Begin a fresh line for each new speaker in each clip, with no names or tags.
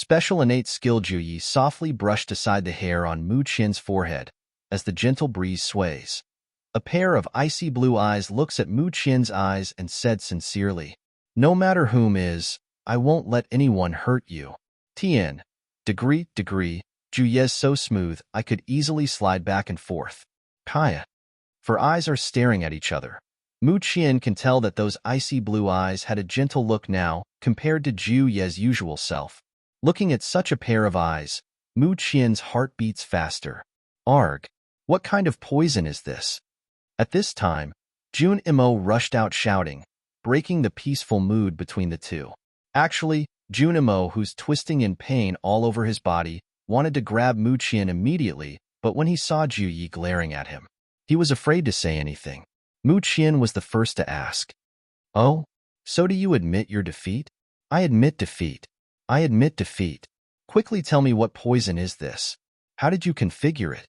Special innate skill Juyi softly brushed aside the hair on Mu Qian's forehead as the gentle breeze sways. A pair of icy blue eyes looks at Mu Qian's eyes and said sincerely, "No matter whom is, I won't let anyone hurt you." Tian. Degree, Juye's so smooth I could easily slide back and forth. Kaya. For eyes are staring at each other. Mu Qian can tell that those icy blue eyes had a gentle look now compared to Juye's usual self. Looking at such a pair of eyes, Mu Qian's heart beats faster. Arg. What kind of poison is this? At this time, Jun Imo rushed out shouting, breaking the peaceful mood between the two. Actually, Jun Imo, who's twisting in pain all over his body, wanted to grab Mu Qian immediately, but when he saw Juyi glaring at him, he was afraid to say anything. Mu Qian was the first to ask, "Oh, so do you admit your defeat?" "I admit defeat. I admit defeat. Quickly tell me, what poison is this? How did you configure it?"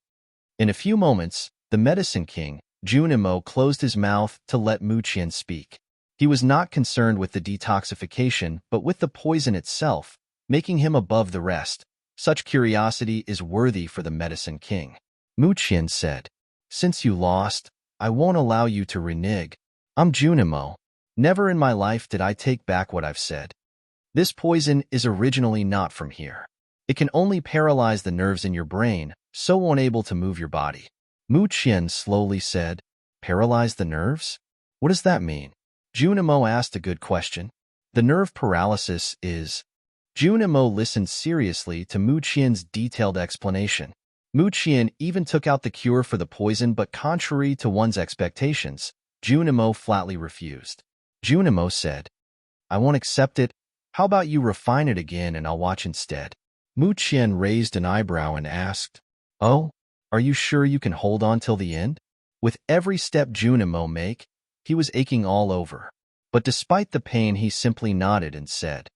In a few moments, the Medicine King, Jun Imo, closed his mouth to let Mu Qian speak. He was not concerned with the detoxification, but with the poison itself, making him above the rest. Such curiosity is worthy for the Medicine King. Mu Qian said, "Since you lost, I won't allow you to renege. I'm Jun Imo. Never in my life did I take back what I've said. This poison is originally not from here. It can only paralyze the nerves in your brain, so unable to move your body." Mu Qian slowly said, "Paralyze the nerves? What does that mean?" Jun Imo asked a good question. "The nerve paralysis is..." Jun Imo listened seriously to Mu Qian's detailed explanation. Mu Qian even took out the cure for the poison, but contrary to one's expectations, Jun Imo flatly refused. Jun Imo said, "I won't accept it. How about you refine it again and I'll watch instead?" Mu Qian raised an eyebrow and asked, "Oh, are you sure you can hold on till the end?" With every step Jun Imo make, he was aching all over. But despite the pain, he simply nodded and said,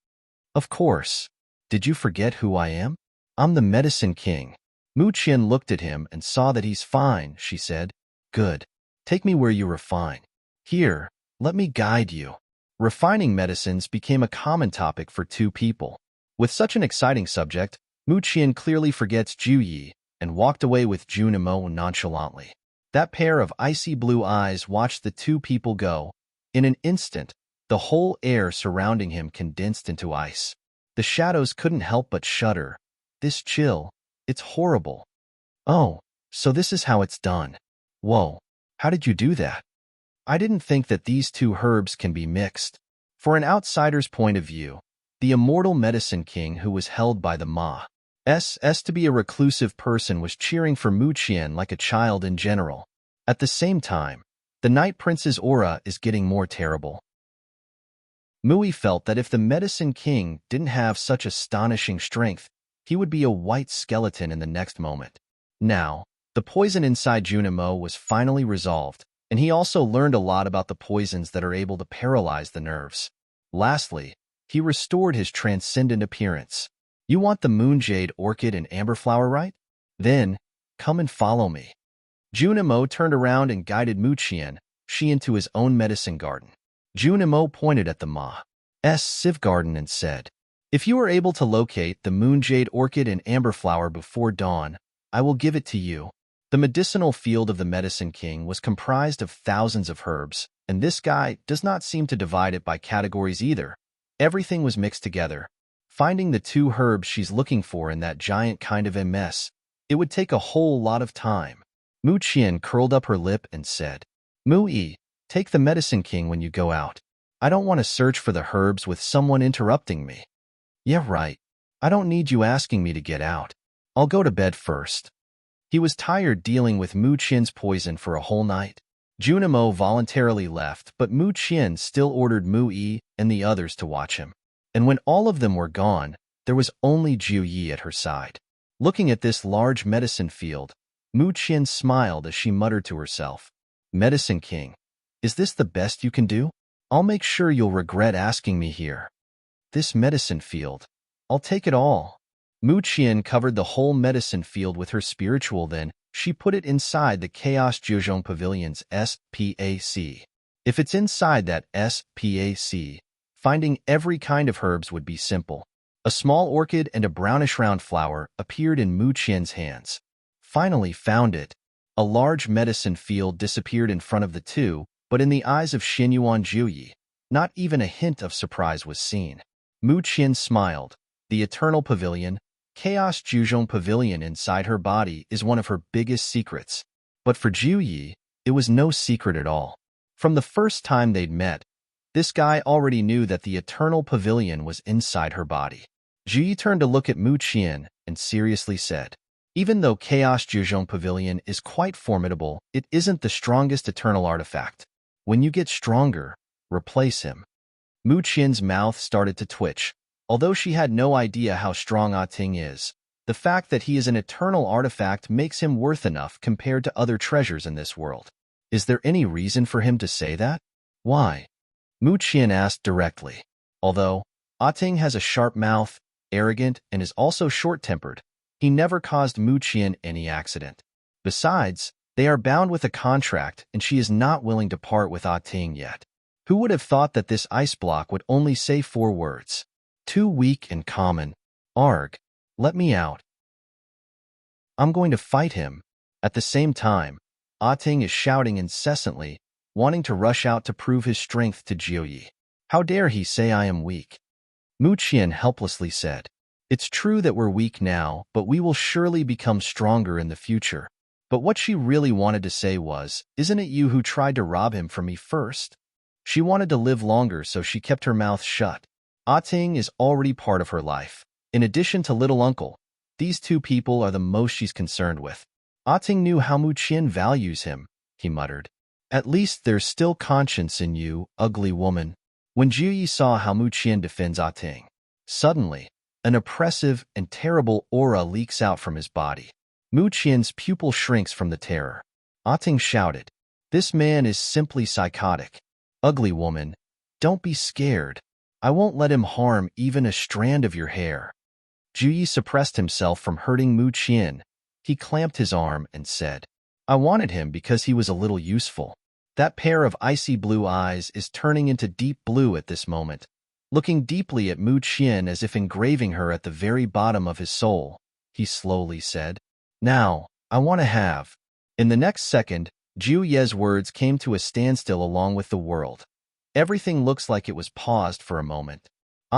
"Of course. Did you forget who I am? I'm the Medicine King." Mu Qian looked at him and saw that he's fine. She said, "Good. Take me where you refine. Here, let me guide you." Refining medicines became a common topic for two people. With such an exciting subject, Mu Qian clearly forgets Juyi and walked away with Jun Imo nonchalantly. That pair of icy blue eyes watched the two people go. In an instant, the whole air surrounding him condensed into ice. The shadows couldn't help but shudder. This chill, it's horrible. "Oh, so this is how it's done. Whoa, how did you do that? I didn't think that these two herbs can be mixed." For an outsider's point of view, the immortal Medicine King, who was held by the Ma's to be a reclusive person, was cheering for Mu Qian like a child in general. At the same time, the Night Prince's aura is getting more terrible. Mui felt that if the Medicine King didn't have such astonishing strength, he would be a white skeleton in the next moment. Now, the poison inside Jun Imo was finally resolved, and he also learned a lot about the poisons that are able to paralyze the nerves. Lastly, he restored his transcendent appearance. "You want the moonjade orchid and amber flower, right? Then, come and follow me." Jun Imo turned around and guided Mu Qian into his own medicine garden. Jun Imo pointed at the Ma's Civ garden and said, "If you are able to locate the moonjade orchid and amber flower before dawn, I will give it to you." The medicinal field of the Medicine King was comprised of thousands of herbs, and this guy does not seem to divide it by categories either. Everything was mixed together. Finding the two herbs she's looking for in that giant kind of a mess, it would take a whole lot of time. Mu Qian curled up her lip and said, "Mu-yi, take the Medicine King when you go out. I don't want to search for the herbs with someone interrupting me." "Yeah, right. I don't need you asking me to get out. I'll go to bed first." He was tired dealing with Mu Qian's poison for a whole night. Jun Imo voluntarily left, but Mu Qian still ordered Mu-yi and the others to watch him. And when all of them were gone, there was only Juyi at her side. Looking at this large medicine field, Mu Qian smiled as she muttered to herself, "Medicine King, is this the best you can do? I'll make sure you'll regret asking me here. This medicine field, I'll take it all." Mu Qian covered the whole medicine field with her spiritual, then she put it inside the Chaos Jiuzhong Pavilion's SPAC. If it's inside that SPAC, finding every kind of herbs would be simple. A small orchid and a brownish round flower appeared in Mu Qian's hands. Finally found it. A large medicine field disappeared in front of the two, but in the eyes of Xinyuan Juyi, not even a hint of surprise was seen. Mu Qian smiled. The Eternal Pavilion, Chaos Juzhong Pavilion inside her body is one of her biggest secrets. But for Juyi, it was no secret at all. From the first time they'd met, this guy already knew that the Eternal Pavilion was inside her body. Juyi turned to look at Mu Qian and seriously said, "Even though Chaos Juzhong Pavilion is quite formidable, it isn't the strongest eternal artifact. When you get stronger, replace him." Mu Qian's mouth started to twitch. Although she had no idea how strong Ting is, the fact that he is an eternal artifact makes him worth enough compared to other treasures in this world. Is there any reason for him to say that? Why? Mu Qian asked directly. Although Ting has a sharp mouth, arrogant, and is also short-tempered, he never caused Mu Qian any accident. Besides, they are bound with a contract and she is not willing to part with Ting yet. Who would have thought that this ice block would only say 4 words? Too weak and common. Arg, let me out. I'm going to fight him. At the same time, Ting is shouting incessantly, wanting to rush out to prove his strength to Jiuyi. How dare he say I am weak? Mu Qian helplessly said, "It's true that we're weak now, but we will surely become stronger in the future." But what she really wanted to say was, "Isn't it you who tried to rob him from me first?" She wanted to live longer, so she kept her mouth shut. Ting is already part of her life. In addition to little uncle, these two people are the most she's concerned with. Ting knew how Mu Qian values him, he muttered. "At least there's still conscience in you, ugly woman." When Jiuyi saw how Mu Qian defends Ting, suddenly, an oppressive and terrible aura leaks out from his body. Mu Qian's pupil shrinks from the terror. Ting shouted, "This man is simply psychotic. Ugly woman, don't be scared. I won't let him harm even a strand of your hair." Jiuyi suppressed himself from hurting Mu Qian. He clamped his arm and said, "I wanted him because he was a little useful." That pair of icy blue eyes is turning into deep blue at this moment, looking deeply at Mu Qian as if engraving her at the very bottom of his soul. He slowly said, "Now, I want to have." In the next second, Jiuye's words came to a standstill along with the world. Everything looks like it was paused for a moment.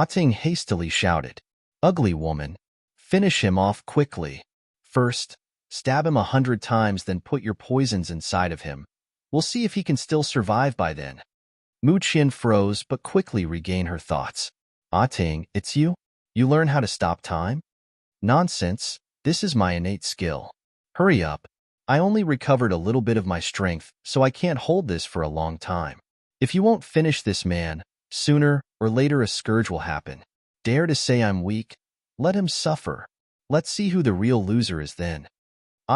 Ting hastily shouted, "Ugly woman, finish him off quickly. First, stab him 100 times, then put your poisons inside of him. We'll see if he can still survive by then." Mu Qian froze but quickly regained her thoughts. Ting, it's you? You learn how to stop time? Nonsense, this is my innate skill. Hurry up. I only recovered a little bit of my strength, so I can't hold this for a long time. If you won't finish this man, sooner or later a scourge will happen. Dare to say I'm weak? Let him suffer. Let's see who the real loser is then.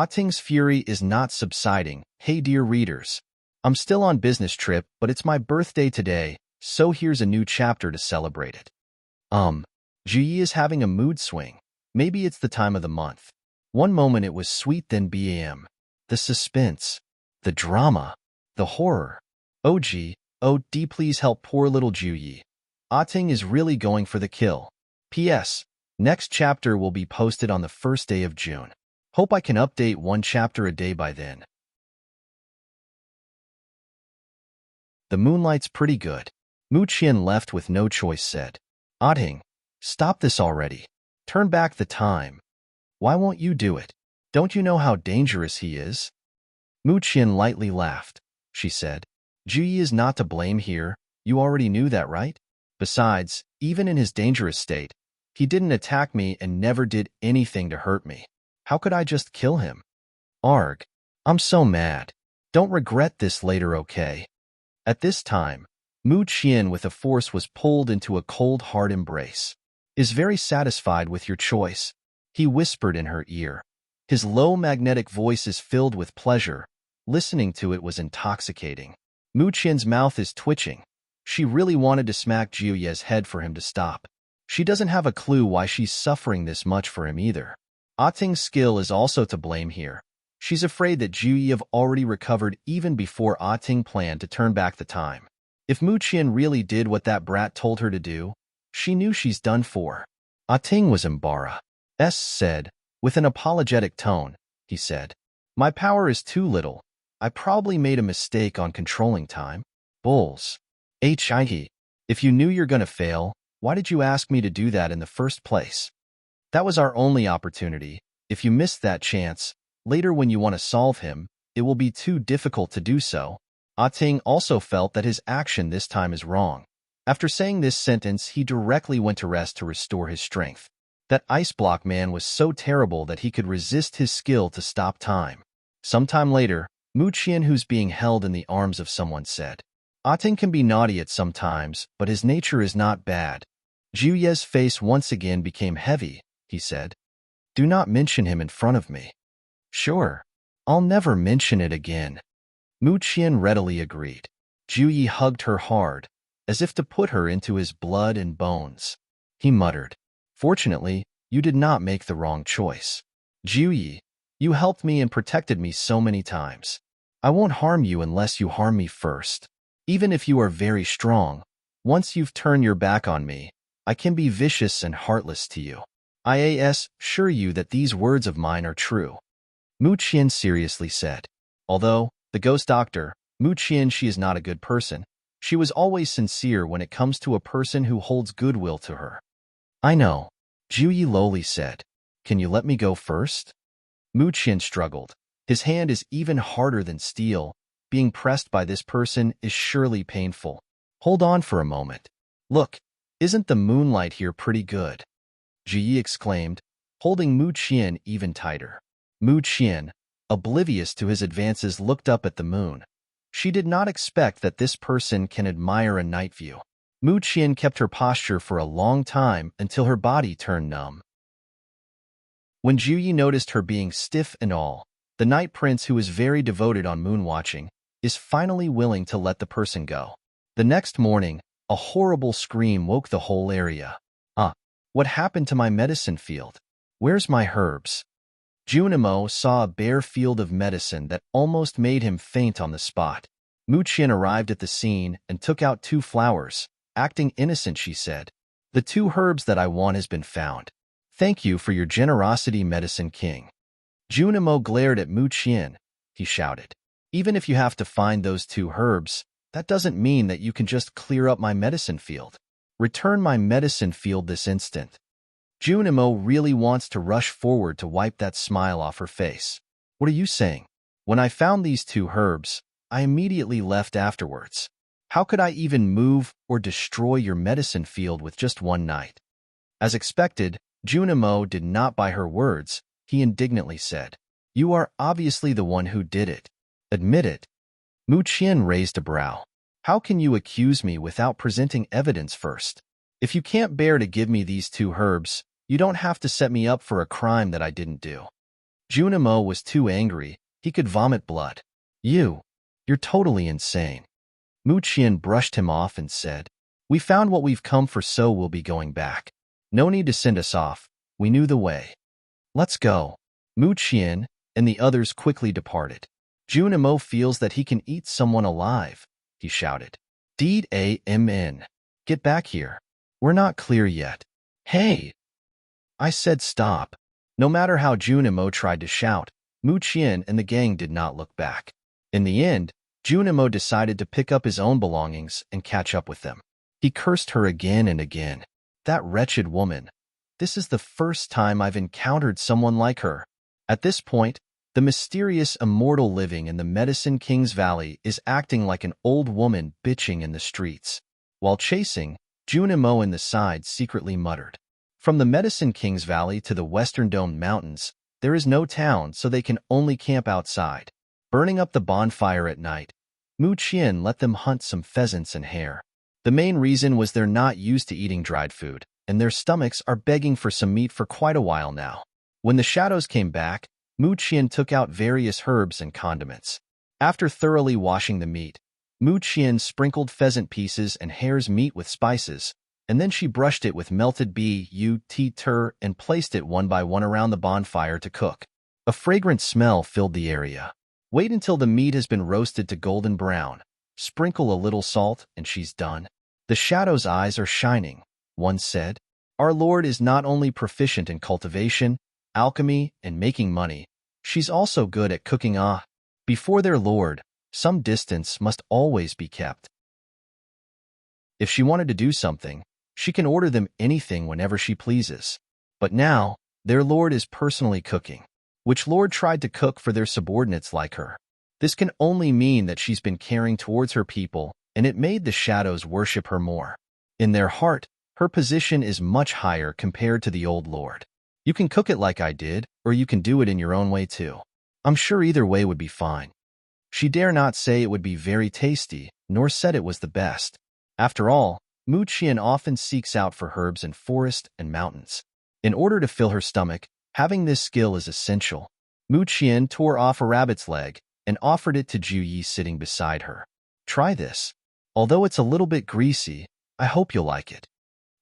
Ting's fury is not subsiding. Hey dear readers, I'm still on business trip, but it's my birthday today, so here's a new chapter to celebrate it. Jiuyi is having a mood swing. Maybe it's the time of the month. One moment it was sweet, then bam. The suspense, the drama, the horror. Oh D, please help poor little Jiuyi. Ting is really going for the kill. P.S. Next chapter will be posted on the first day of June. Hope I can update 1 chapter a day by then. The moonlight's pretty good. Mu Qian, left with no choice, said, Ting, stop this already. Turn back the time. Why won't you do it? Don't you know how dangerous he is? Mu Qian lightly laughed. She said, Jiuyi is not to blame here. You already knew that, right? Besides, even in his dangerous state, he didn't attack me and never did anything to hurt me. How could I just kill him? Arg, I'm so mad. Don't regret this later, okay? At this time, Mu Qian with a force was pulled into a cold, hard embrace. Is very satisfied with your choice, he whispered in her ear. His low magnetic voice is filled with pleasure. Listening to it was intoxicating. Mu Qian's mouth is twitching. She really wanted to smack Jiuye's head for him to stop. She doesn't have a clue why she's suffering this much for him either. Ting's skill is also to blame here. She's afraid that Jiuyi have already recovered even before Ting planned to turn back the time. If Mu Qian really did what that brat told her to do, she knew she's done for. Ting was embarrassed. Said, with an apologetic tone, he said, "My power is too little. I probably made a mistake on controlling time." Bulls. If you knew you're gonna fail, why did you ask me to do that in the first place? That was our only opportunity. If you missed that chance, later when you want to solve him, it will be too difficult to do so. Ting also felt that his action this time is wrong. After saying this sentence, he directly went to rest to restore his strength. That ice block man was so terrible that he could resist his skill to stop time. Sometime later, Mu Qian, who's being held in the arms of someone, said, Ting can be naughty at some times, but his nature is not bad. Zhu Ye's face once again became heavy. He said, "Do not mention him in front of me." "Sure, I'll never mention it again." Mu Qian readily agreed. Zhu Yi hugged her hard, as if to put her into his blood and bones. He muttered, "Fortunately, you did not make the wrong choice. Zhu Yi, you helped me and protected me so many times. I won't harm you unless you harm me first. Even if you are very strong, once you've turned your back on me, I can be vicious and heartless to you. I assure you that these words of mine are true." Mu Qian seriously said. Although, the ghost doctor, Mu Qian, she is not a good person, she was always sincere when it comes to a person who holds goodwill to her. "I know," Zhu Yi lowly said. "Can you let me go first?" Mu Qian struggled. His hand is even harder than steel. Being pressed by this person is surely painful. "Hold on for a moment. Look, isn't the moonlight here pretty good?" Zhu Yi exclaimed, holding Mu Qian even tighter. Mu Qian, oblivious to his advances, looked up at the moon. She did not expect that this person can admire a night view. Mu Qian kept her posture for a long time until her body turned numb. When Zhu Yi noticed her being stiff and all, the Night Prince, who is very devoted on moon watching, is finally willing to let the person go. The next morning, a horrible scream woke the whole area. What happened to my medicine field? Where's my herbs?" Junimo saw a bare field of medicine that almost made him faint on the spot. Mu Qian arrived at the scene and took out 2 flowers. Acting innocent, she said, "The 2 herbs that I want has been found. Thank you for your generosity, Medicine King." Junimo glared at Mu Qian. He shouted, "Even if you have to find those 2 herbs, that doesn't mean that you can just clear up my medicine field. Return my medicine field this instant." Junimo really wants to rush forward to wipe that smile off her face. "What are you saying? When I found these 2 herbs, I immediately left afterwards. How could I even move or destroy your medicine field with just one night?" As expected, Junimo did not buy her words. He indignantly said, "You are obviously the one who did it. Admit it." Mu Qian raised a brow. "How can you accuse me without presenting evidence first? If you can't bear to give me these 2 herbs, you don't have to set me up for a crime that I didn't do." Junimo was too angry. He could vomit blood. You're totally insane." Mu Qian brushed him off and said, "We found what we've come for, so we'll be going back. No need to send us off. We knew the way. Let's go." Mu Qian and the others quickly departed. Junimo feels that he can eat someone alive. He shouted, "Amen. Get back here. We're not clear yet." "Hey!" I said stop. No matter how Junimo tried to shout, Mu Qian and the gang did not look back. In the end, Junimo decided to pick up his own belongings and catch up with them. He cursed her again and again. That wretched woman. This is the first time I've encountered someone like her. At this point, the mysterious immortal living in the Medicine King's Valley is acting like an old woman bitching in the streets. While chasing, Junimo in the side secretly muttered, "From the Medicine King's Valley to the Western Domed Mountains, there is no town, so they can only camp outside." Burning up the bonfire at night, Mu Qian let them hunt some pheasants and hare. The main reason was they're not used to eating dried food, and their stomachs are begging for some meat for quite a while now. When the shadows came back, Mu Qian took out various herbs and condiments. After thoroughly washing the meat, Mu Qian sprinkled pheasant pieces and hare's meat with spices, and then she brushed it with melted butter and placed it one by one around the bonfire to cook. A fragrant smell filled the area. Wait until the meat has been roasted to golden brown. Sprinkle a little salt, and she's done. The shadow's eyes are shining, one said. Our Lord is not only proficient in cultivation, alchemy, and making money, she's also good at cooking. Before their Lord, some distance must always be kept. If she wanted to do something, she can order them anything whenever she pleases. But now, their Lord is personally cooking. Which Lord tried to cook for their subordinates like her? This can only mean that she's been caring towards her people, and it made the shadows worship her more. In their heart, her position is much higher compared to the old Lord. You can cook it like I did, or you can do it in your own way too. I'm sure either way would be fine. She dare not say it would be very tasty, nor said it was the best. After all, Mu Qian often seeks out for herbs in forest and mountains. In order to fill her stomach, having this skill is essential. Mu Qian tore off a rabbit's leg and offered it to Ju Yi sitting beside her. Try this. Although it's a little bit greasy, I hope you'll like it.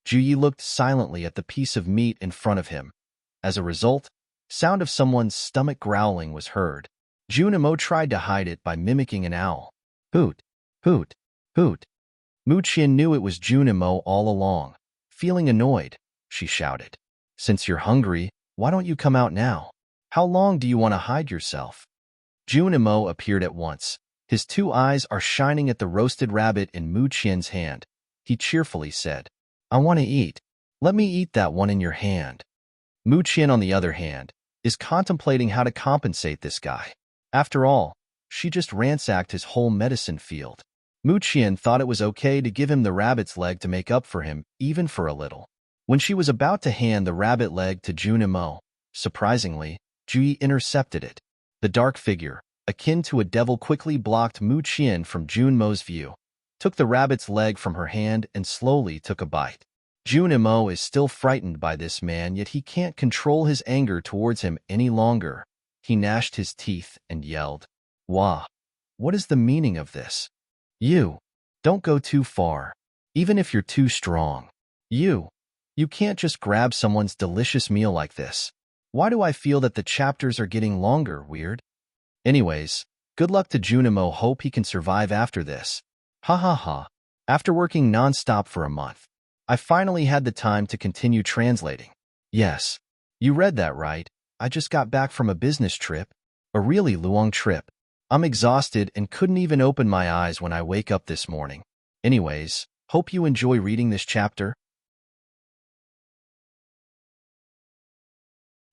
Ju Yi looked silently at the piece of meat in front of him. As a result, sound of someone's stomach growling was heard. Junimo tried to hide it by mimicking an owl. Hoot, hoot, hoot. Mu Qian knew it was Junimo all along. Feeling annoyed, she shouted. Since you're hungry, why don't you come out now? How long do you want to hide yourself? Junimo appeared at once. His 2 eyes are shining at the roasted rabbit in Mu Qian's hand. He cheerfully said, I want to eat. Let me eat that one in your hand. Mu Qian, on the other hand, is contemplating how to compensate this guy. After all, she just ransacked his whole medicine field. Mu Qian thought it was okay to give him the rabbit's leg to make up for him, even for a little. When she was about to hand the rabbit leg to Junimo, surprisingly, Ju Yi intercepted it. The dark figure, akin to a devil, quickly blocked Mu Qian from Junimo's view, took the rabbit's leg from her hand and slowly took a bite. Junimo is still frightened by this man, yet he can't control his anger towards him any longer. He gnashed his teeth and yelled, Wah! What is the meaning of this? You! Don't go too far. Even if you're too strong. You can't just grab someone's delicious meal like this. Why do I feel that the chapters are getting longer, weird? Anyways, good luck to Junimo, hope he can survive after this. Ha ha ha. After working non-stop for a month, I finally had the time to continue translating. Yes, you read that right. I just got back from a business trip. A really long trip. I'm exhausted and couldn't even open my eyes when I wake up this morning. Anyways, hope you enjoy reading this chapter.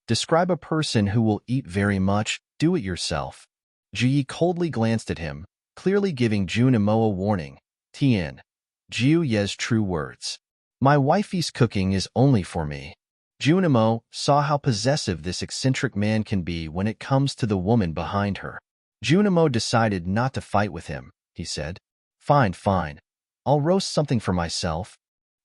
Describe a person who will eat very much. Do it yourself. Ju Yi coldly glanced at him, clearly giving Junimo a warning. Tian. Jiu Ye's true words. My wifey's cooking is only for me. Junimo saw how possessive this eccentric man can be when it comes to the woman behind her. Junimo decided not to fight with him. He said, Fine, fine. I'll roast something for myself.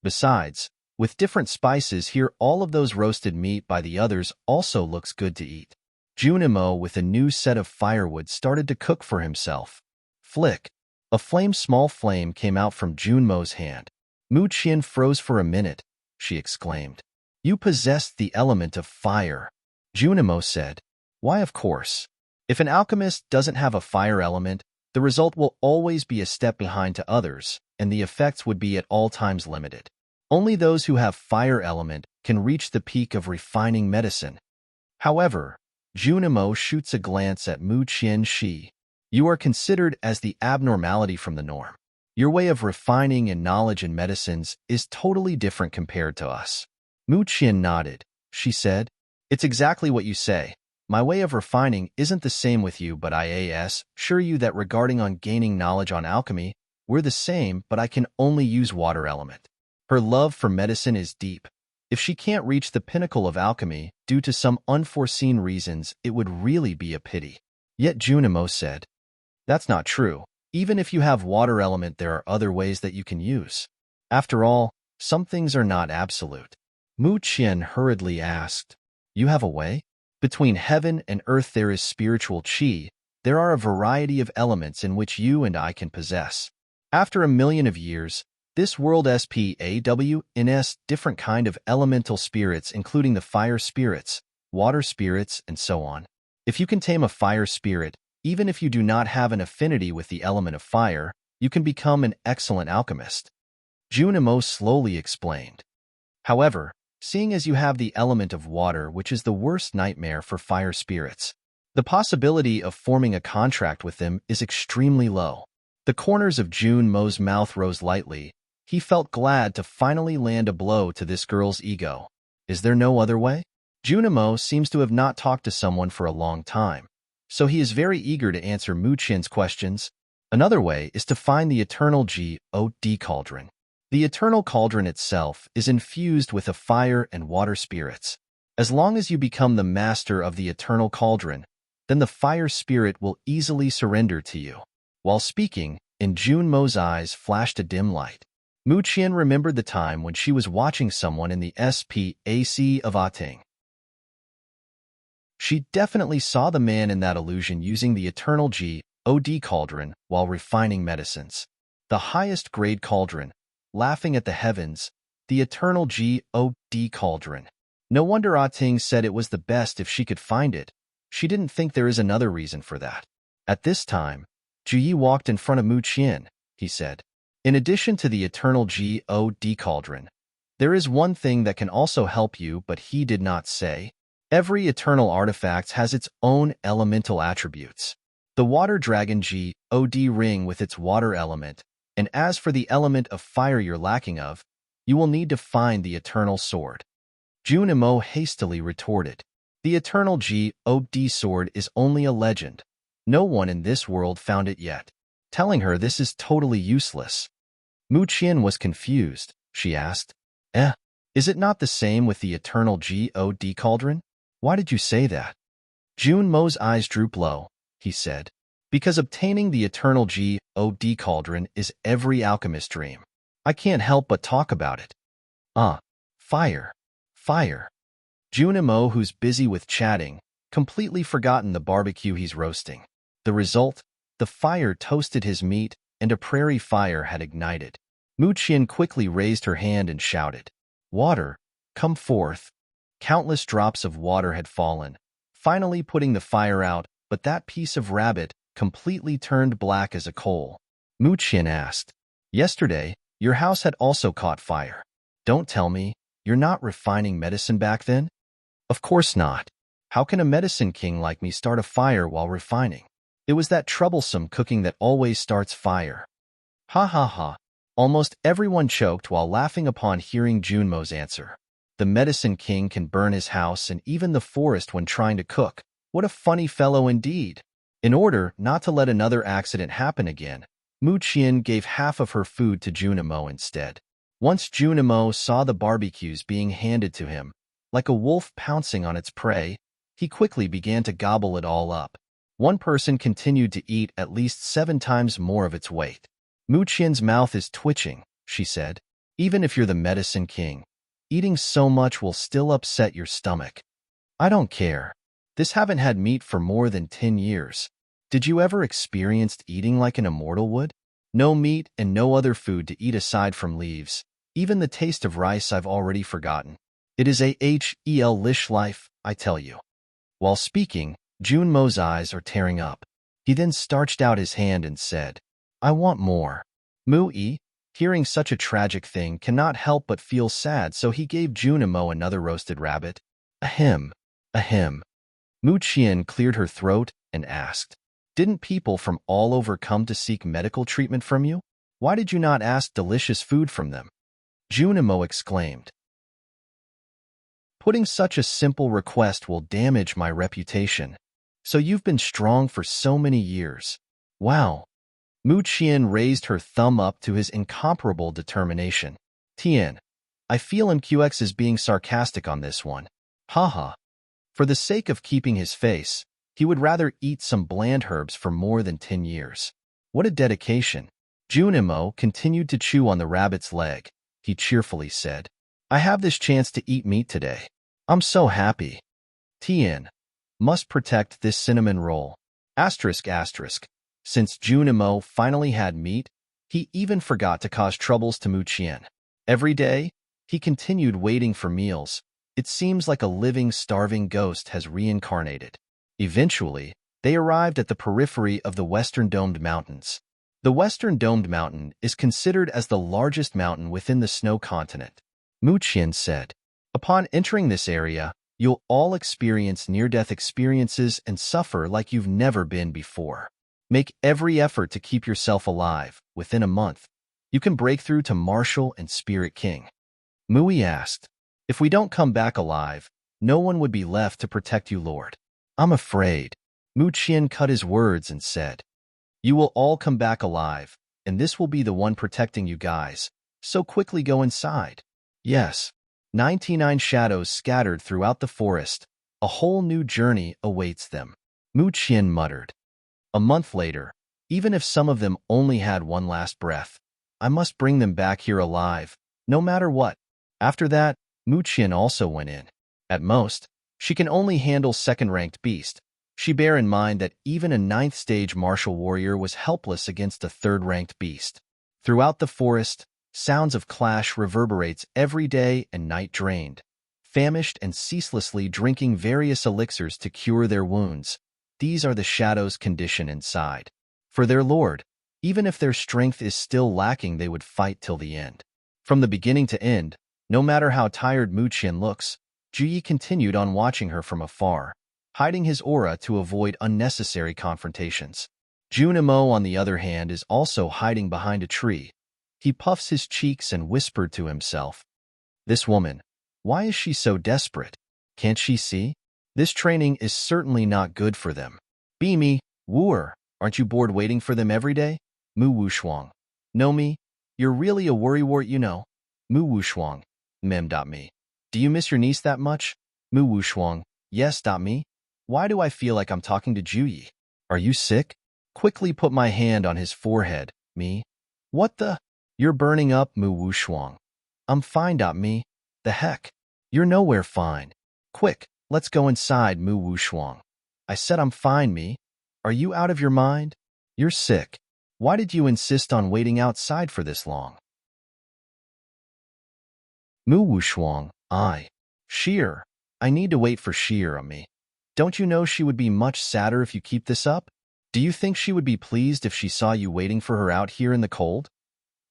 Besides, with different spices here, all of those roasted meat by the others also looks good to eat. Junimo, with a new set of firewood, started to cook for himself. Flick! A small flame came out from Junimo's hand. Mu Qian froze for a minute. She exclaimed, You possessed the element of fire. Junimo said, Why, of course. If an alchemist doesn't have a fire element, the result will always be a step behind to others, and the effects would be at all times limited. Only those who have fire element can reach the peak of refining medicine. However, Junimo shoots a glance at Mu Qian Shi. You are considered as the abnormality from the norm. Your way of refining and knowledge in medicines is totally different compared to us. Mu Qian nodded. She said, It's exactly what you say. My way of refining isn't the same with you, but I assure you that regarding on gaining knowledge on alchemy, we're the same, but I can only use water element. Her love for medicine is deep. If she can't reach the pinnacle of alchemy due to some unforeseen reasons, it would really be a pity. Yet Junimo said, That's not true. Even if you have water element, there are other ways that you can use. After all, some things are not absolute. Mu Qian hurriedly asked, You have a way? Between heaven and earth there is spiritual qi. There are a variety of elements in which you and I can possess. After a million of years, this world SPAWNS different kind of elemental spirits, including the fire spirits, water spirits, and so on. If you can tame a fire spirit, even if you do not have an affinity with the element of fire, you can become an excellent alchemist. Junimo slowly explained. However, seeing as you have the element of water, which is the worst nightmare for fire spirits. The possibility of forming a contract with them is extremely low. The corners of Junmo's mouth rose lightly. He felt glad to finally land a blow to this girl's ego. Is there no other way? Junmo seems to have not talked to someone for a long time, so he is very eager to answer Muqian's questions. Another way is to find the eternal God cauldron. The eternal cauldron itself is infused with the fire and water spirits. As long as you become the master of the eternal cauldron, then the fire spirit will easily surrender to you. While speaking, in Junmo's eyes flashed a dim light. Muqian remembered the time when she was watching someone in the SPAC of Ating. She definitely saw the man in that illusion using the eternal God cauldron while refining medicines. The highest grade cauldron, laughing at the heavens, the eternal God cauldron. No wonder Ating said it was the best if she could find it. She didn't think there is another reason for that. At this time, Juyi walked in front of Muqian. He said, in addition to the eternal God cauldron, there is one thing that can also help you, but he did not say. Every eternal artifact has its own elemental attributes. The water dragon God ring with its water element, and as for the element of fire you're lacking of, you will need to find the eternal sword. Junmo hastily retorted, the eternal God sword is only a legend. No one in this world found it yet. Telling her this is totally useless. Muqian was confused. She asked, is it not the same with the eternal God cauldron? Why did you say that? Junmo's eyes drooped low. He said, because obtaining the eternal God cauldron is every alchemist's dream. I can't help but talk about it. Fire. Fire. Junmo, who's busy with chatting, completely forgotten the barbecue he's roasting. The result? The fire toasted his meat, and a prairie fire had ignited. Muqian quickly raised her hand and shouted, water, come forth. Countless drops of water had fallen, finally putting the fire out, but that piece of rabbit completely turned black as a coal. Muqian asked, yesterday, your house had also caught fire. Don't tell me, you're not refining medicine back then? Of course not. How can a medicine king like me start a fire while refining? It was that troublesome cooking that always starts fire. Ha ha ha. Almost everyone choked while laughing upon hearing Junmo's answer. The medicine king can burn his house and even the forest when trying to cook. What a funny fellow indeed. In order not to let another accident happen again, Muqian gave half of her food to Junmo instead. Once Junmo saw the barbecues being handed to him, like a wolf pouncing on its prey, he quickly began to gobble it all up. One person continued to eat at least 7 times more of its weight. Muqian's mouth is twitching, she said. Even if you're the medicine king, eating so much will still upset your stomach. I don't care. This haven't had meat for more than 10 years. Did you ever experience eating like an immortal would? No meat and no other food to eat aside from leaves. Even the taste of rice I've already forgotten. It is a lish life, I tell you. While speaking, Junmo's eyes are tearing up. He then starched out his hand and said, I want more. Mu-yi, hearing such a tragic thing, cannot help but feel sad, so he gave Junmo another roasted rabbit. Ahem. Ahem. Muqian cleared her throat and asked, didn't people from all over come to seek medical treatment from you? Why did you not ask delicious food from them? Junmo exclaimed. Putting such a simple request will damage my reputation. So you've been strong for so many years. Wow. Muqian raised her thumb up to his incomparable determination. Tian, I feel MQX is being sarcastic on this one. Haha. For the sake of keeping his face, he would rather eat some bland herbs for more than 10 years. What a dedication. Junmo continued to chew on the rabbit's leg. He cheerfully said, I have this chance to eat meat today. I'm so happy. Tian, must protect this cinnamon roll. Asterisk asterisk. Since Junmo finally had meat, he even forgot to cause troubles to Muqian. Every day, he continued waiting for meals. It seems like a living, starving ghost has reincarnated. Eventually, they arrived at the periphery of the Western Domed Mountains. The Western Domed Mountain is considered as the largest mountain within the snow continent. Muqian said, Upon entering this area, you'll all experience near-death experiences and suffer like you've never been before. Make every effort to keep yourself alive. Within a month, you can break through to Marshal and Spirit King. Mui asked, "If we don't come back alive, no one would be left to protect you, Lord." "I'm afraid." Mu Qian cut his words and said, "You will all come back alive, and this will be the one protecting you guys, so quickly go inside." Yes. 99 shadows scattered throughout the forest. A whole new journey awaits them. Mu Qian muttered. A month later, even if some of them only had one last breath, I must bring them back here alive, no matter what. After that, Mu Qian also went in. At most, she can only handle second-ranked beast. She bear in mind that even a 9th stage martial warrior was helpless against a 3rd-ranked beast. Throughout the forest, sounds of clash reverberates every day and night drained, famished and ceaselessly drinking various elixirs to cure their wounds. These are the shadows' condition inside. For their lord, even if their strength is still lacking, they would fight till the end. From the beginning to end, no matter how tired Mu Qian looks, Ji continued on watching her from afar, hiding his aura to avoid unnecessary confrontations. Junimo, on the other hand, is also hiding behind a tree. He puffs his cheeks and whispered to himself, "This woman, why is she so desperate? Can't she see? This training is certainly not good for them. Beamy, wooer, aren't you bored waiting for them every day?" Mu Wushuang. "Know me? You're really a worrywart, you know." Mu Wushuang. Me. "Do you miss your niece that much?" Mu Wushuang. "Yes. Me? Why do I feel like I'm talking to Juyi? Are you sick?" Quickly put my hand on his forehead. Me. "What the? You're burning up." Mu Wushuang. "I'm fine. Me? The heck? You're nowhere fine. Quick, let's go inside." Mu Wushuang. "I said I'm fine. Me? Are you out of your mind? You're sick. Why did you insist on waiting outside for this long?" Mu Wushuang. Sheer. I need to wait for Sheer. Me. Don't you know she would be much sadder if you keep this up? Do you think she would be pleased if she saw you waiting for her out here in the cold?"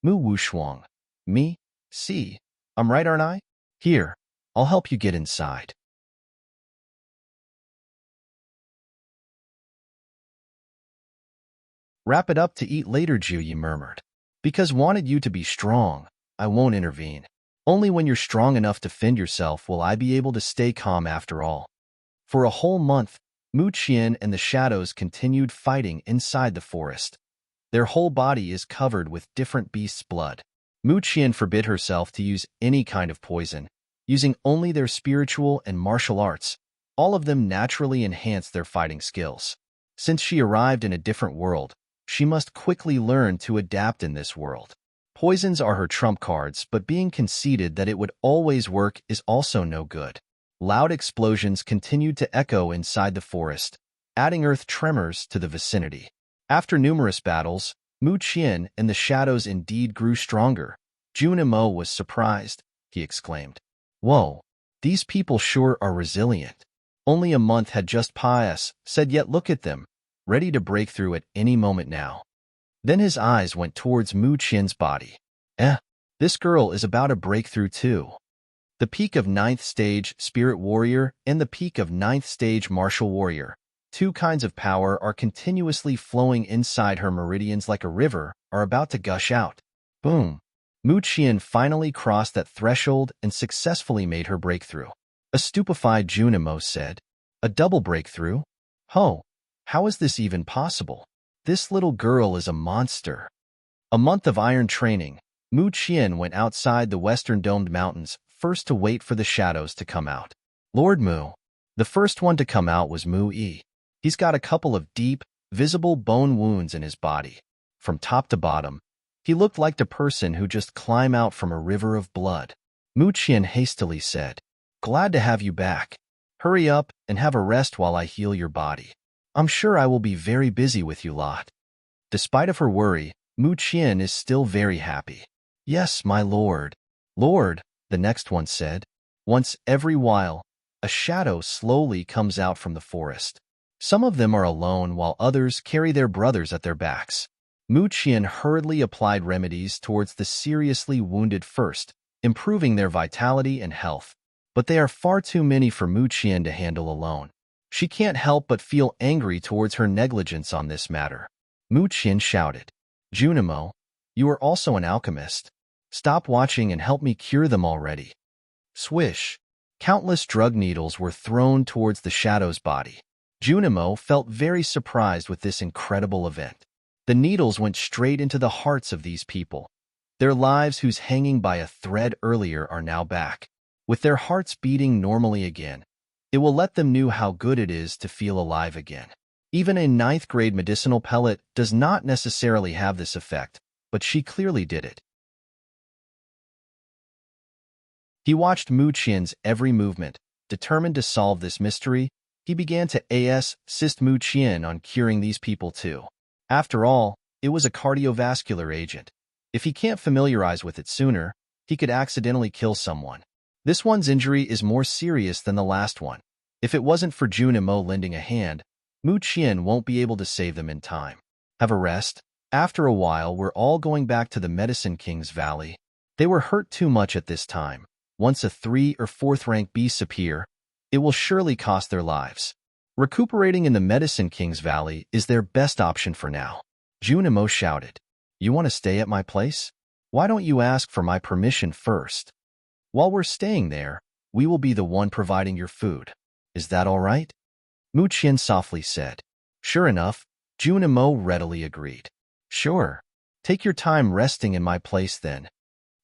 Mu Wushuang. Me? See, I'm right, aren't I? Here, I'll help you get inside. "Wrap it up to eat later," Juyi murmured. "Because wanted you to be strong, I won't intervene. Only when you're strong enough to fend yourself will I be able to stay calm after all." For a whole month, Mu Qian and the shadows continued fighting inside the forest. Their whole body is covered with different beasts' blood. Mu Qian forbid herself to use any kind of poison, using only their spiritual and martial arts. All of them naturally enhance their fighting skills. Since she arrived in a different world, she must quickly learn to adapt in this world. Poisons are her trump cards, but being conceited that it would always work is also no good. Loud explosions continued to echo inside the forest, adding earth tremors to the vicinity. After numerous battles, Mu Qian and the shadows indeed grew stronger. Junimo was surprised. He exclaimed, "Whoa, these people sure are resilient. Only a month had just passed, yet look at them, ready to break through at any moment now." Then his eyes went towards Mu Qian's body. This girl is about to break through too. The peak of 9th stage Spirit Warrior and the peak of 9th stage Martial Warrior, two kinds of power are continuously flowing inside her meridians like a river, are about to gush out. Boom! Mu Qian finally crossed that threshold and successfully made her breakthrough. A stupefied Junimo said, "A double breakthrough? Ho! How is this even possible? This little girl is a monster." A month of iron training, Mu Qian went outside the western domed mountains, first to wait for the shadows to come out. Lord Mu. The first one to come out was Mu Yi. He's got a couple of deep, visible bone wounds in his body. From top to bottom, he looked like the person who just climbed out from a river of blood. Mu Qian hastily said, "Glad to have you back. Hurry up and have a rest while I heal your body. I'm sure I will be very busy with you lot." Despite of her worry, Mu Qian is still very happy. "Yes, my lord." "Lord," the next one said. Once every while, a shadow slowly comes out from the forest. Some of them are alone while others carry their brothers at their backs. Mu Qian hurriedly applied remedies towards the seriously wounded first, improving their vitality and health. but they are far too many for Mu Qian to handle alone. She can't help but feel angry towards her negligence on this matter. Mu Qian shouted, Junimo, you are also an alchemist. Stop watching and help me cure them already. Swish! Countless drug needles were thrown towards the shadow's body. Junimo felt very surprised with this incredible event. The needles went straight into the hearts of these people. Their lives, whose hanging by a thread earlier, are now back. With their hearts beating normally again, it will let them know how good it is to feel alive again. Even a 9th grade medicinal pellet does not necessarily have this effect, but she clearly did it. He watched Mu Qian's every movement. Determined to solve this mystery, he began to assist Mu Qian on curing these people too. After all, it was a cardiovascular agent. If he can't familiarize with it sooner, he could accidentally kill someone. This one's injury is more serious than the last one. If it wasn't for Junimo lending a hand, Mu Qian won't be able to save them in time. Have a rest. After a while, we're all going back to the Medicine King's Valley. They were hurt too much at this time. Once a 3 or 4th rank beasts appear, it will surely cost their lives. Recuperating in the Medicine King's Valley is their best option for now. Junimo shouted, You want to stay at my place? Why don't you ask for my permission first? While we're staying there, we will be the one providing your food. Is that all right? Mu Qian softly said. Sure enough, Junimo readily agreed. Sure. Take your time resting in my place then.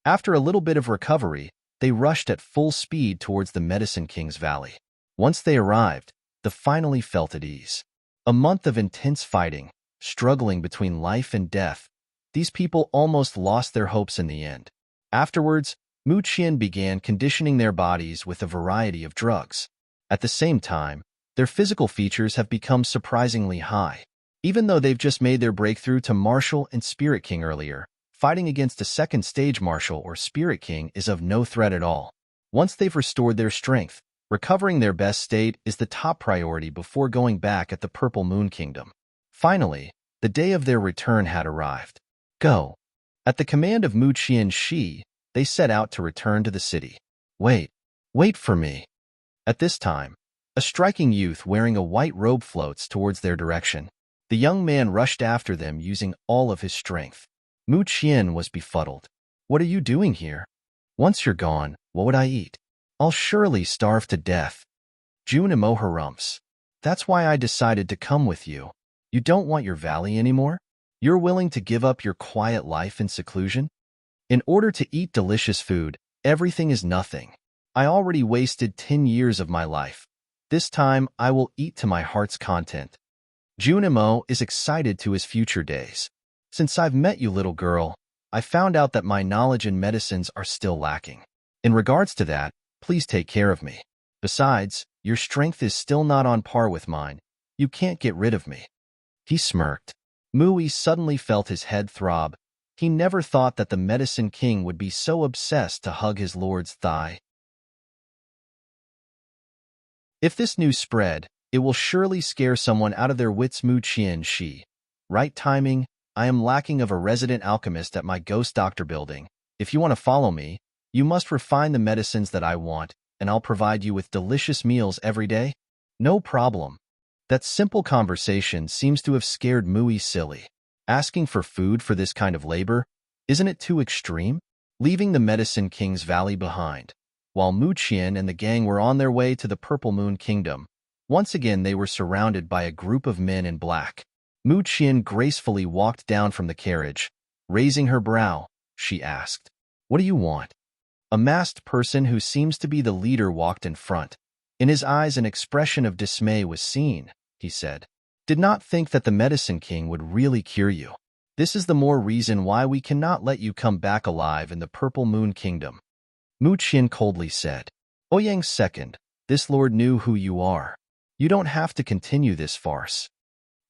After a little bit of recovery, they rushed at full speed towards the Medicine King's Valley. Once they arrived, they finally felt at ease. A month of intense fighting, struggling between life and death, these people almost lost their hopes in the end. Afterwards, Mu Qian began conditioning their bodies with a variety of drugs. At the same time, their physical features have become surprisingly high. Even though they've just made their breakthrough to Martial and Spirit King earlier, fighting against a 2nd stage Martial or Spirit King is of no threat at all. Once they've restored their strength, recovering their best state is the top priority before going back at the Purple Moon Kingdom. Finally, the day of their return had arrived. Go! At the command of Mu Qian Shi, they set out to return to the city. Wait for me. At this time, a striking youth wearing a white robe floats towards their direction. The young man rushed after them using all of his strength. Mu Qian was befuddled. What are you doing here? Once you're gone, what would I eat? I'll surely starve to death. Junimo harumphs. That's why I decided to come with you. You don't want your valley anymore? You're willing to give up your quiet life in seclusion? In order to eat delicious food, everything is nothing. I already wasted 10 years of my life. This time, I will eat to my heart's content. Junimo is excited to his future days. Since I've met you, little girl, I found out that my knowledge in medicines are still lacking. In regards to that, please take care of me. Besides, your strength is still not on par with mine. You can't get rid of me. He smirked. Mui suddenly felt his head throb. He never thought that the Medicine King would be so obsessed to hug his lord's thigh. If this news spread, it will surely scare someone out of their wits. Mu Qian Shi. Right timing. I am lacking of a resident alchemist at my ghost doctor building. If you want to follow me, you must refine the medicines that I want, and I'll provide you with delicious meals every day. No problem. That simple conversation seems to have scared Mui silly. Asking for food for this kind of labor, isn't it too extreme? Leaving the Medicine King's Valley behind. While Mu Qian and the gang were on their way to the Purple Moon Kingdom, once again they were surrounded by a group of men in black. Mu Qian gracefully walked down from the carriage. Raising her brow, she asked, What do you want? A masked person who seems to be the leader walked in front. In his eyes an expression of dismay was seen. He said, Did not think that the Medicine King would really cure you. This is the more reason why we cannot let you come back alive in the Purple Moon Kingdom. Mu Qian coldly said, Ouyang II, this lord knew who you are. You don't have to continue this farce.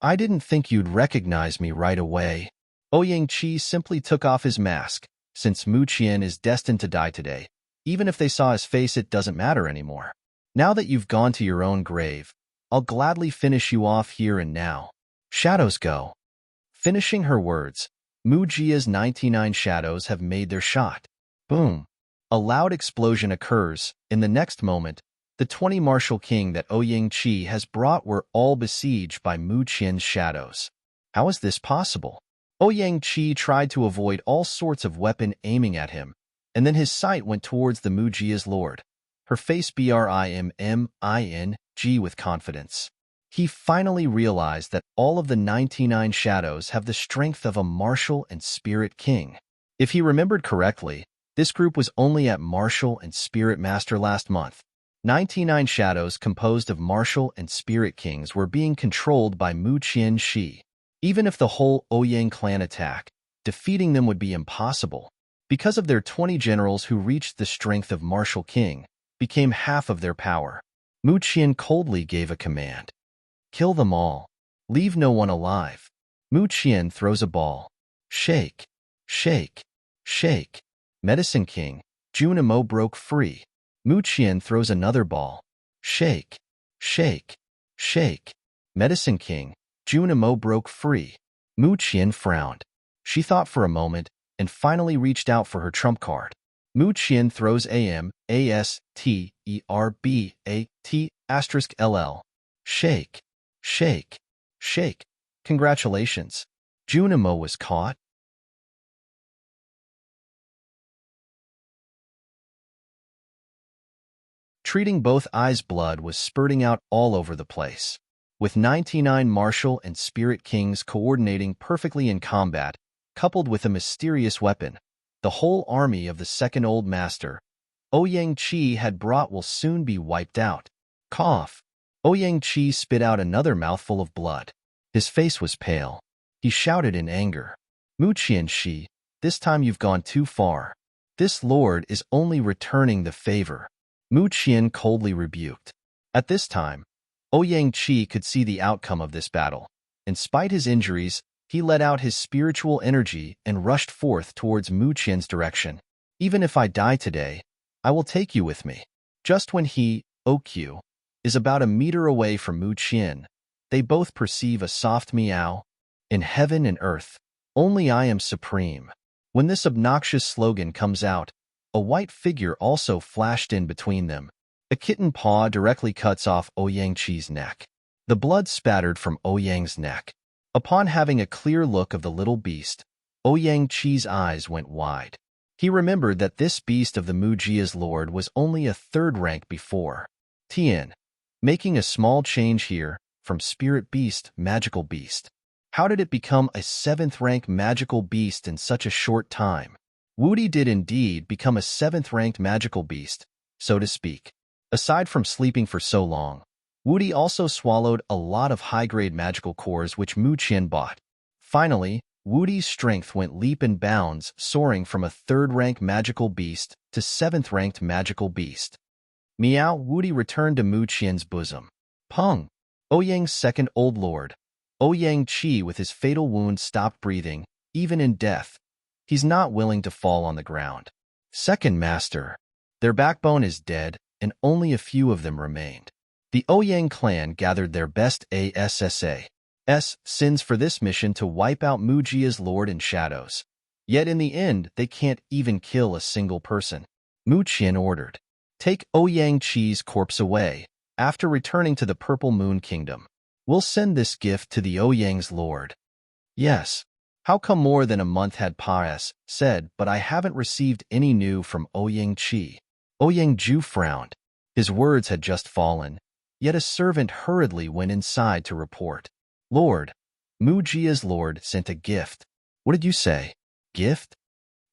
I didn't think you'd recognize me right away. Ouyang Qi simply took off his mask. Since Mu Qian is destined to die today, even if they saw his face, it doesn't matter anymore. Now that you've gone to your own grave, I'll gladly finish you off here and now. Shadows go. Finishing her words, Mu Jia's 99 shadows have made their shot. Boom. A loud explosion occurs. In the next moment, the 20 martial king that Ouyang-Chi has brought were all besieged by Mu Qian's shadows. How is this possible? Ouyang-Chi tried to avoid all sorts of weapon aiming at him, and then his sight went towards the Mu Jia's lord. Her face briming with confidence. He finally realized that all of the 99 shadows have the strength of a martial and spirit king. If he remembered correctly, this group was only at martial and spirit master last month. 99 shadows composed of martial and spirit kings were being controlled by Mu Qian. Even if the whole Ouyang clan attacked, defeating them would be impossible. Because of their 20 generals who reached the strength of martial king, became half of their power. Mu Qian coldly gave a command. Kill them all. Leave no one alive. Mu Qian throws a ball. Shake, shake, shake. Medicine King, Junimo broke free. Mu Qian throws another ball. Shake, shake, shake. Medicine King, Junimo broke free. Mu Qian frowned. She thought for a moment and finally reached out for her trump card. Mu Qian throws AMASTERBAT*LL. Shake, shake, shake. Congratulations. Junimo was caught. Treating both eyes, blood was spurting out all over the place. With 99 martial and spirit kings coordinating perfectly in combat, coupled with a mysterious weapon, the whole army of the second Old Master, Ouyang-Chi had brought will soon be wiped out. Cough. Ouyang-Chi spit out another mouthful of blood. His face was pale. He shouted in anger. Mu Qian, this time you've gone too far. This lord is only returning the favor. Mu Qian coldly rebuked. At this time, Ouyang-Chi could see the outcome of this battle. In spite his injuries, he let out his spiritual energy and rushed forth towards Mu Qian's direction. Even if I die today, I will take you with me. Just when he, OQ, is about a meter away from Mu Qian, they both perceive a soft meow. In heaven and earth, only I am supreme. When this obnoxious slogan comes out, a white figure also flashed in between them. A kitten paw directly cuts off Ouyang-Chi's neck. The blood spattered from Ouyang's neck. Upon having a clear look of the little beast, Ouyang-Chi's eyes went wide. He remembered that this beast of the Mu Jia's lord was only a third rank before. Tian, making a small change here, from spirit beast, magical beast. How did it become a 7th rank magical beast in such a short time? Woody did indeed become a 7th ranked magical beast, so to speak. Aside from sleeping for so long, Woody also swallowed a lot of high-grade magical cores which Mu Qian bought. Finally, Woody's strength went leap and bounds, soaring from a 3rd rank magical beast to 7th ranked magical beast. Meow. Woody returned to Mu Qian's bosom. Peng. Ouyang's second old lord. Ouyang-Chi with his fatal wound stopped breathing, even in death. He's not willing to fall on the ground. Second master. Their backbone is dead, and only a few of them remained. The Ouyang clan gathered their best sins for this mission to wipe out Mu Jia's lord in shadows. Yet in the end, they can't even kill a single person. Mu Qian ordered. Take Ouyang-Chi's corpse away. After returning to the Purple Moon Kingdom, we'll send this gift to the Ouyang's lord. Yes. How come more than a month had said, but I haven't received any news from Ouyang-Chi. Ouyang-Ju frowned. His words had just fallen, yet a servant hurriedly went inside to report. Lord, Mu Jia's lord sent a gift. What did you say? Gift?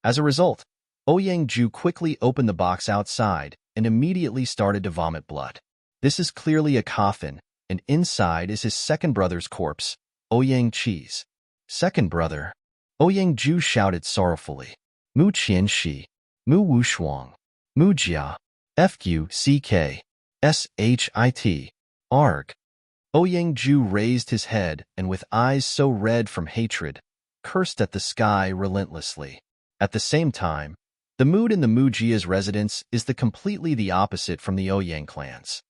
As a result, Ouyang-Ju quickly opened the box outside and immediately started to vomit blood. This is clearly a coffin, and inside is his second brother's corpse, Ouyang-Chi's. Second brother? Ouyang-Ju shouted sorrowfully. Mu Qian, Mu Wushuang, Mu Jia, FQCK, SHIT, ARG. Ouyang-Ju raised his head and with eyes so red from hatred, cursed at the sky relentlessly. At the same time, the mood in the Mu Jia's residence is completely the opposite from the Ouyang clans.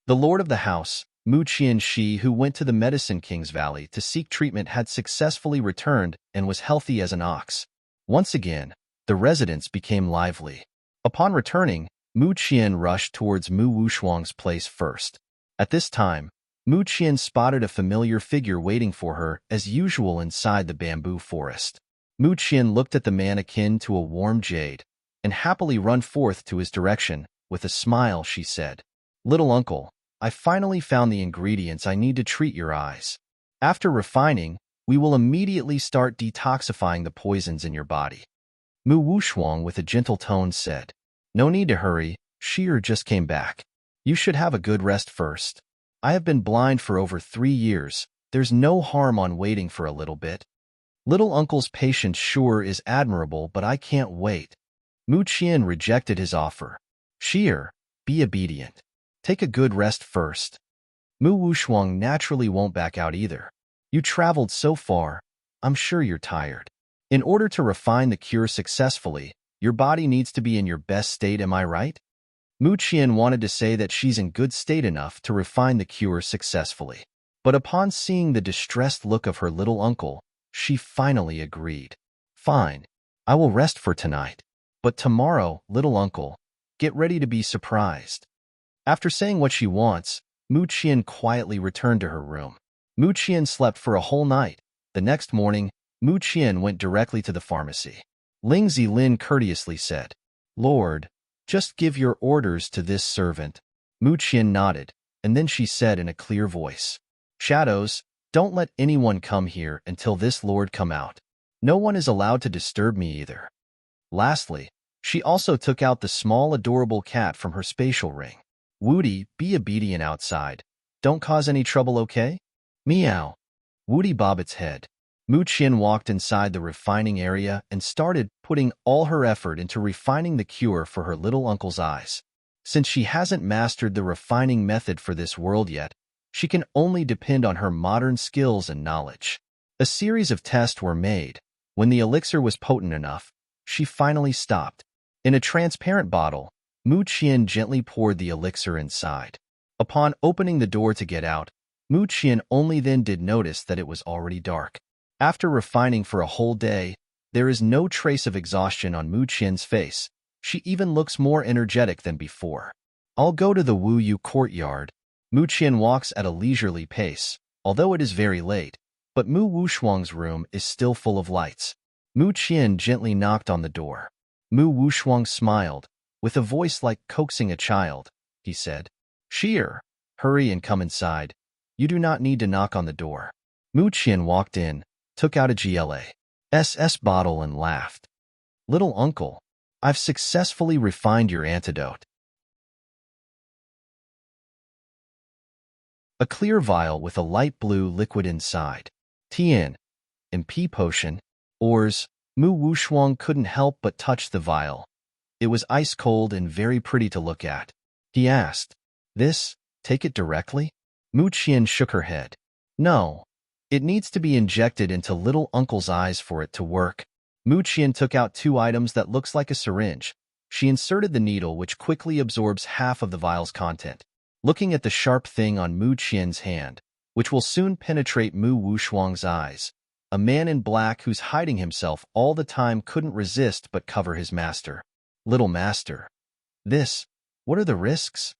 The lord of the house, Mu Qian, who went to the Medicine King's Valley to seek treatment, had successfully returned and was healthy as an ox. Once again, the residents became lively. Upon returning, Mu Qian rushed towards Mu Wushuang's place first. At this time, Mu Qian spotted a familiar figure waiting for her as usual inside the bamboo forest. Mu Qian looked at the man akin to a warm jade, and happily run forth to his direction. With a smile, she said, "Little uncle, I finally found the ingredients I need to treat your eyes. After refining, we will immediately start detoxifying the poisons in your body." Mu Wushuang, with a gentle tone, said, "No need to hurry, Sheer just came back. You should have a good rest first. I have been blind for over 3 years. There's no harm on waiting for a little bit." Little uncle's patience sure is admirable, but I can't wait. Mu Qian rejected his offer. "Sheer, be obedient. Take a good rest first." Mu Wushuang naturally won't back out either. "You traveled so far. I'm sure you're tired. In order to refine the cure successfully, your body needs to be in your best state, am I right?" Mu Qian wanted to say that she's in good state enough to refine the cure successfully. But upon seeing the distressed look of her little uncle, she finally agreed. "Fine, I will rest for tonight. But tomorrow, little uncle, get ready to be surprised." After saying what she wants, Mu Qian quietly returned to her room. Mu Qian slept for a whole night. The next morning, Mu Qian went directly to the pharmacy. Ling Zilin courteously said, "Lord, just give your orders to this servant." Mu Qian nodded, and then she said in a clear voice, "Shadows, don't let anyone come here until this lord come out. No one is allowed to disturb me either." Lastly, she also took out the small adorable cat from her spatial ring. "Woody, be obedient outside. Don't cause any trouble, okay?" "Meow." Woody bobbed its head. Mu Qian walked inside the refining area and started putting all her effort into refining the cure for her little uncle's eyes. Since she hasn't mastered the refining method for this world yet, she can only depend on her modern skills and knowledge. A series of tests were made. When the elixir was potent enough, she finally stopped. In a transparent bottle, Mu Qian gently poured the elixir inside. Upon opening the door to get out, Mu Qian only then did notice that it was already dark. After refining for a whole day, there is no trace of exhaustion on Mu Qian's face. She even looks more energetic than before. "I'll go to the Wu Yu courtyard." Mu Qian walks at a leisurely pace, although it is very late, but Mu Wushuang's room is still full of lights. Mu Qian gently knocked on the door. Mu Wushuang smiled. With a voice like coaxing a child, he said, "Sheer, hurry and come inside. You do not need to knock on the door." Mu Qian walked in, took out a GLA-SS bottle and laughed. "Little uncle, I've successfully refined your antidote." A clear vial with a light blue liquid inside. Tian, MP potion, ores. Mu Wushuang couldn't help but touch the vial. It was ice cold and very pretty to look at. He asked, "This, take it directly?" Mu Qian shook her head. "No. It needs to be injected into little uncle's eyes for it to work." Mu Qian took out 2 items that looks like a syringe. She inserted the needle, which quickly absorbs half of the vial's content. Looking at the sharp thing on Mu Qian's hand, which will soon penetrate Mu Wushuang's eyes, a man in black who's hiding himself all the time couldn't resist but cover his master. "Little master, what are the risks?"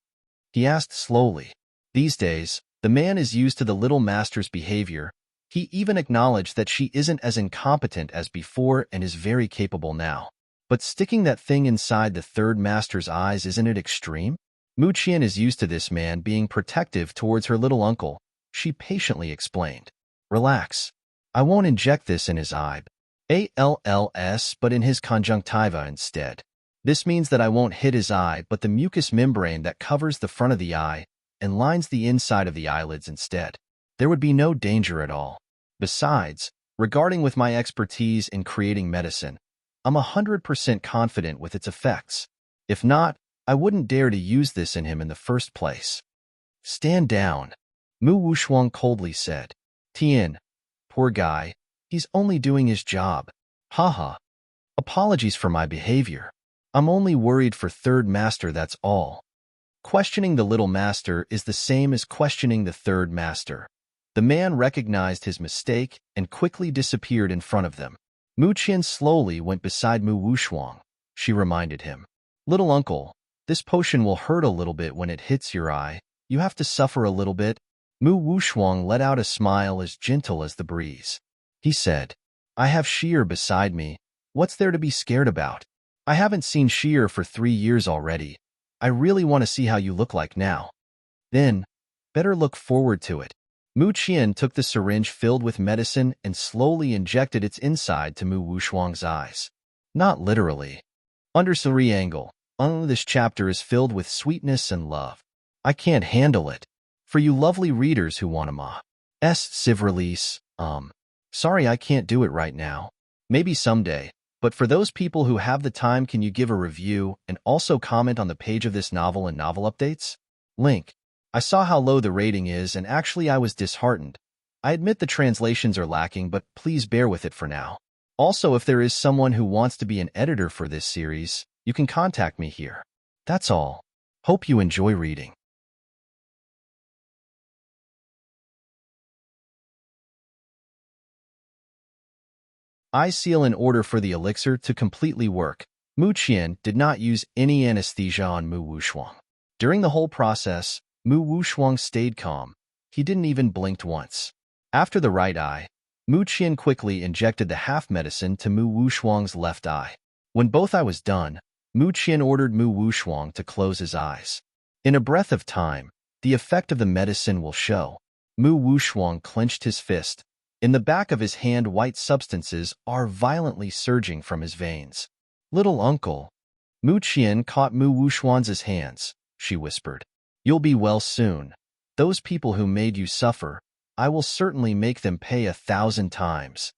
he asked slowly. These days, the man is used to the little master's behavior. He even acknowledged that she isn't as incompetent as before and is very capable now. But sticking that thing inside the third master's eyes, isn't it extreme? Mu Qian is used to this man being protective towards her little uncle. She patiently explained, "Relax. I won't inject this in his eye, but in his conjunctiva instead. This means that I won't hit his eye, but the mucous membrane that covers the front of the eye and lines the inside of the eyelids instead. There would be no danger at all. Besides, regarding with my expertise in creating medicine, I'm 100% confident with its effects. If not, I wouldn't dare to use this in him in the first place." "Stand down," Mu Wushuang coldly said. "Tian, poor guy, he's only doing his job. Haha. Apologies for my behavior. I'm only worried for third master, that's all." Questioning the little master is the same as questioning the third master. The man recognized his mistake and quickly disappeared in front of them. Mu Qian slowly went beside Mu Wushuang. She reminded him, "Little uncle, this potion will hurt a little bit when it hits your eye. You have to suffer a little bit." Mu Wushuang let out a smile as gentle as the breeze. He said, "I have Sheer beside me. What's there to be scared about? I haven't seen Sheer for 3 years already. I really want to see how you look like now. Then, better look forward to it." Mu Qian took the syringe filled with medicine and slowly injected its inside to Mu Wushuang's eyes. Not literally. Understory angle. This chapter is filled with sweetness and love. I can't handle it. For you lovely readers who want a Civ release, sorry I can't do it right now. Maybe someday. But for those people who have the time, can you give a review and also comment on the page of this novel and novel updates? Link. I saw how low the rating is and actually I was disheartened. I admit the translations are lacking, but please bear with it for now. Also, if there is someone who wants to be an editor for this series, you can contact me here. That's all. Hope you enjoy reading. I seal in order for the elixir to completely work. Mu Qian did not use any anesthesia on Mu Wushuang. During the whole process, Mu Wushuang stayed calm. He didn't even blink once. After the right eye, Mu Qian quickly injected the half medicine to Mu Wushuang's left eye. When both eyes was done, Mu Qian ordered Mu Wushuang to close his eyes. In a breath of time, the effect of the medicine will show. Mu Wushuang clenched his fist. In the back of his hand, white substances are violently surging from his veins. "Little uncle." Mu Qian caught Mu Wushuang's hands. She whispered, "You'll be well soon. Those people who made you suffer, I will certainly make them pay 1,000 times."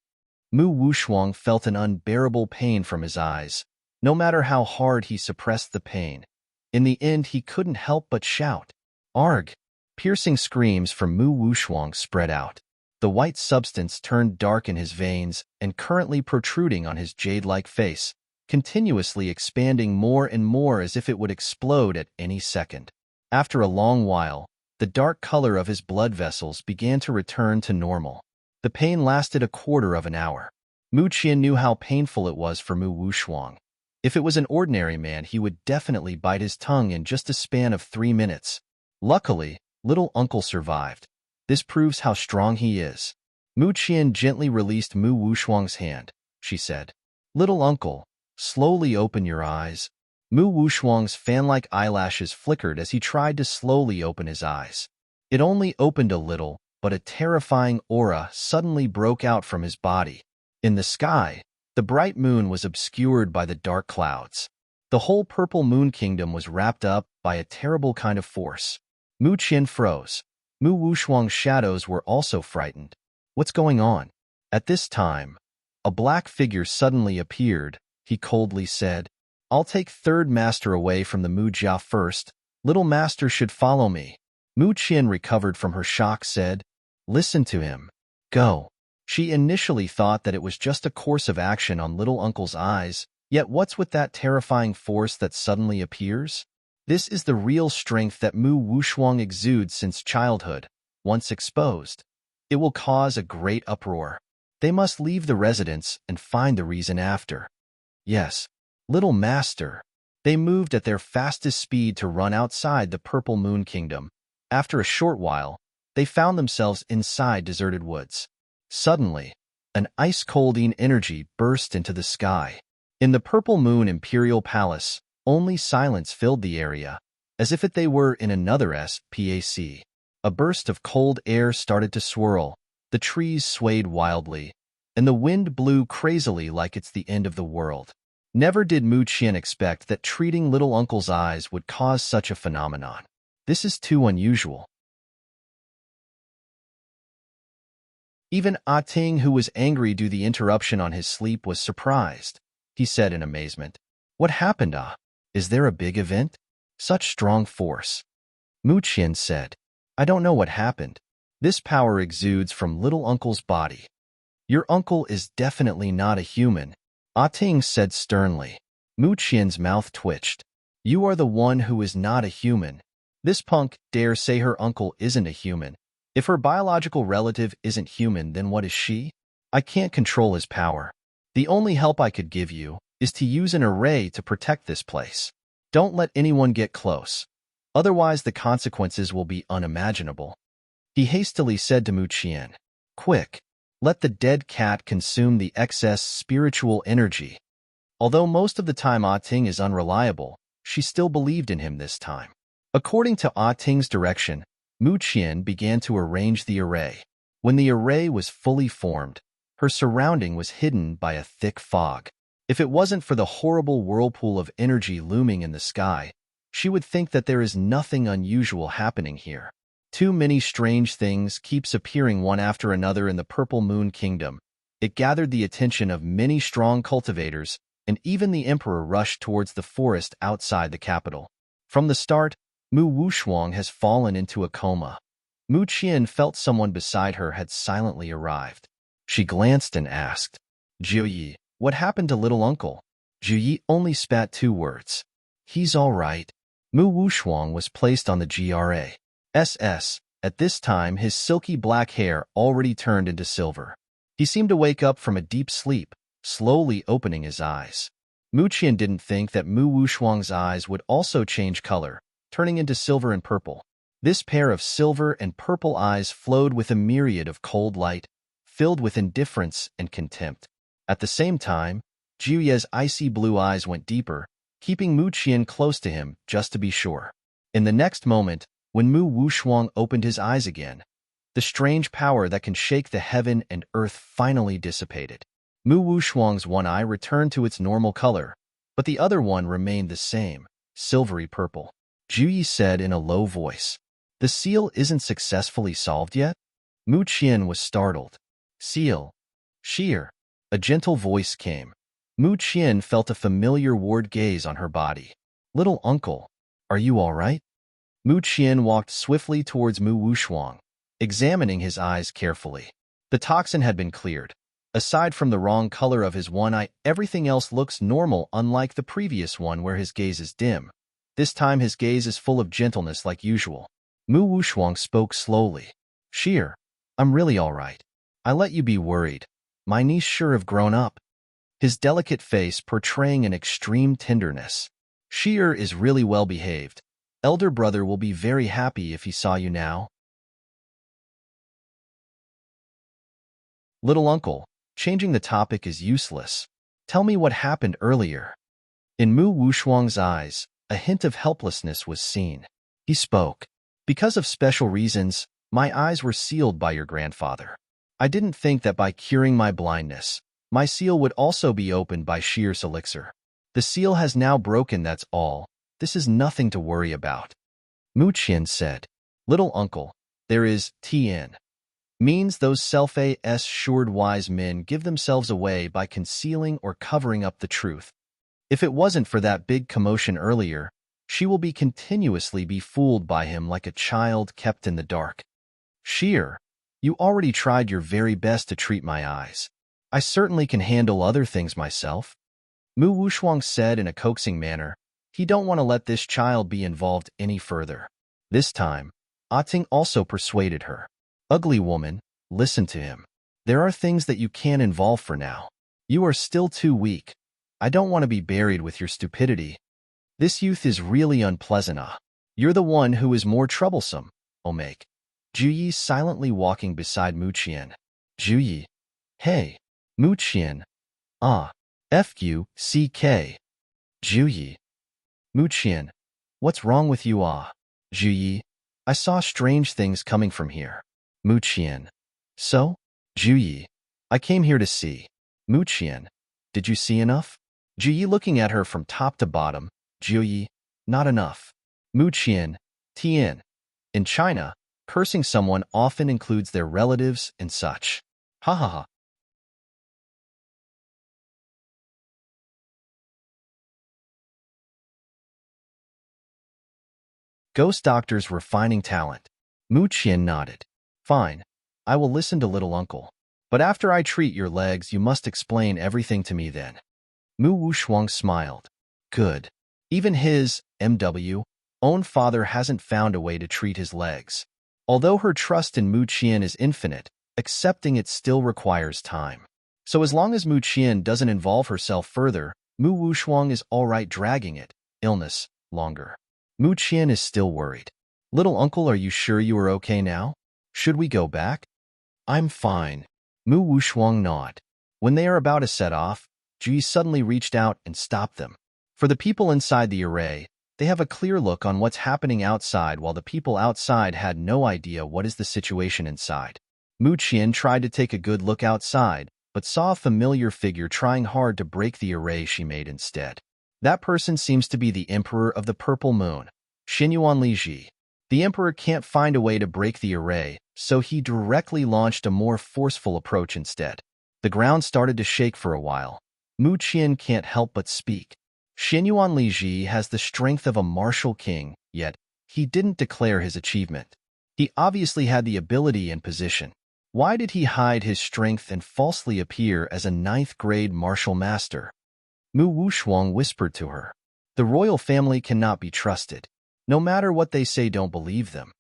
Mu Wushuang felt an unbearable pain from his eyes. No matter how hard he suppressed the pain, in the end he couldn't help but shout, "Arg!" Piercing screams from Mu Wushuang spread out. The white substance turned dark in his veins and currently protruding on his jade-like face, continuously expanding more and more as if it would explode at any second. After a long while, the dark color of his blood vessels began to return to normal. The pain lasted a quarter of an hour. Mu Qian knew how painful it was for Mu Wushuang. If it was an ordinary man, he would definitely bite his tongue in just a span of 3 minutes. Luckily, little uncle survived. This proves how strong he is. Mu Qian gently released Mu Wushuang's hand. She said, "Little uncle, slowly open your eyes." Mu Wushuang's fan-like eyelashes flickered as he tried to slowly open his eyes. It only opened a little, but a terrifying aura suddenly broke out from his body. In the sky, the bright moon was obscured by the dark clouds. The whole purple moon kingdom was wrapped up by a terrible kind of force. Mu Qian froze. Mu Wushuang's shadows were also frightened. What's going on? At this time, a black figure suddenly appeared. He coldly said, "I'll take third master away from the Mu Jia first. Little master should follow me." Mu Qian, recovered from her shock, said, "Listen to him. Go." She initially thought that it was just a course of action on little uncle's eyes, yet what's with that terrifying force that suddenly appears? This is the real strength that Mu Wushuang exudes since childhood. Once exposed, it will cause a great uproar. They must leave the residence and find the reason after. Yes, little master. They moved at their fastest speed to run outside the purple moon kingdom. After a short while, they found themselves inside deserted woods. Suddenly, an ice-cold energy burst into the sky. In the purple moon imperial palace, only silence filled the area, as if they were in another SPAC. A burst of cold air started to swirl, the trees swayed wildly, and the wind blew crazily like it's the end of the world. Never did Mu Qian expect that treating little uncle's eyes would cause such a phenomenon. This is too unusual. Even Ting, who was angry due to the interruption on his sleep, was surprised. He said in amazement, "What happened, Is there a big event? Such strong force." Mu Qian said, "I don't know what happened. This power exudes from little uncle's body." "Your uncle is definitely not a human," Ting said sternly. Mu Qian's mouth twitched. "You are the one who is not a human. This punk dare say her uncle isn't a human. If her biological relative isn't human, then what is she? I can't control his power. The only help I could give you is to use an array to protect this place. Don't let anyone get close. Otherwise, the consequences will be unimaginable. He hastily said to Mu Qian, Quick, let the dead cat consume the excess spiritual energy. Although most of the time Ah Ting is unreliable, she still believed in him this time. According to Ah Ting's direction, Mu Qian began to arrange the array. When the array was fully formed, her surrounding was hidden by a thick fog. If it wasn't for the horrible whirlpool of energy looming in the sky, she would think that there is nothing unusual happening here. Too many strange things keeps appearing one after another in the Purple Moon Kingdom. It gathered the attention of many strong cultivators, and even the emperor rushed towards the forest outside the capital. From the start, Mu Wushuang has fallen into a coma. Mu Qian felt someone beside her had silently arrived. She glanced and asked, Jiuyi, what happened to little uncle? Jiuyi only spat 2 words. He's all right. Mu Wushuang was placed on the GRASS. At this time, his silky black hair already turned into silver. He seemed to wake up from a deep sleep, slowly opening his eyes. Mu Qian didn't think that Mu Wushuang's eyes would also change color, turning into silver and purple. This pair of silver and purple eyes flowed with a myriad of cold light, filled with indifference and contempt. At the same time, Jiuye's icy blue eyes went deeper, keeping Mu Qian close to him just to be sure. In the next moment, when Mu Wushuang opened his eyes again, the strange power that can shake the heaven and earth finally dissipated. Mu Wushuang's one eye returned to its normal color, but the other one remained the same, silvery purple. Jiuyi said in a low voice, The seal isn't successfully solved yet? Mu Qian was startled. Seal. Sheer. A gentle voice came. Mu Qian felt a familiar ward gaze on her body. Little uncle, are you all right? Mu Qian walked swiftly towards Mu Wushuang, examining his eyes carefully. The toxin had been cleared. Aside from the wrong color of his one eye, everything else looks normal, unlike the previous one where his gaze is dim. This time his gaze is full of gentleness like usual. Mu Wushuang spoke slowly. Sheer, I'm really all right. I let you be worried. My niece sure have grown up. His delicate face portraying an extreme tenderness. Sheer is really well behaved. Elder brother will be very happy if he saw you now. Little uncle, changing the topic is useless. Tell me what happened earlier. In Mu Wushuang's eyes, a hint of helplessness was seen. He spoke. Because of special reasons, my eyes were sealed by your grandfather. I didn't think that by curing my blindness, my seal would also be opened by Sheer's elixir. The seal has now broken, that's all. This is nothing to worry about. Mu Qian said, Little uncle, there is Tien. Means those self-assured wise men give themselves away by concealing or covering up the truth. If it wasn't for that big commotion earlier, she will be continuously be fooled by him like a child kept in the dark. Sheer, you already tried your very best to treat my eyes. I certainly can handle other things myself. Mu Wushuang said in a coaxing manner. He don't want to let this child be involved any further. This time, Ah Ting also persuaded her. Ugly woman, listen to him. There are things that you can't involve for now. You are still too weak. I don't want to be buried with your stupidity. This youth is really unpleasant. You're the one who is more troublesome, Omake. Jiuyi silently walking beside Mu Qian. Jiuyi. Hey. Mu Qian. Fuck. Jiuyi. Mu Qian. What's wrong with you? Jiuyi. I saw strange things coming from here. Mu Qian. So? Jiuyi. I came here to see. Mu Qian. Did you see enough? Jiuyi looking at her from top to bottom. Jiuyi. Not enough. Mu Qian. Tien. In China, cursing someone often includes their relatives and such. Ha ha ha. Ghost Doctor's refining talent. Mu Qian nodded. Fine. I will listen to little uncle. But after I treat your legs, you must explain everything to me then. Mu Wushuang smiled. Good. Even his, MW, own father hasn't found a way to treat his legs. Although her trust in Mu Qian is infinite, accepting it still requires time. So as long as Mu Qian doesn't involve herself further, Mu Wushuang is alright dragging it, illness, longer. Mu Qian is still worried. Little uncle, are you sure you are okay now? Should we go back? I'm fine. Mu Wushuang nodded. When they are about to set off, Ji suddenly reached out and stopped them. For the people inside the array, they have a clear look on what's happening outside, while the people outside had no idea what is the situation inside. Mu Qian tried to take a good look outside, but saw a familiar figure trying hard to break the array she made instead. That person seems to be the Emperor of the Purple Moon, Xinyuan Liji. The Emperor can't find a way to break the array, so he directly launched a more forceful approach instead. The ground started to shake for a while. Mu Qian can't help but speak. Xinyuan Liji has the strength of a martial king, yet he didn't declare his achievement. He obviously had the ability and position. Why did he hide his strength and falsely appear as a 9th-grade martial master? Mu Wushuang whispered to her. The royal family cannot be trusted. No matter what they say, don't believe them.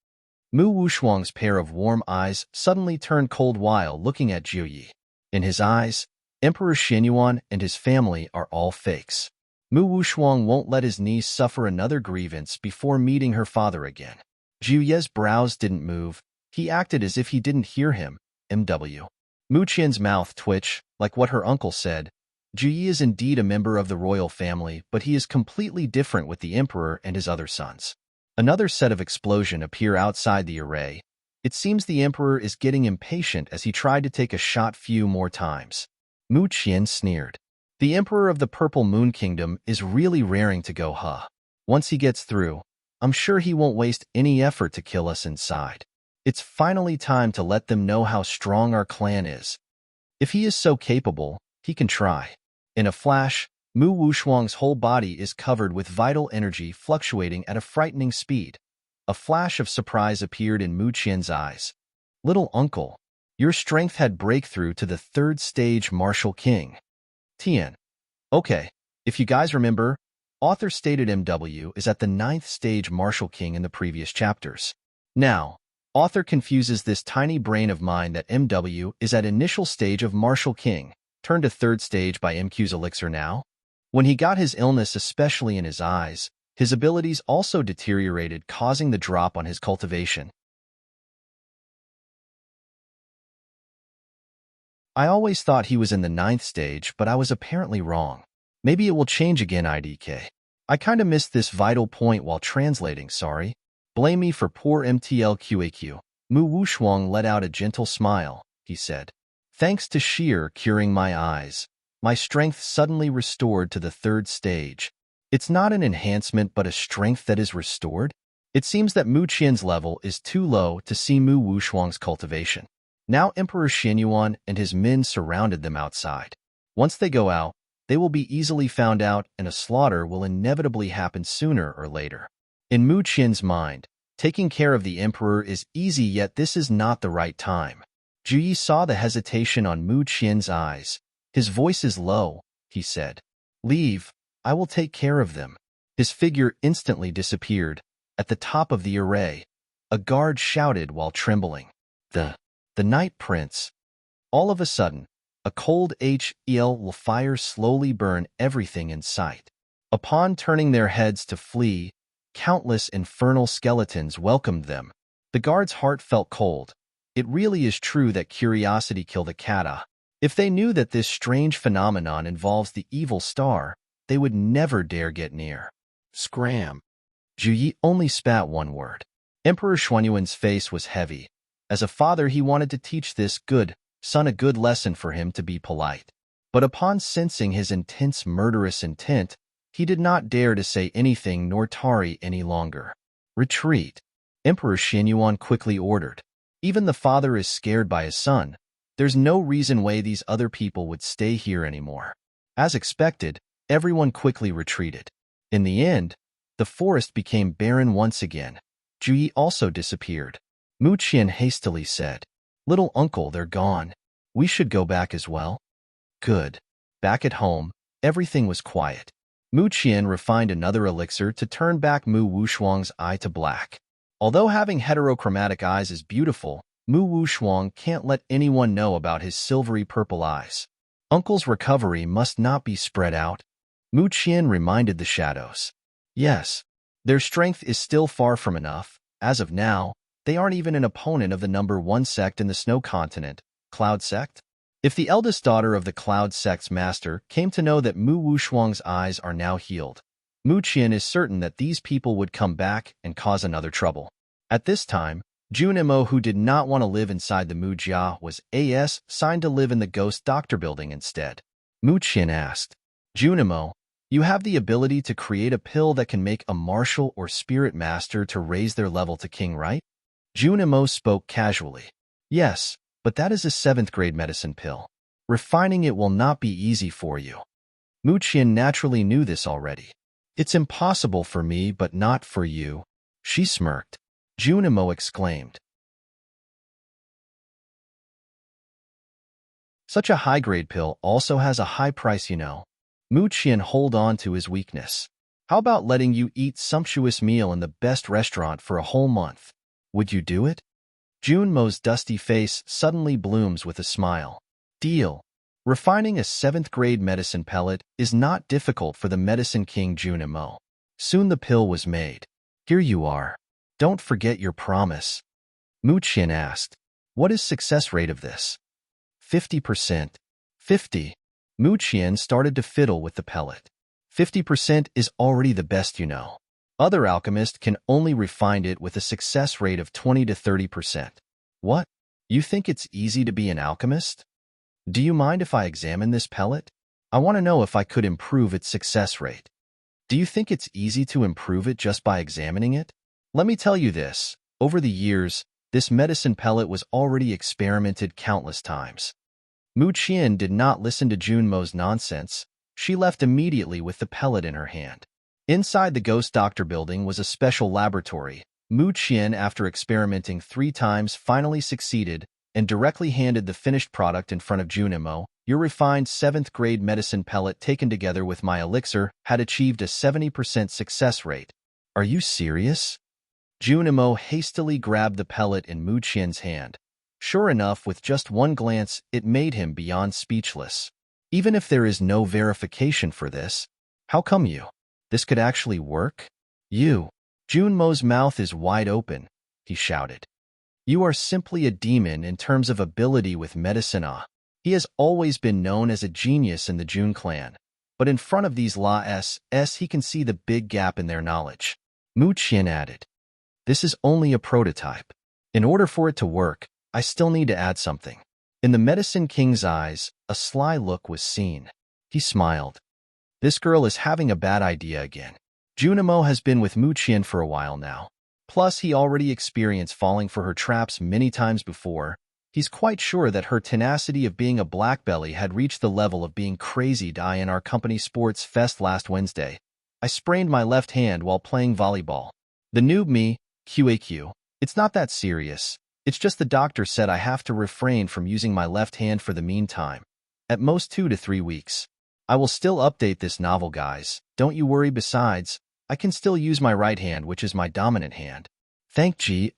Mu Wushuang's pair of warm eyes suddenly turned cold while looking at Jiuyi. In his eyes, Emperor Xinyuan and his family are all fakes. Mu Wushuang won't let his niece suffer another grievance before meeting her father again. Jiuyi's brows didn't move. He acted as if he didn't hear him. MW. Mu Qian's mouth twitched, like what her uncle said. Jiuyi is indeed a member of the royal family, but he is completely different with the emperor and his other sons. Another set of explosion appear outside the array. It seems the emperor is getting impatient as he tried to take a shot few more times. Mu Qian sneered. The emperor of the Purple Moon Kingdom is really raring to go, huh? Once he gets through, I'm sure he won't waste any effort to kill us inside. It's finally time to let them know how strong our clan is. If he is so capable, he can try. In a flash, Mu Wushuang's whole body is covered with vital energy fluctuating at a frightening speed. A flash of surprise appeared in Mu Qian's eyes. Little uncle, your strength had breakthrough to the 3rd stage martial king. Tian. Okay, if you guys remember, author stated MW is at the 9th stage martial king in the previous chapters. Now, author confuses this tiny brain of mine that MW is at initial stage of martial king, turned to 3rd stage by MQ's elixir now. When he got his illness, especially in his eyes, his abilities also deteriorated, causing the drop on his cultivation. I always thought he was in the 9th stage, but I was apparently wrong. Maybe it will change again, IDK. I kinda missed this vital point while translating, sorry. Blame me for poor MTLQAQ. Mu Wushuang let out a gentle smile, he said. Thanks to sheer curing my eyes, my strength suddenly restored to the 3rd stage. It's not an enhancement but a strength that is restored. It seems that Mu Qian's level is too low to see Mu Wushuang's cultivation. Now Emperor Xinyuan and his men surrounded them outside. Once they go out, they will be easily found out and a slaughter will inevitably happen sooner or later. In Mu Qian's mind, taking care of the emperor is easy, yet this is not the right time. Jiuyi saw the hesitation on Mu Qian's eyes. His voice is low, he said. Leave, I will take care of them. His figure instantly disappeared. At the top of the array, a guard shouted while trembling. The Night Prince. All of a sudden, a cold HEL fire slowly burned everything in sight. Upon turning their heads to flee, countless infernal skeletons welcomed them. The guard's heart felt cold. It really is true that curiosity killed a cat. If they knew that this strange phenomenon involves the evil star, they would never dare get near. Scram. Jiuyi only spat one word. Emperor Xuanyuan's face was heavy. As a father, he wanted to teach this good son a good lesson for him to be polite. But upon sensing his intense murderous intent, he did not dare to say anything nor tarry any longer. Retreat. Emperor Xinyuan quickly ordered. Even the father is scared by his son. There's no reason why these other people would stay here anymore. As expected, everyone quickly retreated. In the end, the forest became barren once again. Jiuyi also disappeared. Mu Qian hastily said, Little uncle, they're gone. We should go back as well. Good. Back at home, everything was quiet. Mu Qian refined another elixir to turn back Mu Wushuang's eye to black. Although having heterochromatic eyes is beautiful, Mu Wushuang can't let anyone know about his silvery purple eyes. Uncle's recovery must not be spread out. Mu Qian reminded the shadows. Yes, their strength is still far from enough. As of now, they aren't even an opponent of the number 1 sect in the Snow Continent, Cloud Sect. If the eldest daughter of the Cloud Sect's master came to know that Mu Wushuang's eyes are now healed, Mu Qian is certain that these people would come back and cause another trouble. At this time, Junimo, who did not want to live inside the Mu Jia, was signed to live in the Ghost Doctor building instead. Mu Qian asked, Junimo, you have the ability to create a pill that can make a martial or spirit master to raise their level to king, right? Junimo spoke casually. Yes, but that is a 7th grade medicine pill. Refining it will not be easy for you. Mu Qian naturally knew this already. It's impossible for me, but not for you. She smirked. Junimo exclaimed. Such a high-grade pill also has a high price, you know. Mu Qian hold on to his weakness. How about letting you eat sumptuous meal in the best restaurant for a whole month? Would you do it? Junmo's dusty face suddenly blooms with a smile. Deal. Refining a 7th grade medicine pellet is not difficult for the medicine king Junimo. Soon the pill was made. Here you are. Don't forget your promise. Mu Qian asked, what is success rate of this? 50%. 50. Mu Qian started to fiddle with the pellet. 50% is already the best, you know. Other alchemists can only refine it with a success rate of 20 to 30%. What? You think it's easy to be an alchemist? Do you mind if I examine this pellet? I want to know if I could improve its success rate. Do you think it's easy to improve it just by examining it? Let me tell you this. Over the years, this medicine pellet was already experimented countless times. Mu Qian did not listen to Junmo's nonsense. She left immediately with the pellet in her hand. Inside the Ghost Doctor building was a special laboratory. Mu Qian, after experimenting 3 times, finally succeeded and directly handed the finished product in front of Junimo. Your refined 7th grade medicine pellet taken together with my elixir had achieved a 70% success rate. Are you serious? Junimo hastily grabbed the pellet in Mu Qian's hand. Sure enough, with just one glance, it made him beyond speechless. Even if there is no verification for this, how come this could actually work? Junmo's mouth is wide open, he shouted. You are simply a demon in terms of ability with medicine. He has always been known as a genius in the Jun clan, but in front of these he can see the big gap in their knowledge. Mu Qian added, this is only a prototype. In order for it to work, I still need to add something. In the medicine king's eyes, a sly look was seen. He smiled. This girl is having a bad idea again. Junimo has been with Mu Qian for a while now. Plus, he already experienced falling for her traps many times before. He's quite sure that her tenacity of being a black belly had reached the level of being crazy. In our company sports fest last Wednesday, I sprained my left hand while playing volleyball. The noob me, QAQ. It's not that serious. It's just the doctor said I have to refrain from using my left hand for the meantime. At most 2 to 3 weeks. I will still update this novel, guys. Don't you worry. Besides, I can still use my right hand, which is my dominant hand. Thank God.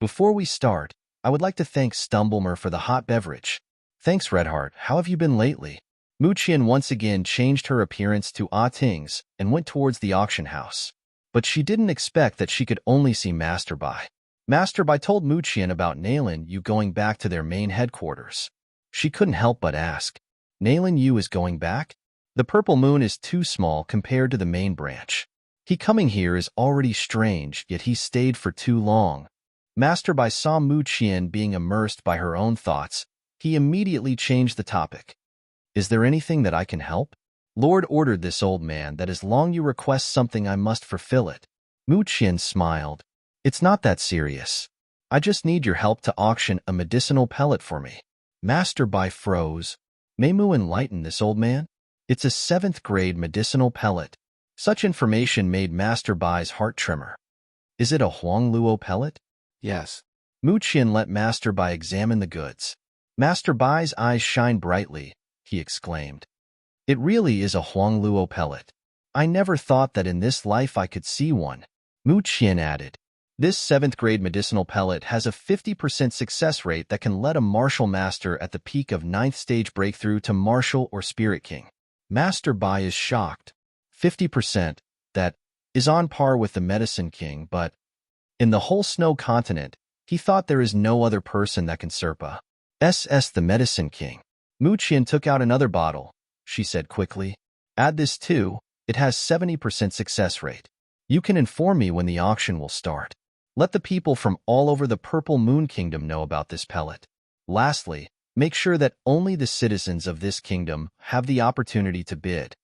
Before we start, I would like to thank Stumblemer for the hot beverage. Thanks, Redheart. How have you been lately? Mu Qian once again changed her appearance to Ting's and went towards the auction house. But she didn't expect that she could only see Master Bai. Master Bai told Mu Qian about Nailin Yu going back to their main headquarters. She couldn't help but ask, Nailin Yu is going back? The Purple Moon is too small compared to the main branch. He coming here is already strange, yet he stayed for too long. Master Bai saw Mu Qian being immersed by her own thoughts. He immediately changed the topic. Is there anything that I can help? Lord ordered this old man that as long you request something I must fulfill it. Mu Qian smiled. It's not that serious. I just need your help to auction a medicinal pellet for me. Master Bai froze. May Mu enlighten this old man? It's a 7th grade medicinal pellet. Such information made Master Bai's heart tremor. Is it a Huang Luo pellet? Yes. Mu Qian let Master Bai examine the goods. Master Bai's eyes shine brightly, he exclaimed. It really is a Huang Luo pellet. I never thought that in this life I could see one, Mu Qian added. This 7th grade medicinal pellet has a 50% success rate that can let a martial master at the peak of 9th stage breakthrough to martial or spirit king. Master Bai is shocked. 50%, that is on par with the medicine king, but in the whole snow continent, he thought there is no other person that can surpass the medicine king. Mu Qian took out another bottle, she said quickly. Add this too, it has 70% success rate. You can inform me when the auction will start. Let the people from all over the Purple Moon Kingdom know about this pellet. Lastly, make sure that only the citizens of this kingdom have the opportunity to bid.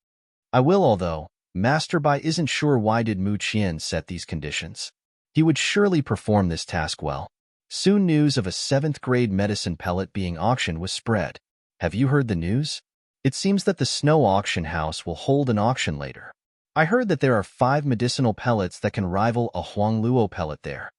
I will, although Master Bai isn't sure why did Mu Qian set these conditions. He would surely perform this task well. Soon news of a 7th grade medicine pellet being auctioned was spread. Have you heard the news? It seems that the Snow Auction House will hold an auction later. I heard that there are 5 medicinal pellets that can rival a Huangluo pellet there.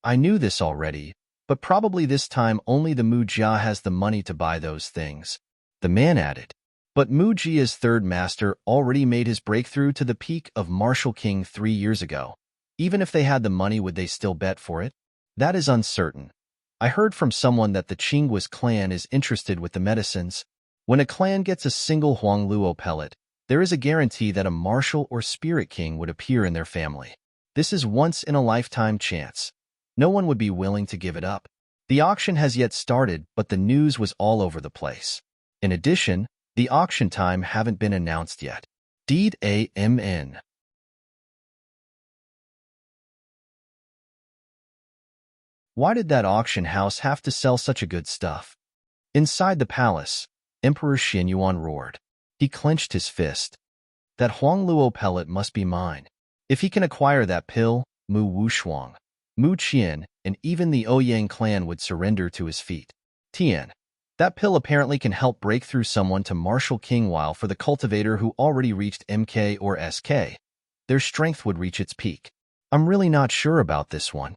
I knew this already, but probably this time only the Mu Jia has the money to buy those things. The man added. But Mu Jia's 3rd master already made his breakthrough to the peak of Martial King 3 years ago. Even if they had the money, would they still bet for it? That is uncertain. I heard from someone that the Qinggua's clan is interested with the medicines. When a clan gets a single Huangluo pellet, there is a guarantee that a martial or spirit king would appear in their family. This is once-in-a-lifetime chance. No one would be willing to give it up. The auction has yet started, but the news was all over the place. In addition, the auction time haven't been announced yet. Deed AMN. Why did that auction house have to sell such a good stuff? Inside the palace, Emperor Xianyuan roared. He clenched his fist. That Huangluo pellet must be mine. If he can acquire that pill, Mu Wushuang, Mu Qian, and even the Ouyang clan would surrender to his feet. Tian. That pill apparently can help break through someone to Martial King, while for the cultivator who already reached MK or SK, their strength would reach its peak. I'm really not sure about this one.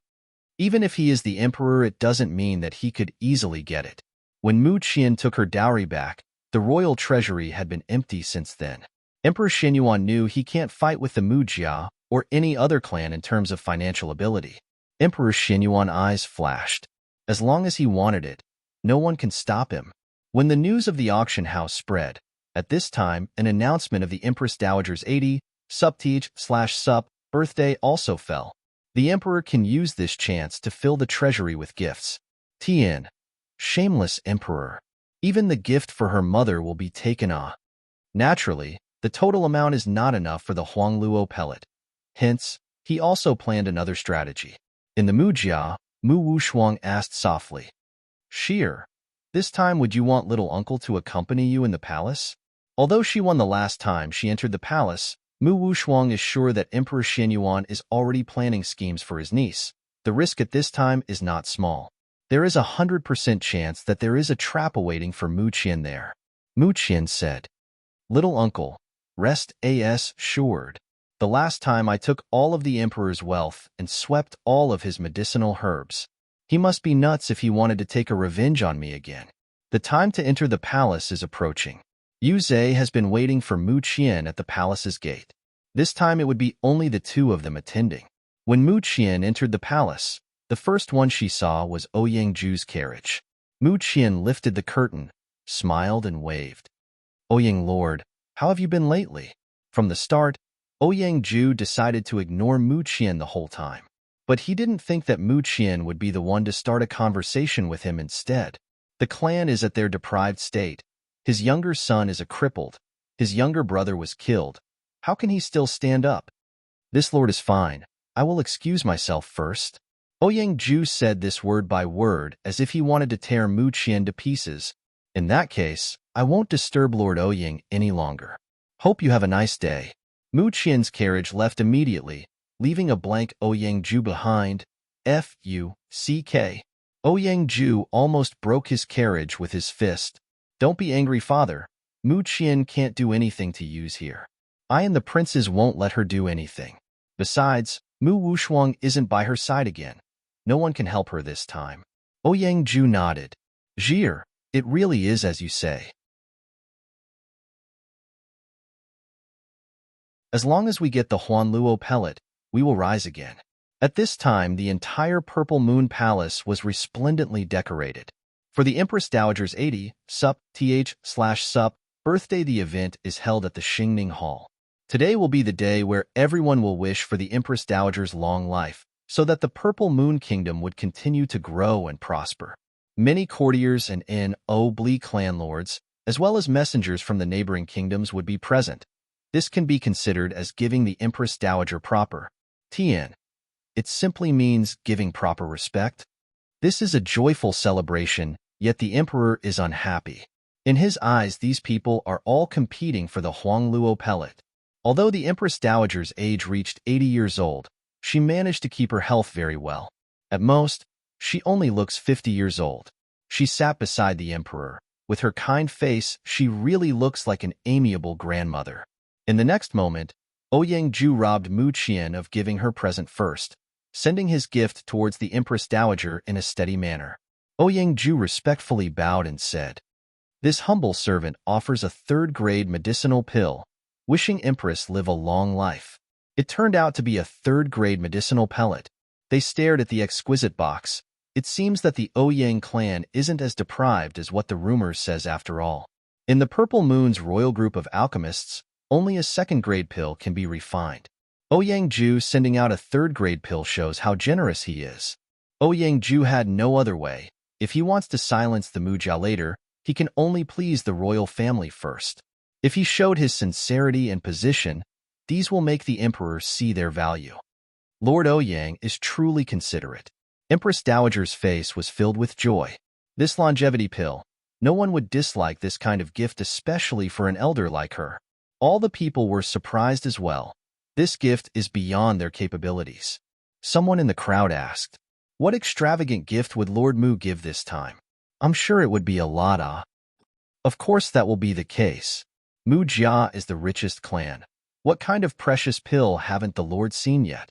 Even if he is the emperor, it doesn't mean that he could easily get it. When Mu Qian took her dowry back, the royal treasury had been empty since then. Emperor Xianyuan knew he can't fight with the Mu Jia or any other clan in terms of financial ability. Emperor Xianyuan's eyes flashed. As long as he wanted it, no one can stop him. When the news of the auction house spread, at this time, an announcement of the Empress Dowager's 80 sup birthday also fell. The emperor can use this chance to fill the treasury with gifts. Tian. Shameless emperor. Even the gift for her mother will be taken off. Naturally, the total amount is not enough for the Huangluo pellet. Hence, he also planned another strategy. In the Mu Jia, Mu Wushuang asked softly, Sheer, this time would you want little uncle to accompany you in the palace? Although she won the last time she entered the palace, Mu Wushuang is sure that Emperor Xianyuan is already planning schemes for his niece. The risk at this time is not small. There is 100% chance that there is a trap awaiting for Mu Qian there. Mu Qian said, Little uncle, rest assured. The last time I took all of the emperor's wealth and swept all of his medicinal herbs. He must be nuts if he wanted to take a revenge on me again. The time to enter the palace is approaching. Yu Zhe has been waiting for Mu Qian at the palace's gate. This time it would be only the two of them attending. When Mu Qian entered the palace, the first one she saw was Ouyang Ju's carriage. Mu Qian lifted the curtain, smiled and waved. Ouyang Lord, how have you been lately? From the start, Ouyang Ju decided to ignore Mu Qian the whole time. But he didn't think that Mu Qian would be the one to start a conversation with him instead. The clan is at their deprived state. His younger son is a crippled. His younger brother was killed. How can he still stand up? This lord is fine. I will excuse myself first. Ouyang Ju said this word by word as if he wanted to tear Mu Qian to pieces. In that case, I won't disturb Lord Ouyang any longer. Hope you have a nice day. Mu Qian's carriage left immediately, leaving a blank Ouyang Ju behind. F-U-C-K. Ouyang Ju almost broke his carriage with his fist. Don't be angry, father. Mu Qian can't do anything to use here. I and the princes won't let her do anything. Besides, Mu Wushuang isn't by her side again. No one can help her this time. Ouyang Ju nodded. Jir, it really is as you say. As long as we get the Huanluo pellet, we will rise again. At this time, the entire Purple Moon Palace was resplendently decorated. For the Empress Dowager's 80th/sup birthday, the event is held at the Xingning Hall. Today will be the day where everyone will wish for the Empress Dowager's long life, so that the Purple Moon Kingdom would continue to grow and prosper. Many courtiers and oblique landlords, as well as messengers from the neighboring kingdoms, would be present. This can be considered as giving the Empress Dowager proper Tian. It simply means giving proper respect. This is a joyful celebration, yet the emperor is unhappy. In his eyes, these people are all competing for the Huangluo pellet. Although the Empress Dowager's age reached 80 years old, she managed to keep her health very well. At most, she only looks 50 years old. She sat beside the emperor. With her kind face, she really looks like an amiable grandmother. In the next moment, Ouyang-ju robbed Mu Qian of giving her present first, sending his gift towards the Empress Dowager in a steady manner. Ouyang-ju respectfully bowed and said, "This humble servant offers a third-grade medicinal pill, wishing Empress live a long life." It turned out to be a third-grade medicinal pellet. They stared at the exquisite box. It seems that the Ouyang clan isn't as deprived as what the rumor says after all. In the Purple Moon's royal group of alchemists, only a second-grade pill can be refined. Ouyang-ju sending out a third-grade pill shows how generous he is. Ouyang-ju had no other way. If he wants to silence the Mujia later, he can only please the royal family first. If he showed his sincerity and position, these will make the emperor see their value. Lord Ouyang is truly considerate. Empress Dowager's face was filled with joy. This longevity pill, no one would dislike this kind of gift, especially for an elder like her. All the people were surprised as well. This gift is beyond their capabilities. Someone in the crowd asked, "What extravagant gift would Lord Mu give this time?" "I'm sure it would be a lot, ah." Of course that will be the case. Mu Jia is the richest clan. What kind of precious pill haven't the Lord seen yet?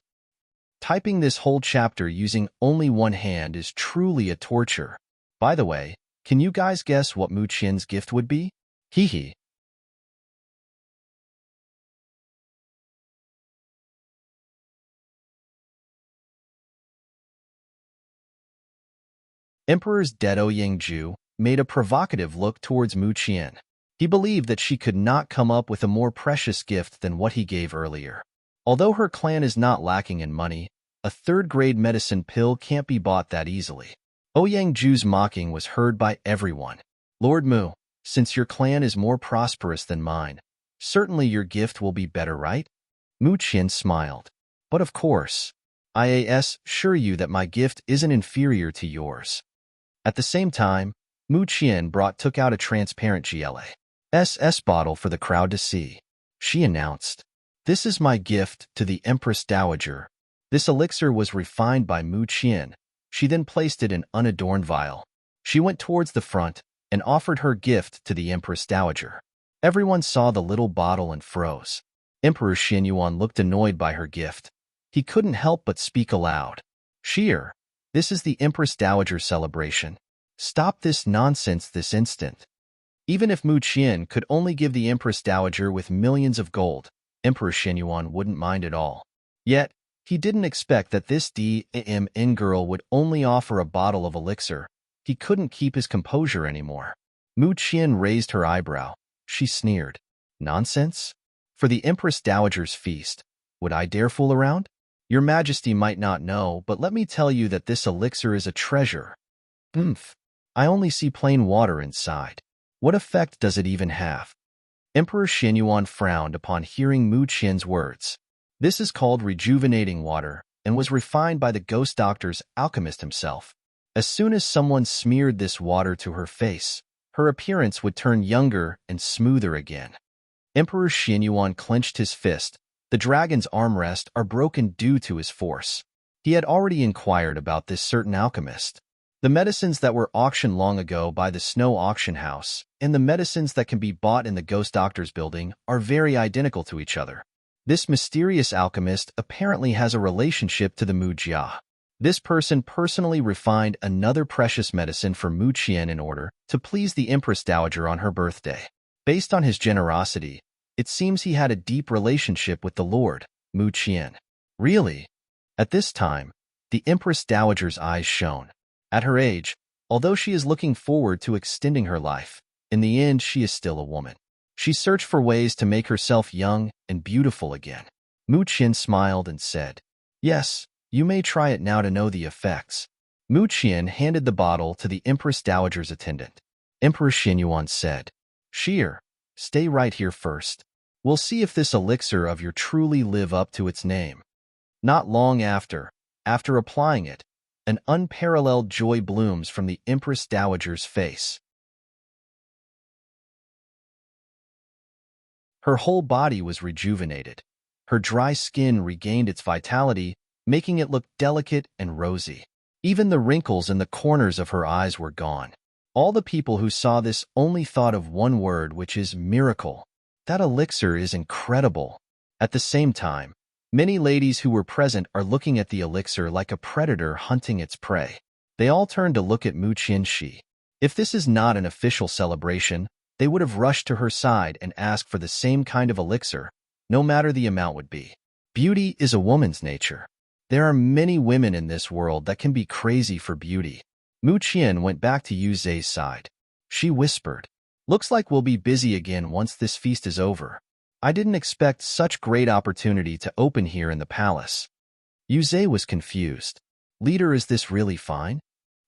Typing this whole chapter using only one hand is truly a torture. By the way, can you guys guess what Mu Qian's gift would be? Hee hee. Emperor's dead Ouyang-ju made a provocative look towards Mu Qian. He believed that she could not come up with a more precious gift than what he gave earlier. Although her clan is not lacking in money, a third-grade medicine pill can't be bought that easily. Ouyang-ju's mocking was heard by everyone. "Lord Mu, since your clan is more prosperous than mine, certainly your gift will be better, right?" Mu Qian smiled. "But of course, I assure you that my gift isn't inferior to yours." At the same time, Mu Qian took out a transparent GLA-SS bottle for the crowd to see. She announced, "This is my gift to the Empress Dowager." This elixir was refined by Mu Qian. She then placed it in an unadorned vial. She went towards the front and offered her gift to the Empress Dowager. Everyone saw the little bottle and froze. Emperor Xianyuan looked annoyed by her gift. He couldn't help but speak aloud. "Sheer, this is the Empress Dowager celebration. Stop this nonsense this instant." Even if Mu Qian could only give the Empress Dowager with millions of gold, Emperor Xianyuan wouldn't mind at all. Yet, he didn't expect that this DMN girl would only offer a bottle of elixir. He couldn't keep his composure anymore. Mu Qian raised her eyebrow. She sneered. "Nonsense? For the Empress Dowager's feast, would I dare fool around? Your Majesty might not know, but let me tell you that this elixir is a treasure." "Umph. I only see plain water inside. What effect does it even have?" Emperor Xianyuan frowned upon hearing Mu Qian's words. "This is called rejuvenating water and was refined by the ghost doctor's alchemist himself. As soon as someone smeared this water to her face, her appearance would turn younger and smoother again." Emperor Xianyuan clenched his fist. The dragon's armrests are broken due to his force. He had already inquired about this certain alchemist. The medicines that were auctioned long ago by the Snow Auction House and the medicines that can be bought in the Ghost Doctor's building are very identical to each other. This mysterious alchemist apparently has a relationship to the Mu Jia. This person personally refined another precious medicine for Mu Qian in order to please the Empress Dowager on her birthday. Based on his generosity, It seems he had a deep relationship with the Lord, Mu Qian. Really? At this time, the Empress Dowager's eyes shone. At her age, although she is looking forward to extending her life, in the end she is still a woman. She searched for ways to make herself young and beautiful again. Mu Qian smiled and said, "Yes, you may try it now to know the effects." Mu Qian handed the bottle to the Empress Dowager's attendant. Emperor Xinyuan said, "Sheer, stay right here first. We'll see if this elixir of your truly live up to its name." Not long after applying it, an unparalleled joy blooms from the Empress Dowager's face. Her whole body was rejuvenated. Her dry skin regained its vitality, making it look delicate and rosy. Even the wrinkles in the corners of her eyes were gone. All the people who saw this only thought of one word, which is miracle. That elixir is incredible. At the same time, many ladies who were present are looking at the elixir like a predator hunting its prey. They all turned to look at Mu Qianxi. If this is not an official celebration, they would have rushed to her side and asked for the same kind of elixir, no matter the amount would be. Beauty is a woman's nature. There are many women in this world that can be crazy for beauty. Mu Qian went back to Yu Zhe's side. She whispered, "Looks like we'll be busy again once this feast is over. I didn't expect such great opportunity to open here in the palace." Yu Zhe was confused. "Leader, is this really fine?"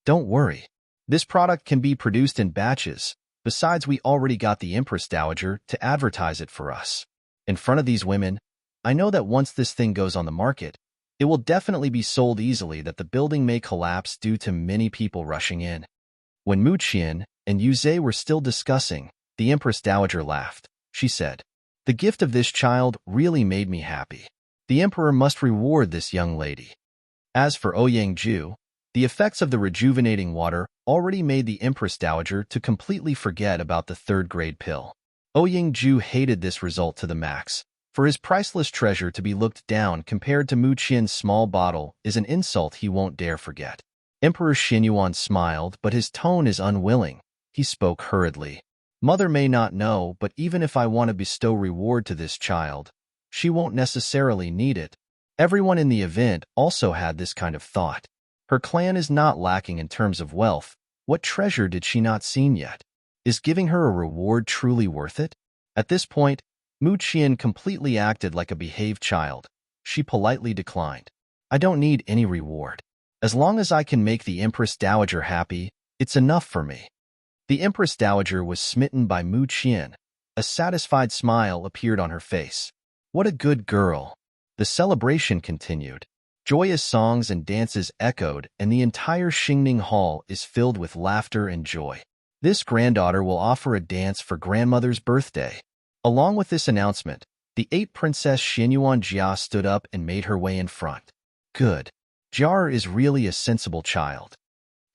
"Don't worry. This product can be produced in batches. Besides, we already got the Empress Dowager to advertise it for us. In front of these women, I know that once this thing goes on the market, it will definitely be sold easily, that the building may collapse due to many people rushing in." When Mu Qian and Yu Zhe were still discussing, the Empress Dowager laughed. She said, "The gift of this child really made me happy. The emperor must reward this young lady." As for Ouyang-ju, the effects of the rejuvenating water already made the Empress Dowager to completely forget about the third-grade pill. Ouyang-ju hated this result to the max. For his priceless treasure to be looked down compared to Mu Qian's small bottle is an insult he won't dare forget. Emperor Xinyuan smiled, but his tone is unwilling. He spoke hurriedly. "Mother may not know, but even if I want to bestow reward to this child, she won't necessarily need it." Everyone in the event also had this kind of thought. Her clan is not lacking in terms of wealth. What treasure did she not seen yet? Is giving her a reward truly worth it? At this point, Mu Qian completely acted like a behaved child. She politely declined. "I don't need any reward. As long as I can make the Empress Dowager happy, it's enough for me." The Empress Dowager was smitten by Mu Qian. A satisfied smile appeared on her face. "What a good girl." The celebration continued. Joyous songs and dances echoed, and the entire Xingning Hall is filled with laughter and joy. This granddaughter will offer a dance for grandmother's birthday. Along with this announcement, the 8th Princess Xinyuan Jia stood up and made her way in front. "Good. Jiar is really a sensible child."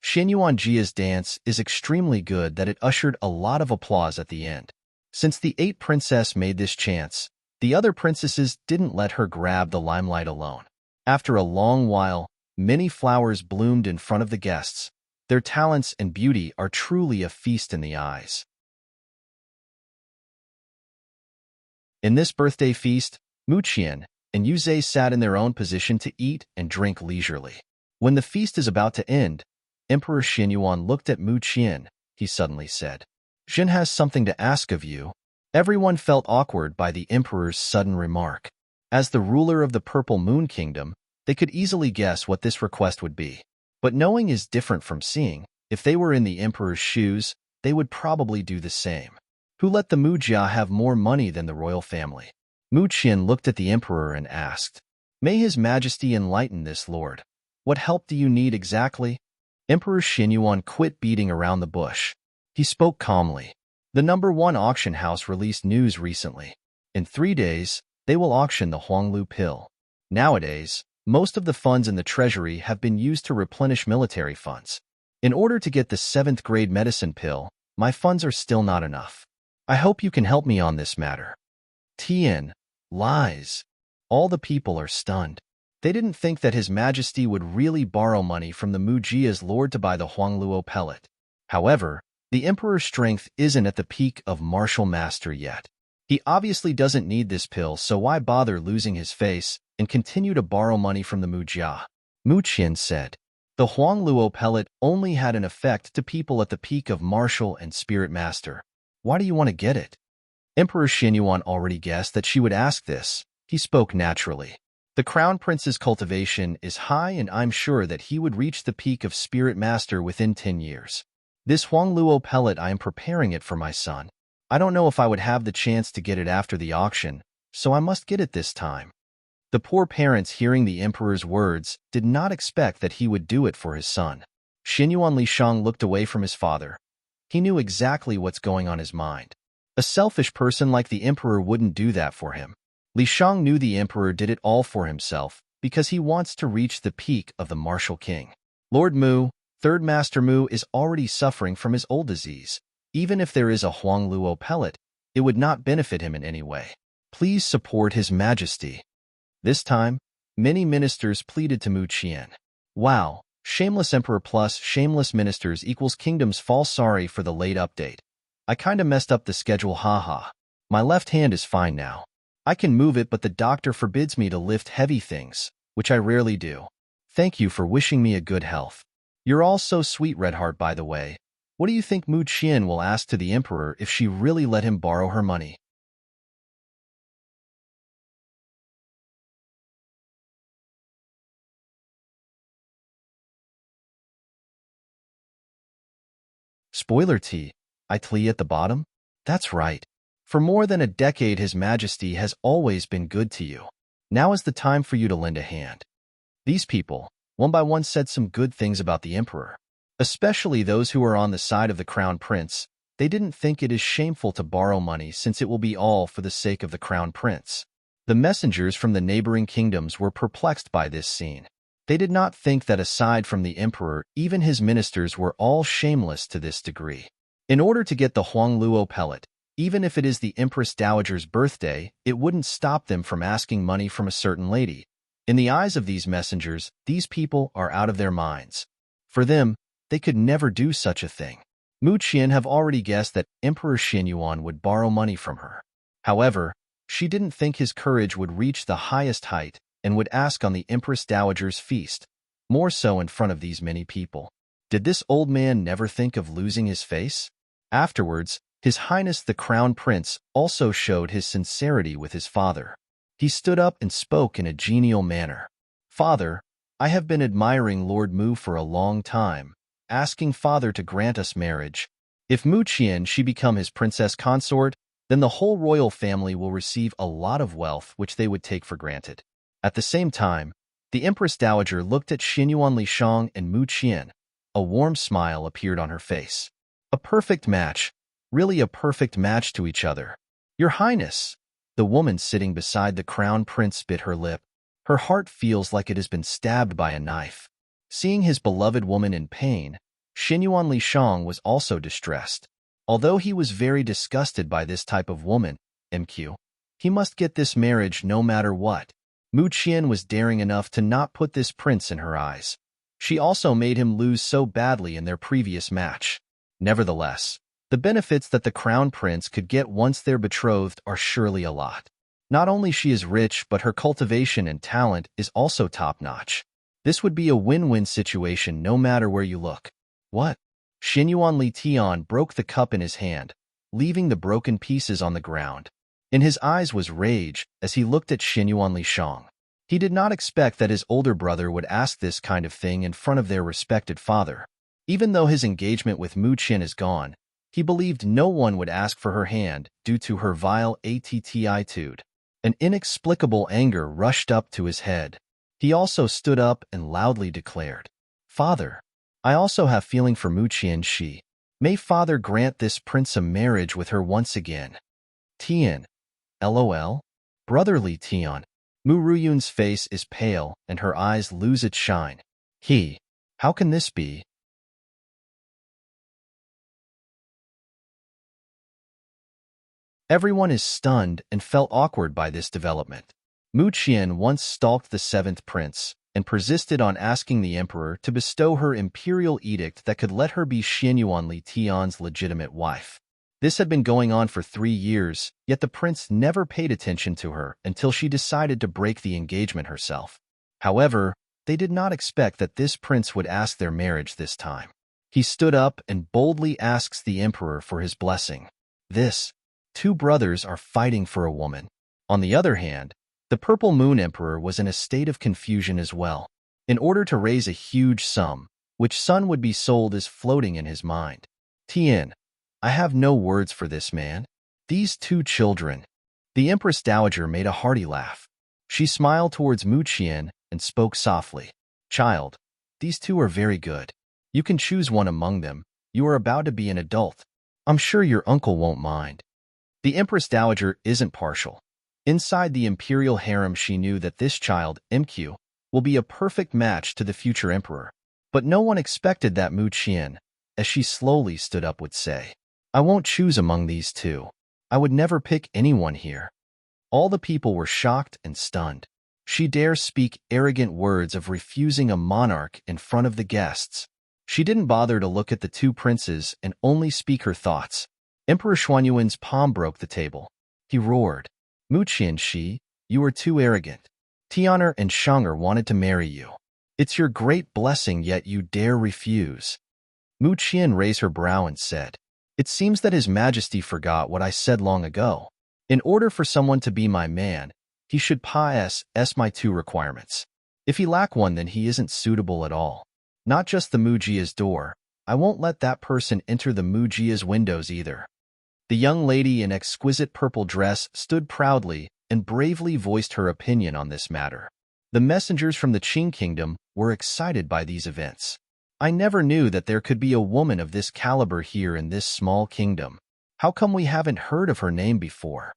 Xinyuan Jia's dance is extremely good that it ushered a lot of applause at the end. Since the 8th Princess made this chance, the other princesses didn't let her grab the limelight alone. After a long while, many flowers bloomed in front of the guests. Their talents and beauty are truly a feast in the eyes. In this birthday feast, Mu Qian and Yu Zhe sat in their own position to eat and drink leisurely. When the feast is about to end, Emperor Xinyuan looked at Mu Qian. He suddenly said, "Jin has something to ask of you." Everyone felt awkward by the emperor's sudden remark. As the ruler of the Purple Moon Kingdom, they could easily guess what this request would be. But knowing is different from seeing. If they were in the emperor's shoes, they would probably do the same. Who let the Mu Jia have more money than the royal family? Mu Qian looked at the emperor and asked, "May his majesty enlighten this lord. What help do you need exactly?" Emperor Xinyuan quit beating around the bush. He spoke calmly. The #1 auction house released news recently. In 3 days, they will auction the Huanglu pill. Nowadays, most of the funds in the treasury have been used to replenish military funds. In order to get the 7th grade medicine pill, my funds are still not enough. I hope you can help me on this matter. Tian, lies. All the people are stunned. They didn't think that His Majesty would really borrow money from the Mu Jia's lord to buy the Huangluo pellet. However, the emperor's strength isn't at the peak of martial master yet. He obviously doesn't need this pill, so why bother losing his face and continue to borrow money from the Mujia? Mu Qian said. The Huangluo pellet only had an effect to people at the peak of martial and spirit master. Why do you want to get it? Emperor Xinyuan already guessed that she would ask this. He spoke naturally. The Crown Prince's cultivation is high, and I'm sure that he would reach the peak of spirit master within 10 years. This Huangluo pellet, I am preparing it for my son. I don't know if I would have the chance to get it after the auction, so I must get it this time. The poor parents, hearing the emperor's words, did not expect that he would do it for his son. Xinyuan Lishang looked away from his father. He knew exactly what's going on his mind. A selfish person like the emperor wouldn't do that for him. Lishang knew the emperor did it all for himself because he wants to reach the peak of the martial king. Lord Mu, Third Master Mu, is already suffering from his old disease. Even if there is a Huangluo pellet, it would not benefit him in any way. Please support His Majesty. This time, many ministers pleaded to Mu Qian. Wow, shameless emperor plus shameless ministers equals kingdoms fall. Sorry for the late update. I kinda messed up the schedule, haha. My left hand is fine now. I can move it, but the doctor forbids me to lift heavy things, which I rarely do. Thank you for wishing me a good health. You're all so sweet, Redheart, by the way. What do you think Mu Qian will ask to the emperor if she really let him borrow her money? Spoiler T. I Tlee at the bottom? That's right. For more than a decade, His Majesty has always been good to you. Now is the time for you to lend a hand. These people, one by one, said some good things about the emperor. Especially those who are on the side of the crown prince. They didn't think it is shameful to borrow money since it will be all for the sake of the crown prince. The messengers from the neighboring kingdoms were perplexed by this scene. They did not think that aside from the emperor, even his ministers were all shameless to this degree. In order to get the Huangluo pellet, even if it is the Empress Dowager's birthday, it wouldn't stop them from asking money from a certain lady. In the eyes of these messengers, these people are out of their minds. For them, they could never do such a thing. Mu Qian have already guessed that Emperor Xinyuan would borrow money from her. However, she didn't think his courage would reach the highest height and would ask on the Empress Dowager's feast, more so in front of these many people. Did this old man never think of losing his face? Afterwards, His Highness the Crown Prince also showed his sincerity with his father. He stood up and spoke in a genial manner. Father, I have been admiring Lord Mu for a long time, asking Father to grant us marriage. If Mu Qian she become his princess consort, then the whole royal family will receive a lot of wealth which they would take for granted. At the same time, the Empress Dowager looked at Xinyuan Lishang and Mu Qian. A warm smile appeared on her face. A perfect match, really a perfect match to each other. Your Highness, the woman sitting beside the crown prince bit her lip. Her heart feels like it has been stabbed by a knife. Seeing his beloved woman in pain, Xinyuan Lishang was also distressed. Although he was very disgusted by this type of woman, MQ, he must get this marriage no matter what. Mu Qian was daring enough to not put this prince in her eyes. She also made him lose so badly in their previous match. Nevertheless, the benefits that the crown prince could get once they're betrothed are surely a lot. Not only she is rich, but her cultivation and talent is also top-notch. This would be a win-win situation no matter where you look. What? Xinyuan Li Tian broke the cup in his hand, leaving the broken pieces on the ground. In his eyes was rage as he looked at Xinyuan Lishang. He did not expect that his older brother would ask this kind of thing in front of their respected father. Even though his engagement with Mu Qian is gone, he believed no one would ask for her hand due to her vile attitude. An inexplicable anger rushed up to his head. He also stood up and loudly declared, Father, I also have feeling for Mu Qian she. May Father grant this prince a marriage with her once again. Tian. LOL? Brotherly Tian. Mu Ruyun's face is pale and her eyes lose its shine. How can this be? Everyone is stunned and felt awkward by this development. Mu Qian once stalked the seventh prince and persisted on asking the emperor to bestow her imperial edict that could let her be Xinyuan Li Tian's legitimate wife. This had been going on for 3 years, yet the prince never paid attention to her until she decided to break the engagement herself. However, they did not expect that this prince would ask their marriage this time. He stood up and boldly asks the emperor for his blessing. This, two brothers are fighting for a woman. On the other hand, the Purple Moon Emperor was in a state of confusion as well. In order to raise a huge sum, which son would be sold is floating in his mind. Tien, I have no words for this man. These two children. The Empress Dowager made a hearty laugh. She smiled towards Mu Qian and spoke softly. Child, these two are very good. You can choose one among them. You are about to be an adult. I'm sure your uncle won't mind. The Empress Dowager isn't partial. Inside the imperial harem she knew that this child, MQ, will be a perfect match to the future emperor. But no one expected that Mu Qian, as she slowly stood up, would say, I won't choose among these two. I would never pick anyone here. All the people were shocked and stunned. She dares speak arrogant words of refusing a monarch in front of the guests. She didn't bother to look at the two princes and only speak her thoughts. Emperor Xuanyuan's palm broke the table. He roared, Mu Qian, you are too arrogant. Tianer and Shang'er wanted to marry you. It's your great blessing, yet you dare refuse. Mu Qian raised her brow and said, It seems that His Majesty forgot what I said long ago. In order for someone to be my man, he should pass my two requirements. If he lack one, then he isn't suitable at all. Not just the Mujia's door. I won't let that person enter the Mujia's windows either. The young lady in exquisite purple dress stood proudly and bravely voiced her opinion on this matter. The messengers from the Qing kingdom were excited by these events. I never knew that there could be a woman of this caliber here in this small kingdom. How come we haven't heard of her name before?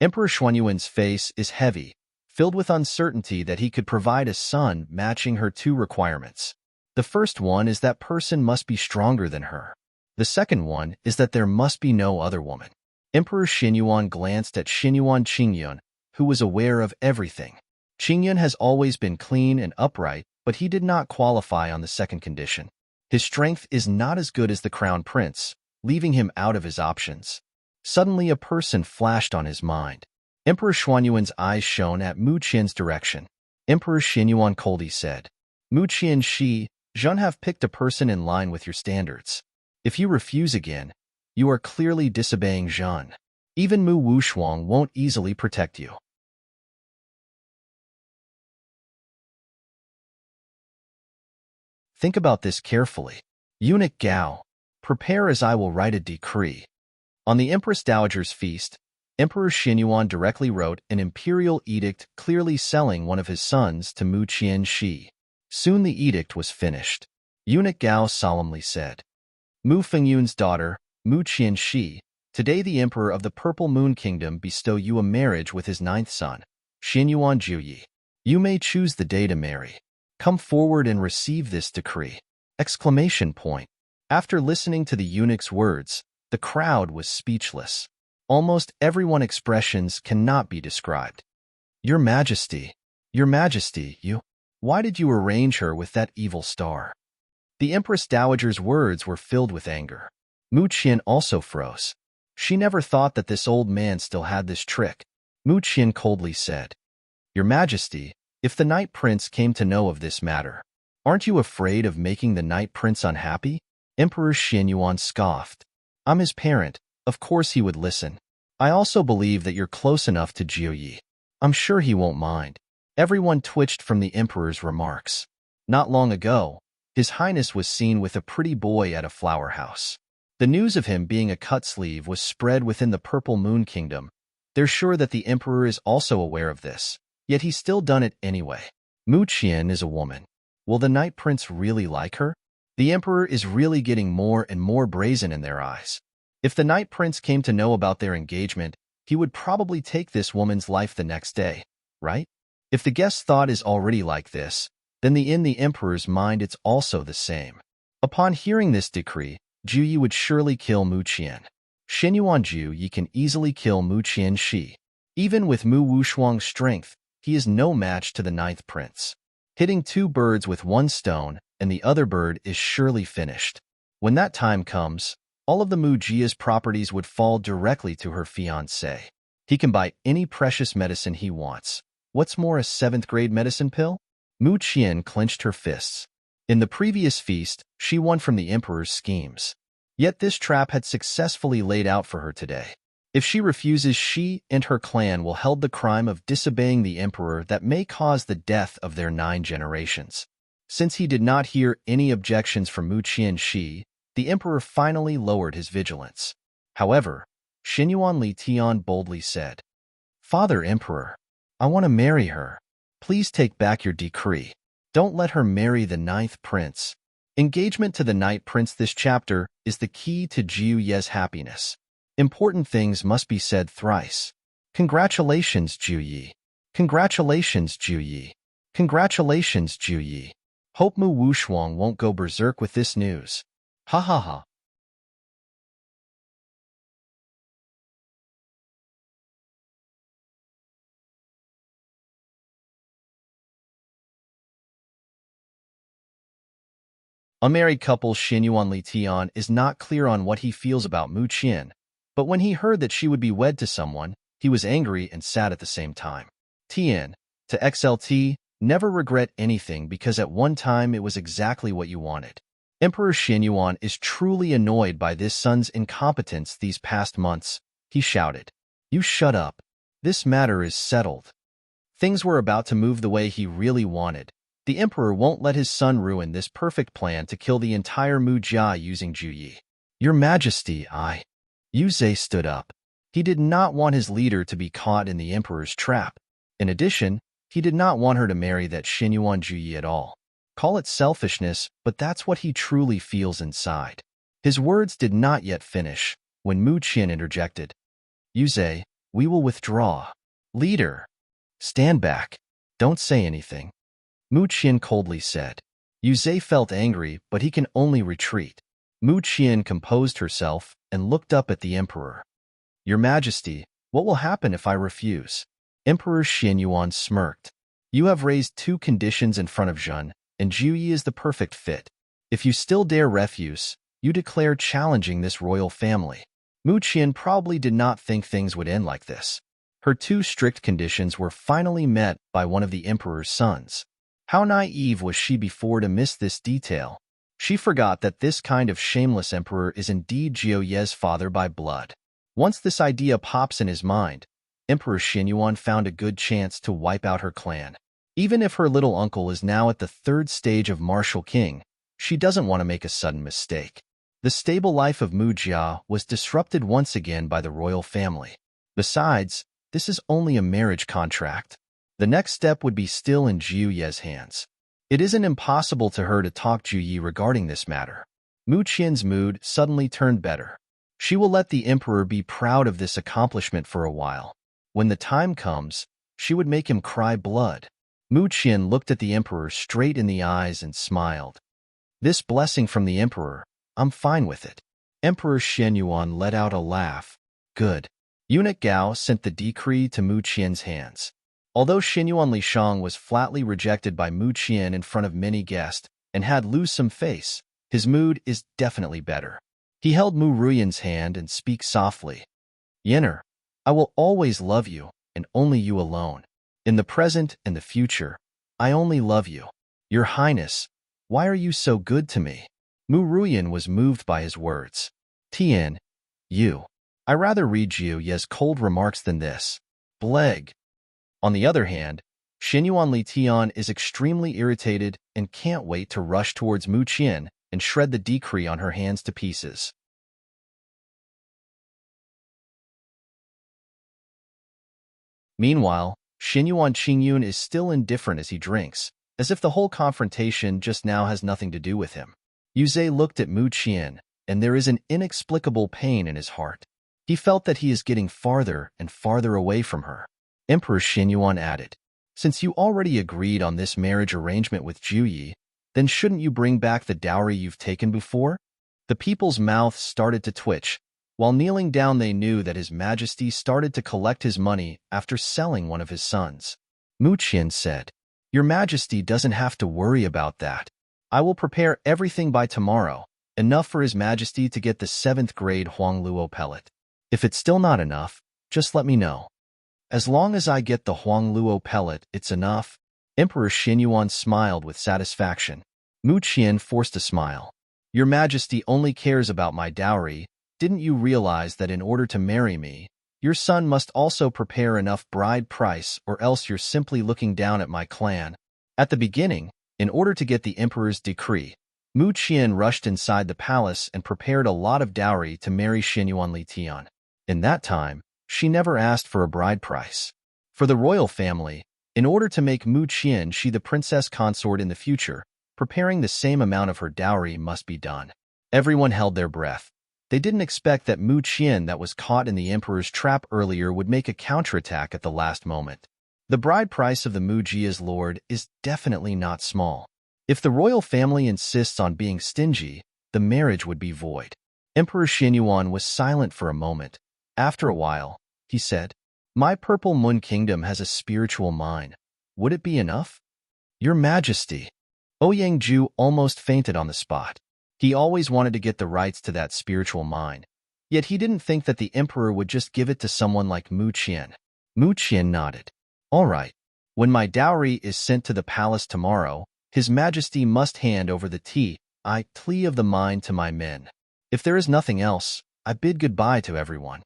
Emperor Xuanyuan's face is heavy, filled with uncertainty that he could provide a son matching her two requirements. The first one is that person must be stronger than her. The second one is that there must be no other woman. Emperor Xinyuan glanced at Xinyuan Qingyun, who was aware of everything. Qingyun has always been clean and upright, but he did not qualify on the second condition. His strength is not as good as the crown prince, leaving him out of his options. Suddenly a person flashed on his mind. Emperor Xuanyuan's eyes shone at Mu Qian's direction. Emperor Xinyuan coldly said, Mu Qian, Zhen have picked a person in line with your standards. If you refuse again, you are clearly disobeying Zhen. Even Mu Wushuang won't easily protect you. Think about this carefully. Eunuch Gao, prepare as I will write a decree. On the Empress Dowager's feast, Emperor Xinyuan directly wrote an imperial edict clearly selling one of his sons to Mu Qian. Soon the edict was finished. Eunuch Gao solemnly said, Mu Fengyun's daughter, Mu Qian, today the Emperor of the Purple Moon Kingdom bestow you a marriage with his ninth son, Xinyuan Juyi. You may choose the day to marry. Come forward and receive this decree! Exclamation point. After listening to the eunuch's words, the crowd was speechless. Almost everyone's expressions cannot be described. Your Majesty, why did you arrange her with that evil star? The Empress Dowager's words were filled with anger. Mu Qian also froze. She never thought that this old man still had this trick. Mu Qian coldly said, Your Majesty, if the Night Prince came to know of this matter, aren't you afraid of making the Night Prince unhappy? Emperor Xinyuan scoffed. I'm his parent, of course he would listen. I also believe that you're close enough to Jiuyi. I'm sure he won't mind. Everyone twitched from the emperor's remarks. Not long ago, His Highness was seen with a pretty boy at a flower house. The news of him being a cut sleeve was spread within the Purple Moon Kingdom. They're sure that the emperor is also aware of this, yet he's still done it anyway. Mu Qian is a woman. Will the Night Prince really like her? The emperor is really getting more and more brazen in their eyes. If the Night Prince came to know about their engagement, he would probably take this woman's life the next day, right? If the guest's thought is already like this, then in the emperor's mind it's also the same. Upon hearing this decree, Juyi would surely kill Mu Qian. Xinyuan Juyi can easily kill Mu Qian. Even with Mu Wushuang's strength, he is no match to the ninth prince. Hitting two birds with one stone, and the other bird is surely finished. When that time comes, All of the Mujia's properties would fall directly to her fiancé. He can buy any precious medicine he wants. What's more, a 7th-grade medicine pill? Mu Qian clenched her fists. In the previous feast, she won from the emperor's schemes. Yet this trap had successfully laid out for her today. If she refuses, she and her clan will hold the crime of disobeying the emperor that may cause the death of their 9 generations. Since he did not hear any objections from Mu Qian, the emperor finally lowered his vigilance. However, Xinyuan Li Tian boldly said, "Father Emperor, I want to marry her. Please take back your decree. Don't let her marry the 9th prince." Engagement to the Night Prince. This chapter is the key to Jiu Ye's happiness. Important things must be said thrice. Congratulations, Jiu Ye. Congratulations, Jiu Ye. Congratulations, Jiu Ye. Hope Mu Wushuang won't go berserk with this news. Ha ha ha. Unmarried couple Xinyuan Li Tian is not clear on what he feels about Mu Qian, but when he heard that she would be wed to someone, he was angry and sad at the same time. Tian, to XLT, never regret anything because at one time it was exactly what you wanted. Emperor Xinyuan is truly annoyed by this son's incompetence these past months. He shouted, "You shut up. This matter is settled." Things were about to move the way he really wanted. The emperor won't let his son ruin this perfect plan to kill the entire Mu Jia using Jiu Yi. "Your Majesty, Yu Zhe stood up. He did not want his leader to be caught in the emperor's trap. In addition, he did not want her to marry that Xinyuan Jiu Yi at all. Call it selfishness, but that's what he truly feels inside. His words did not yet finish when Mu Qian interjected. "Yu Zhe, we will withdraw." "Leader, stand back. Don't say anything," Mu Qian coldly said. Yu Zhe felt angry, but he can only retreat. Mu Qian composed herself and looked up at the emperor. "Your Majesty, what will happen if I refuse?" Emperor Xinyuan smirked. "You have raised 2 conditions in front of Zhen, and Jiu Yi is the perfect fit. If you still dare refuse, you declare challenging this royal family." Mu Qian probably did not think things would end like this. Her 2 strict conditions were finally met by one of the emperor's sons. How naive was she before to miss this detail? She forgot that this kind of shameless emperor is indeed Jiu Ye's father by blood. Once this idea pops in his mind, Emperor Xinyuan found a good chance to wipe out her clan. Even if her little uncle is now at the 3rd stage of martial king, she doesn't want to make a sudden mistake. The stable life of Mu Jia was disrupted once again by the royal family. Besides, this is only a marriage contract. The next step would be still in Jiu Ye's hands. It isn't impossible to her to talk Jiu Yi regarding this matter. Mu Qian's mood suddenly turned better. She will let the emperor be proud of this accomplishment for a while. When the time comes, she would make him cry blood. Mu Qian looked at the emperor straight in the eyes and smiled. "This blessing from the emperor, I'm fine with it." Emperor Xinyuan let out a laugh. "Good." Eunuch Gao sent the decree to Mu Qian's hands. Although Xinyuan Lishang was flatly rejected by Mu Qian in front of many guests and had lose some face, his mood is definitely better. He held Mu Ruyan's hand and speak softly. "Yenner, I will always love you, and only you alone. In the present and the future, I only love you. Your Highness, why are you so good to me?" Mu Ruyan was moved by his words. "Tian, you. I rather read Jiu Ye's cold remarks than this. Bleg." On the other hand, Xinyuan Li Tian is extremely irritated and can't wait to rush towards Mu Qian and shred the decree on her hands to pieces. Meanwhile, Xinyuan Qingyun is still indifferent as he drinks, as if the whole confrontation just now has nothing to do with him. Yu Zhe looked at Mu Qian, and there is an inexplicable pain in his heart. He felt that he is getting farther and farther away from her. Emperor Xinyuan added, "Since you already agreed on this marriage arrangement with Jiu Yi, then shouldn't you bring back the dowry you've taken before?" The people's mouths started to twitch. While kneeling down, they knew that His Majesty started to collect his money after selling one of his sons. Mu Qian said, "Your Majesty doesn't have to worry about that. I will prepare everything by tomorrow, Enough for His Majesty to get the 7th grade Huangluo pellet. If it's still not enough, just let me know. As long as I get the Huangluo pellet, it's enough. Emperor Xinyuan smiled with satisfaction. Mu Qian forced a smile. Your Majesty only cares about my dowry. Didn't you realize that in order to marry me, your son must also prepare enough bride price, or else you're simply looking down at my clan? At the beginning, in order to get the emperor's decree, Mu Qian rushed inside the palace and prepared a lot of dowry to marry Xinyuan Li Tian. In that time, she never asked for a bride price. For the royal family, in order to make Mu Qian she the princess consort in the future, preparing the same amount of her dowry must be done. Everyone held their breath. They didn't expect that Mu Qian that was caught in the emperor's trap earlier would make a counterattack at the last moment. The bride price of the Mu Jia's lord is definitely not small. If the royal family insists on being stingy, the marriage would be void. Emperor Xinyuan was silent for a moment. After a while, he said, My Purple Moon Kingdom has a spiritual mine. Would it be enough? Your Majesty. Ouyang Ju almost fainted on the spot. He always wanted to get the rights to that spiritual mine. Yet he didn't think that the emperor would just give it to someone like Mu Qian. Mu Qian nodded. All right. When my dowry is sent to the palace tomorrow, His Majesty must hand over the tea of the mine to my men. If there is nothing else, I bid goodbye to everyone.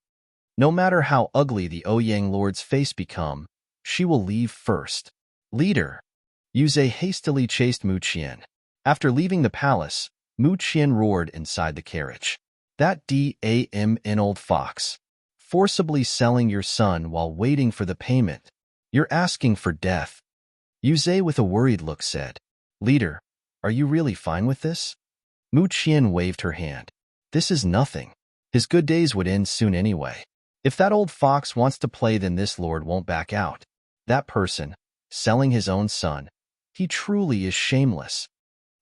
No matter how ugly the Ouyang Lord's face become, she will leave first. Leader. Yuze hastily chased Mu Qian. After leaving the palace, Mu Qian roared inside the carriage. That damn old fox. Forcibly selling your son while waiting for the payment. You're asking for death. Yuze with a worried look said, Leader, are you really fine with this? Mu Qian waved her hand. This is nothing. His good days would end soon anyway. If that old fox wants to play, then this lord won't back out. That person, selling his own son, he truly is shameless.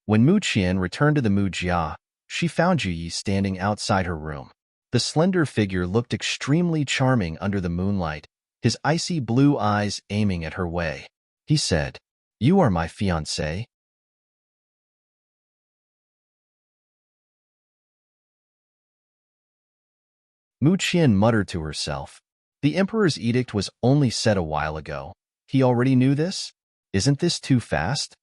When Mu Qian returned to the Mu Jia, she found Ju Yi standing outside her room. The slender figure looked extremely charming under the moonlight, his icy blue eyes aiming at her way. He said, You are my fiancé. Mu Qian muttered to herself. The emperor's edict was only said a while ago. He already knew this? Isn't this too fast?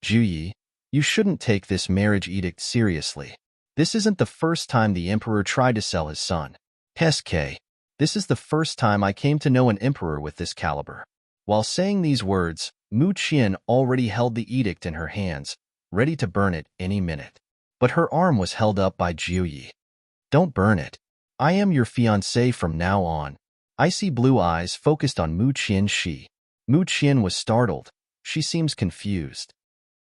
Ju Yi, you shouldn't take this marriage edict seriously. This isn't the first time the emperor tried to sell his son. SK. This is the first time I came to know an emperor with this caliber. While saying these words, Mu Qian already held the edict in her hands, ready to burn it any minute. But her arm was held up by Ju Yi. Don't burn it. I am your fiancé from now on. Icy blue eyes focused on Mu Qian's she. Mu Qian was startled. She seems confused.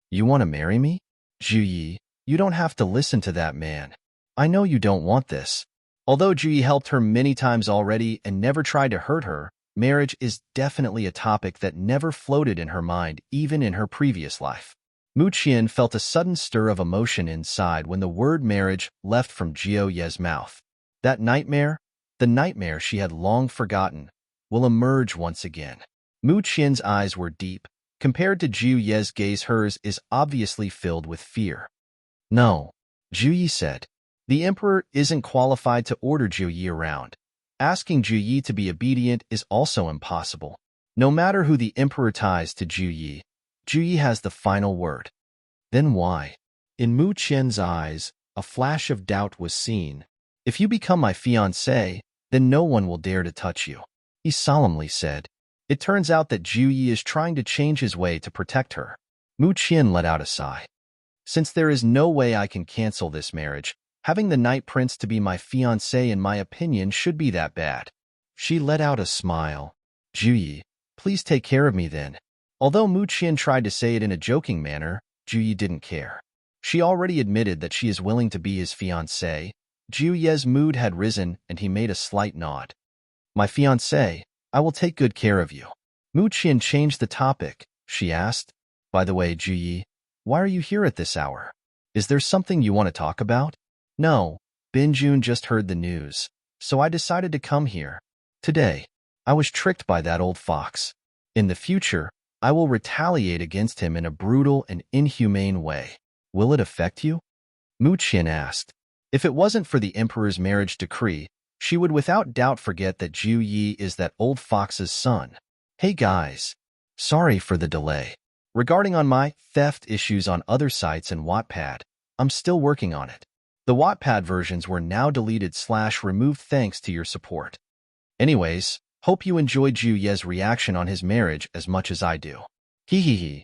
You want to marry me? Ju Yi, you don't have to listen to that man. I know you don't want this. Although Ju Yi helped her many times already and never tried to hurt her, marriage is definitely a topic that never floated in her mind, even in her previous life. Mu Qian felt a sudden stir of emotion inside when the word marriage left from Jiao Ye's mouth. That nightmare, the nightmare she had long forgotten, will emerge once again. Mu Qian's eyes were deep. Compared to Jiao Ye's gaze, hers is obviously filled with fear. No, Ju Yi said. The emperor isn't qualified to order Ju Yi around. Asking Ju Yi to be obedient is also impossible. No matter who the emperor ties to Ju Yi has the final word. Then why? In Mu Qian's eyes, a flash of doubt was seen. If you become my fiancé, then no one will dare to touch you, he solemnly said. It turns out that Ju Yi is trying to change his way to protect her. Mu Qian let out a sigh. Since there is no way I can cancel this marriage, having the Night Prince to be my fiancé in my opinion should be that bad. She let out a smile. Ju Yi, please take care of me then. Although Mu Qian tried to say it in a joking manner, Ju Yi didn't care. She already admitted that she is willing to be his fiancé. Ju Ye's mood had risen and he made a slight nod. My fiancé, I will take good care of you. Mu Qian changed the topic. She asked, By the way, Ju Yi, why are you here at this hour? Is there something you want to talk about? No, Bin Jun just heard the news, so I decided to come here. Today, I was tricked by that old fox. In the future, I will retaliate against him in a brutal and inhumane way. Will it affect you? Mu Qian asked. If it wasn't for the Emperor's marriage decree, she would without doubt forget that Zhu Yi is that old fox's son. Hey guys. Sorry for the delay. Regarding on my theft issues on other sites and Wattpad, I'm still working on it. The Wattpad versions were now deleted/removed thanks to your support. Anyways, hope you enjoyed Zhu Ye's reaction on his marriage as much as I do. Hee hee hee.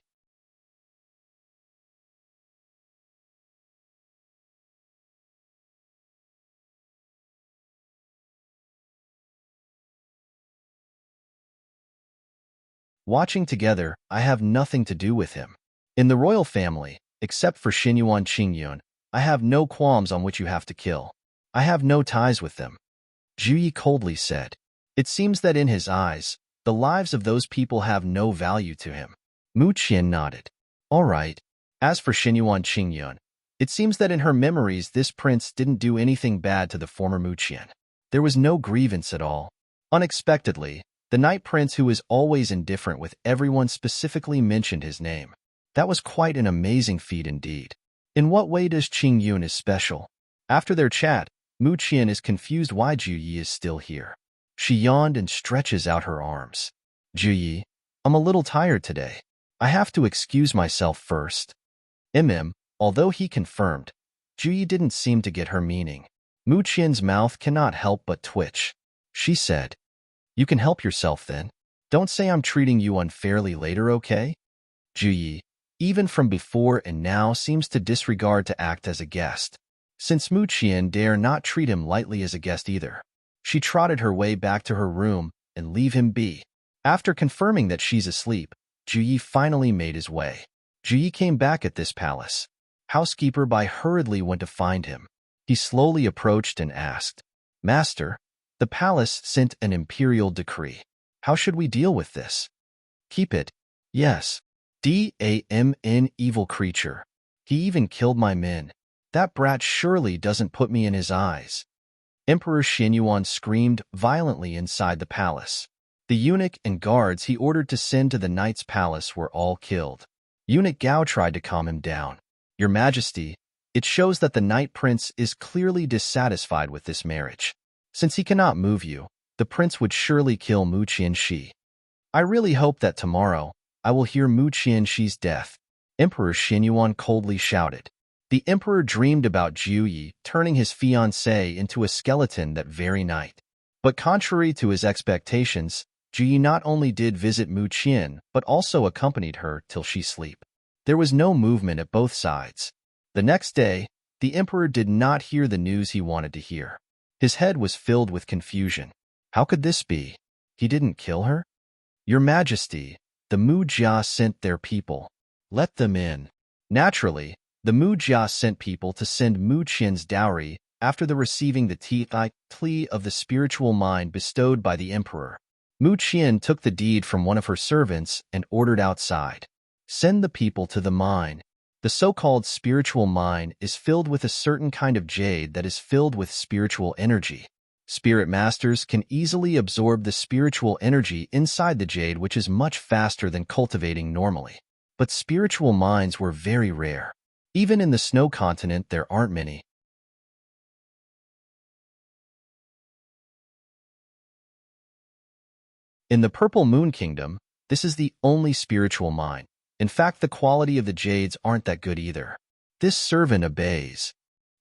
Watching together, I have nothing to do with him. In the royal family, except for Xinyuan Qingyun, I have no qualms on which you have to kill. I have no ties with them. Zhu Yi coldly said. It seems that in his eyes, the lives of those people have no value to him. Mu Qian nodded. All right. As for Xinyuan Qingyun, it seems that in her memories this prince didn't do anything bad to the former Mu Qian. There was no grievance at all. Unexpectedly, the Night Prince, who is always indifferent with everyone, specifically mentioned his name. That was quite an amazing feat indeed. In what way does Qingyun is special? After their chat, Mu Qian is confused why Zhu Yi is still here. She yawned and stretches out her arms. Zhu Yi, I'm a little tired today. I have to excuse myself first. Although he confirmed, Zhu Yi didn't seem to get her meaning. Mu Qian's mouth cannot help but twitch. She said, You can help yourself then. Don't say I'm treating you unfairly later, okay? Zhu Yi, even from before and now, seems to disregard to act as a guest. Since Mu Qian dare not treat him lightly as a guest either, she trotted her way back to her room and leave him be. After confirming that she's asleep, Zhu Yi finally made his way. Zhu Yi came back at this palace. Housekeeper Bai hurriedly went to find him. He slowly approached and asked, Master, the palace sent an imperial decree. How should we deal with this? Keep it. Yes. Damn evil creature. He even killed my men. That brat surely doesn't put me in his eyes. Emperor Xinyuan screamed violently inside the palace. The eunuch and guards he ordered to send to the knight's palace were all killed. Eunuch Gao tried to calm him down. Your Majesty, it shows that the Night Prince is clearly dissatisfied with this marriage. Since he cannot move you, the prince would surely kill Mu Qianxi. I really hope that tomorrow I will hear Mu Qianxi's death. Emperor Xinyuan coldly shouted. The emperor dreamed about Zhu Yi turning his fiancée into a skeleton that very night. But contrary to his expectations, Zhu Yi not only did visit Mu Qian, but also accompanied her till she sleep. There was no movement at both sides. The next day, the emperor did not hear the news he wanted to hear. His head was filled with confusion. How could this be? He didn't kill her? Your Majesty, the Mu Jia sent their people. Let them in. Naturally, the Mu Jia sent people to send Mu Qian's dowry after the receiving the plea of the spiritual mind bestowed by the emperor. Mu Qian took the deed from one of her servants and ordered outside. Send the people to the mine. The so-called spiritual mine is filled with a certain kind of jade that is filled with spiritual energy. Spirit masters can easily absorb the spiritual energy inside the jade, which is much faster than cultivating normally. But spiritual mines were very rare. Even in the snow continent, there aren't many. In the Purple Moon Kingdom, this is the only spiritual mine. In fact, the quality of the jades aren't that good either. This servant obeys.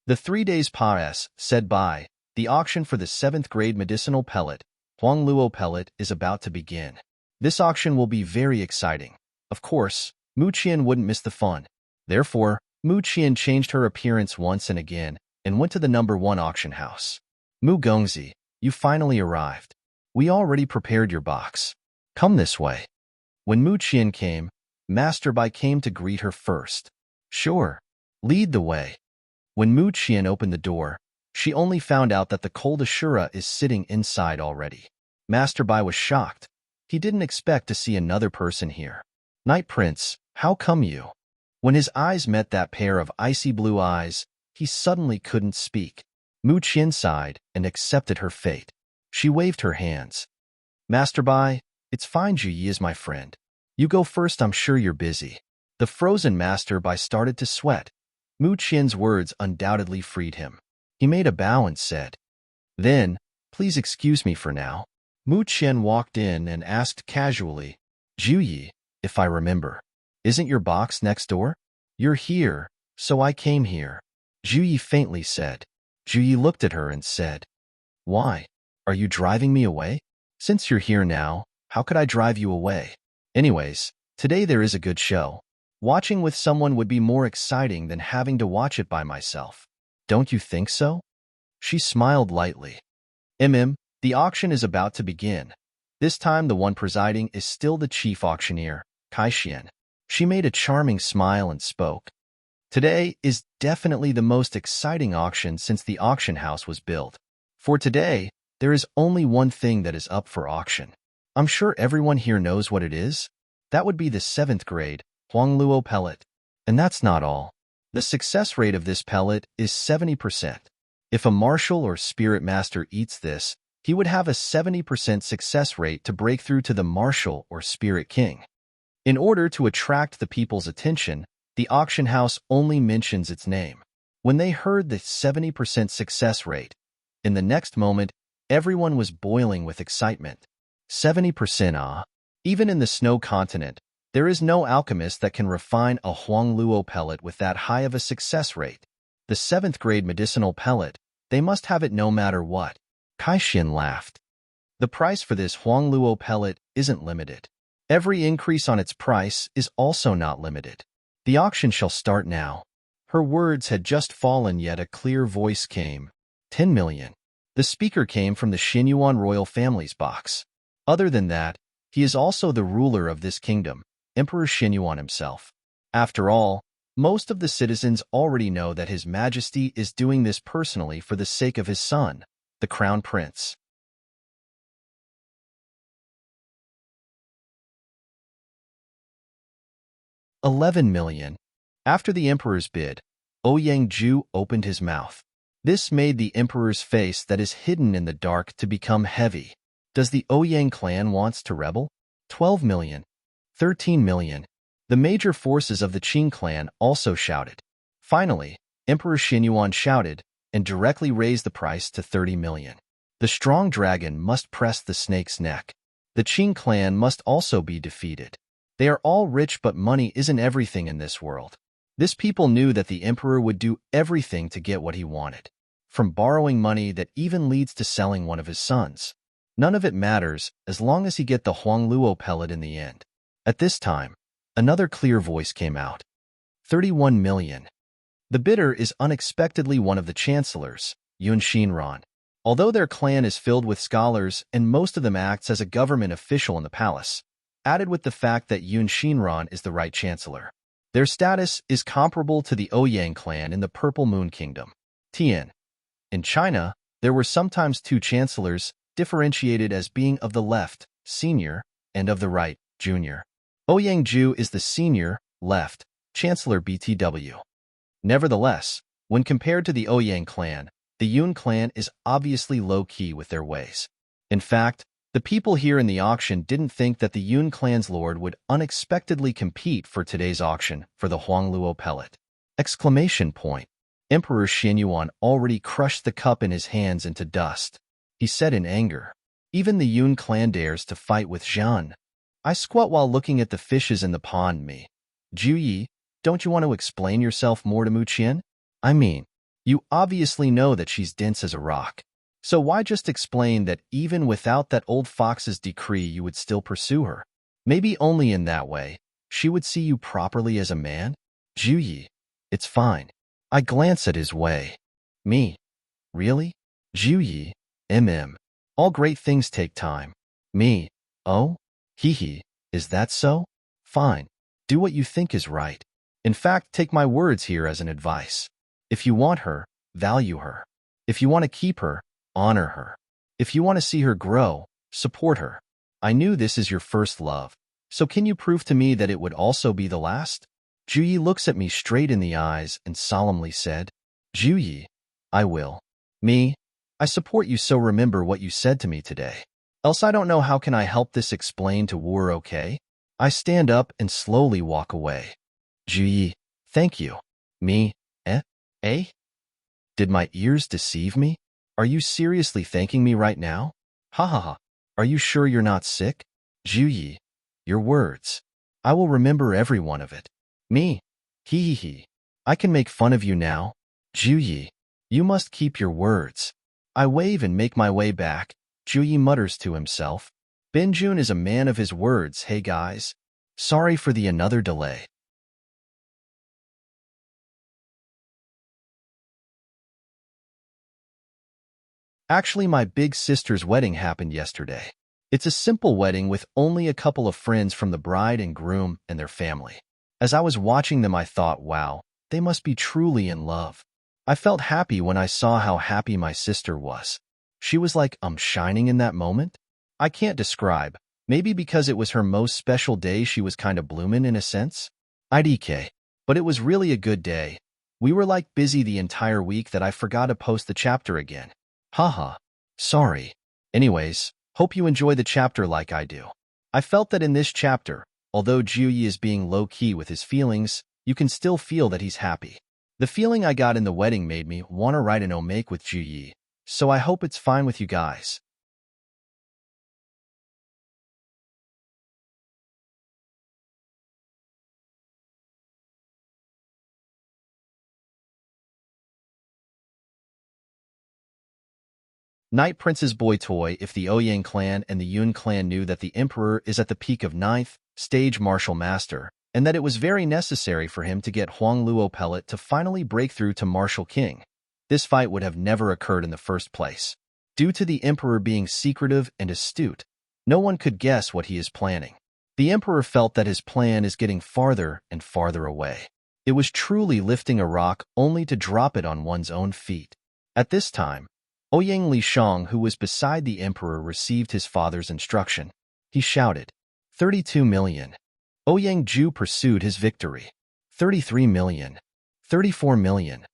The 3 days pass, said by, the auction for the 7th grade medicinal pellet, Huangluo pellet, is about to begin. This auction will be very exciting. Of course, Mu Qian wouldn't miss the fun. Therefore, Mu Qian changed her appearance once and again and went to the number 1 auction house. Mu Gongzi, you finally arrived. We already prepared your box. Come this way. When Mu Qian came, Master Bai came to greet her first. Sure. Lead the way. When Mu Qian opened the door, she only found out that the cold Ashura is sitting inside already. Master Bai was shocked. He didn't expect to see another person here. Night Prince, how come you? When his eyes met that pair of icy blue eyes, he suddenly couldn't speak. Mu Qian sighed and accepted her fate. She waved her hands. Master Bai, it's fine, Zhu Yi is my friend. You go first, I'm sure you're busy. The frozen Master Bai started to sweat. Mu Qian's words undoubtedly freed him. He made a bow and said, "Then, please excuse me for now." Mu Qian walked in and asked casually, "Zhu Yi, if I remember, isn't your box next door? You're here, so I came here." Zhu Yi faintly said. Zhu Yi looked at her and said, "Why? Are you driving me away? Since you're here now, how could I drive you away? Anyways, today there is a good show. Watching with someone would be more exciting than having to watch it by myself. Don't you think so?" She smiled lightly. The auction is about to begin. This time the one presiding is still the chief auctioneer, Kai Xian. She made a charming smile and spoke. "Today is definitely the most exciting auction since the auction house was built. For today, there is only one thing that is up for auction. I'm sure everyone here knows what it is. That would be the 7th grade Huangluo pellet. And that's not all. The success rate of this pellet is 70%. If a martial or spirit master eats this, he would have a 70% success rate to break through to the martial or spirit king. In order to attract the people's attention, the auction house only mentions its name. When they heard the 70% success rate, in the next moment, everyone was boiling with excitement. 70%, ah! Even in the snow continent, there is no alchemist that can refine a Huangluo pellet with that high of a success rate. The 7th grade medicinal pellet, they must have it no matter what. Kai Xian laughed. The price for this Huangluo pellet isn't limited. Every increase on its price is also not limited. The auction shall start now. Her words had just fallen, yet a clear voice came. 10 million. The speaker came from the Xinyuan royal family's box. Other than that, he is also the ruler of this kingdom, Emperor Xinyuan himself. After all, most of the citizens already know that His Majesty is doing this personally for the sake of his son, the Crown Prince. $11 million. After the emperor's bid, Ouyang Ju opened his mouth. This made the emperor's face that is hidden in the dark to become heavy. Does the Ouyang clan wants to rebel? 12 million. 13 million. The major forces of the Qing clan also shouted. Finally, Emperor Xinyuan shouted and directly raised the price to 30 million. The strong dragon must press the snake's neck. The Qing clan must also be defeated. They are all rich, but money isn't everything in this world. This people knew that the emperor would do everything to get what he wanted. From borrowing money that even leads to selling one of his sons. None of it matters as long as he get the Huangluo pellet in the end. At this time, another clear voice came out. 31 million. The bidder is unexpectedly one of the chancellors, Yun Xinran. Although their clan is filled with scholars and most of them acts as a government official in the palace, added with the fact that Yun Xinran is the right chancellor. Their status is comparable to the Ouyang clan in the Purple Moon Kingdom. Tian. In China, there were sometimes two chancellors, differentiated as being of the left, senior, and of the right, junior. Ouyang Ju is the senior, left, chancellor BTW. Nevertheless, when compared to the Ouyang clan, the Yun clan is obviously low-key with their ways. In fact, the people here in the auction didn't think that the Yun clan's lord would unexpectedly compete for today's auction for the Huangluo pellet. Exclamation point. Emperor Xinyuan already crushed the cup in his hands into dust. He said in anger, "Even the Yun clan dares to fight with Zhan. I squat while looking at the fishes in the pond. Me. Zhu Yi, don't you want to explain yourself more to Mu Qian? I mean, you obviously know that she's dense as a rock. So why just explain that even without that old fox's decree you would still pursue her? Maybe only in that way, she would see you properly as a man? Zhu Yi, it's fine." I glance at his way. Me? Really? Zhu Yi, all great things take time. Me? Oh? Hee, is that so? Fine. Do what you think is right. In fact, take my words here as an advice. If you want her, value her. If you want to keep her, honor her. If you want to see her grow, support her. I knew this is your first love, so can you prove to me that it would also be the last? Zhu Yi looks at me straight in the eyes and solemnly said, "Zhu Yi, I will. Me, I support you, so remember what you said to me today. Else I don't know how can I help this explain to Wu, okay?" I stand up and slowly walk away. Zhu Yi, thank you. Me, Eh? Did my ears deceive me? Are you seriously thanking me right now? Ha ha ha. Are you sure you're not sick? Juyi, your words. I will remember every one of it. Me? Hee hee hee. I can make fun of you now. Juyi, you must keep your words. I wave and make my way back. Juyi mutters to himself. Benjun is a man of his words, hey guys. Sorry for the another delay. Actually, my big sister's wedding happened yesterday. It's a simple wedding with only a couple of friends from the bride and groom and their family. As I was watching them, I thought, wow, they must be truly in love. I felt happy when I saw how happy my sister was. She was like, shining in that moment. I can't describe. Maybe because it was her most special day, she was kind of bloomin' in a sense. IDK. But it was really a good day. We were like busy the entire week that I forgot to post the chapter again. Haha. Sorry. Anyways, hope you enjoy the chapter like I do. I felt that in this chapter, although Juyi is being low-key with his feelings, you can still feel that he's happy. The feeling I got in the wedding made me want to write an omake with Juyi, so I hope it's fine with you guys. Night Prince's boy toy. If the Ouyang clan and the Yun clan knew that the Emperor is at the peak of 9th stage martial master, and that it was very necessary for him to get Huang Luo Pellet to finally break through to Martial King, this fight would have never occurred in the first place. Due to the Emperor being secretive and astute, no one could guess what he is planning. The Emperor felt that his plan is getting farther and farther away. It was truly lifting a rock only to drop it on one's own feet. At this time, Ouyang Lishang, who was beside the Emperor, received his father's instruction. He shouted, 32 million. Ouyang Ju pursued his victory. 33 million. 34 million.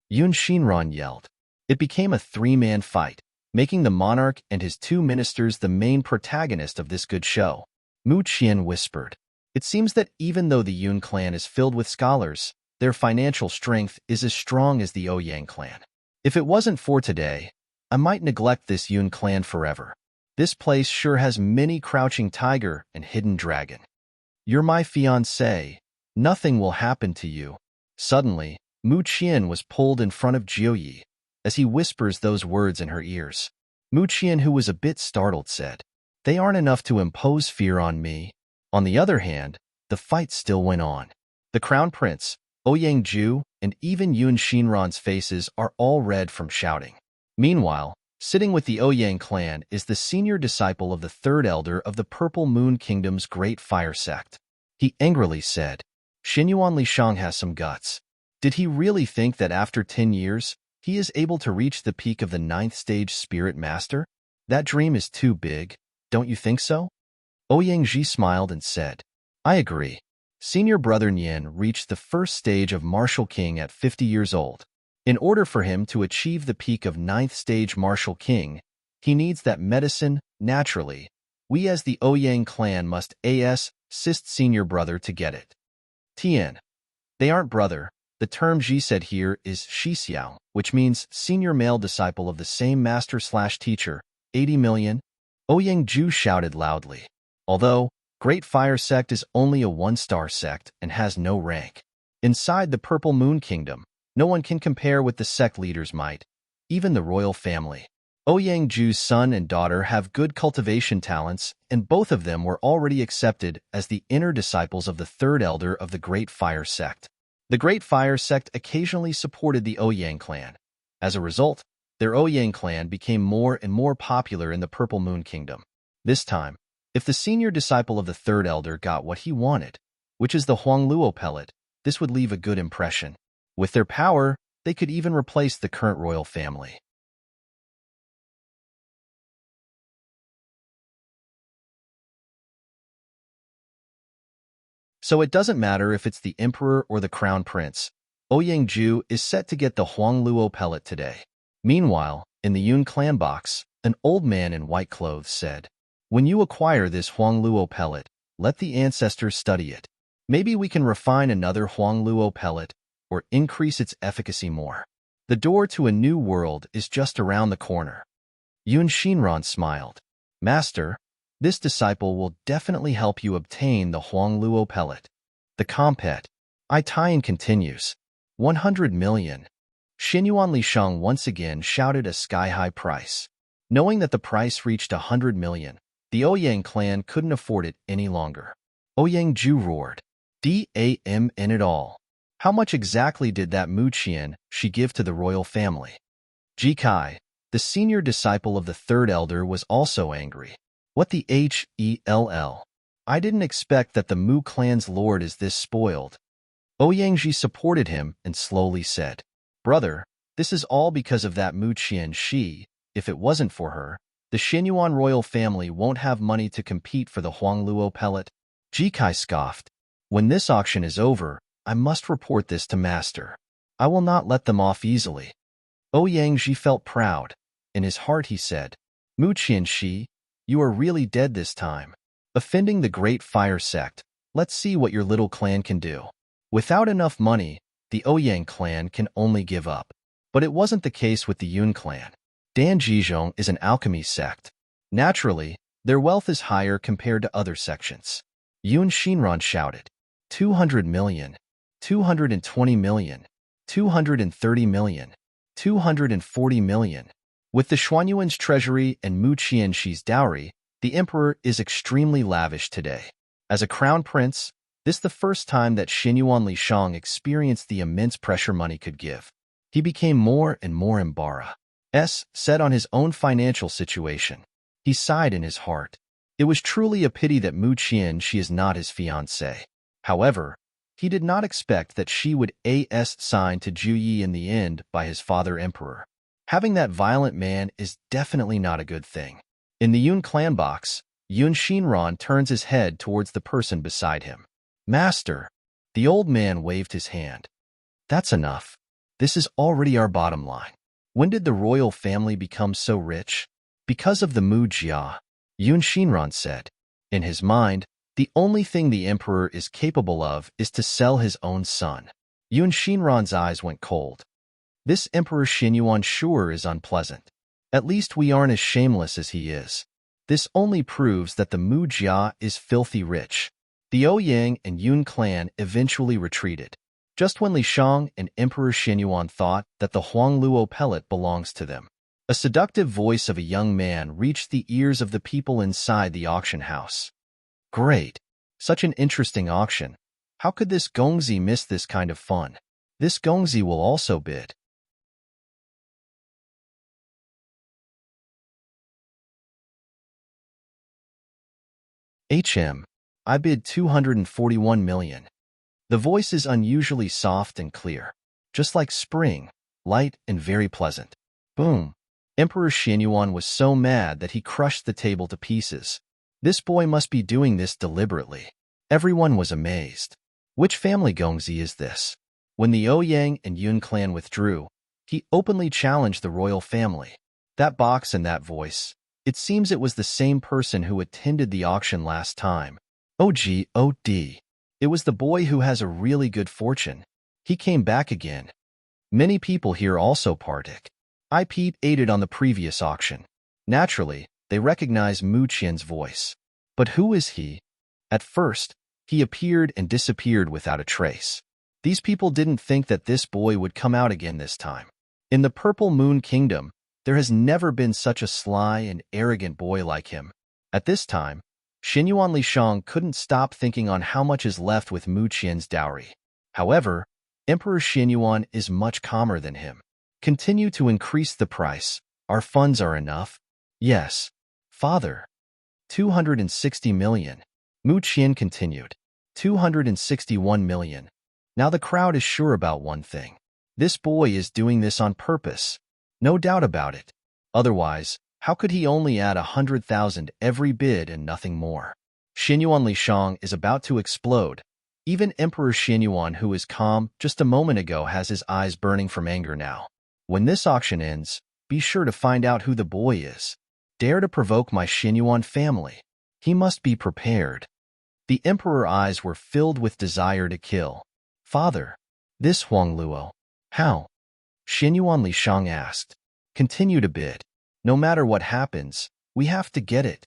Yun Shinran yelled. It became a three-man fight, making the monarch and his two ministers the main protagonist of this good show. Mu Qian whispered. It seems that even though the Yun clan is filled with scholars, their financial strength is as strong as the Ouyang clan. If it wasn't for today, I might neglect this Yun clan forever. This place sure has many crouching tiger and hidden dragon. You're my fiancé. Nothing will happen to you. Suddenly, Mu Qian was pulled in front of Jiuyi as he whispers those words in her ears. Mu Qian, who was a bit startled, said, They aren't enough to impose fear on me. On the other hand, the fight still went on. The Crown Prince, Ouyang Ju, and even Yun Shinran's faces are all red from shouting. Meanwhile, sitting with the Ouyang clan is the senior disciple of the third elder of the Purple Moon Kingdom's Great Fire Sect. He angrily said, Xinyuan Lishang has some guts. Did he really think that after 10 years, he is able to reach the peak of the 9th stage Spirit Master? That dream is too big, don't you think so? Ouyang Ji smiled and said, I agree. Senior brother Nian reached the first stage of Martial King at 50 years old. In order for him to achieve the peak of 9th stage Martial King, he needs that medicine. Naturally, we as the Ouyang clan must assist senior brother to get it. Tian. They aren't brother. The term Ji said here is Shixiao, which means senior male disciple of the same master/teacher. 80 million. Ouyang Ju shouted loudly. Although, Great Fire Sect is only a one-star sect and has no rank. Inside the Purple Moon Kingdom, no one can compare with the sect leader's might, even the royal family. Ouyang Ju's son and daughter have good cultivation talents, and both of them were already accepted as the inner disciples of the third elder of the Great Fire Sect. The Great Fire Sect occasionally supported the Ouyang clan. As a result, their Ouyang clan became more and more popular in the Purple Moon Kingdom. This time, if the senior disciple of the third elder got what he wanted, which is the Huang Luo pellet, this would leave a good impression. With their power, they could even replace the current royal family. So it doesn't matter if it's the emperor or the crown prince. Ouyang Ju is set to get the Huang Luo pellet today. Meanwhile, in the Yun clan box, an old man in white clothes said, When you acquire this Huang Luo pellet, let the ancestors study it. Maybe we can refine another Huang Luo pellet. or increase its efficacy more. The door to a new world is just around the corner. Yun Shinran smiled. Master, this disciple will definitely help you obtain the Huangluo pellet. The compet. I Taiyan continues. 100 million. Xinyuan Lishang once again shouted a sky-high price. Knowing that the price reached 100 million, the Ouyang clan couldn't afford it any longer. Ouyang Ju roared. Damn it all. How much exactly did that Mu Qian she give to the royal family? Ji Kai, the senior disciple of the third elder, was also angry. What the hell? I didn't expect that the Mu clan's lord is this spoiled. Ouyangji supported him and slowly said, Brother, this is all because of that Mu Qian she. If it wasn't for her, the Xinyuan royal family won't have money to compete for the Huangluo pellet. Ji Kai scoffed. When this auction is over, I must report this to Master. I will not let them off easily. Ouyangji felt proud. In his heart he said, Mu Qian she, you are really dead this time. Offending the great fire sect, let's see what your little clan can do. Without enough money, the Ouyang clan can only give up. But it wasn't the case with the Yun clan. Dan Jizhong is an alchemy sect. Naturally, their wealth is higher compared to other sections. Yun Shinran shouted, 200 million, 220 million, 230 million, 240 million. With the Xuanyuan's treasury and Mu Qianshi's dowry, the emperor is extremely lavish today. As a crown prince, this the first time that Xinyuan Lishang experienced the immense pressure money could give. He became more and more embarrassed set on his own financial situation. He sighed in his heart. It was truly a pity that Mu Qian she is not his fiancée. However, he did not expect that she would sign to Ju Yi in the end by his father emperor. Having that violent man is definitely not a good thing. In the Yun clan box, Yun Shinran turns his head towards the person beside him. Master, the old man waved his hand. That's enough. This is already our bottom line. When did the royal family become so rich? Because of the Mu Jia, Yun Shinran said. In his mind, the only thing the emperor is capable of is to sell his own son. Yun Shinran's eyes went cold. This Emperor Xinyuan sure is unpleasant. At least we aren't as shameless as he is. This only proves that the Mu Jia is filthy rich. The Ouyang and Yun clan eventually retreated, just when Li Shang and Emperor Xinyuan thought that the Huangluo pellet belongs to them. A seductive voice of a young man reached the ears of the people inside the auction house. Great! Such an interesting auction. How could this Gongzi miss this kind of fun? This Gongzi will also bid. I bid 241 million. The voice is unusually soft and clear, just like spring, light and very pleasant. Boom! Emperor Xinyuan was so mad that he crushed the table to pieces. This boy must be doing this deliberately. Everyone was amazed. Which family Gongzi is this? When the Ouyang and Yun clan withdrew, he openly challenged the royal family. That box and that voice. It seems it was the same person who attended the auction last time. OD. It was the boy who has a really good fortune. He came back again. Many people here also partook. Pete aided on the previous auction. Naturally, they recognized Mu Qian's voice. But who is he? At first, he appeared and disappeared without a trace. These people didn't think that this boy would come out again this time. In the Purple Moon Kingdom, there has never been such a sly and arrogant boy like him. At this time, Xinyuan Lishang couldn't stop thinking on how much is left with Mu Qian's dowry. However, Emperor Xinyuan is much calmer than him. Continue to increase the price. Our funds are enough. Yes, father. 260 million. Mu Qian continued. 261 million. Now the crowd is sure about one thing. This boy is doing this on purpose. No doubt about it. Otherwise, how could he only add 100,000 every bid and nothing more? Xinyuan Lishang is about to explode. Even Emperor Xinyuan, who is calm just a moment ago, has his eyes burning from anger now. When this auction ends, be sure to find out who the boy is. Dare to provoke my Xinyuan family. He must be prepared. The emperor's eyes were filled with desire to kill. Father, This Huang Luo. How? Xinyuan Lishang asked. Continue to bid. No matter what happens, we have to get it.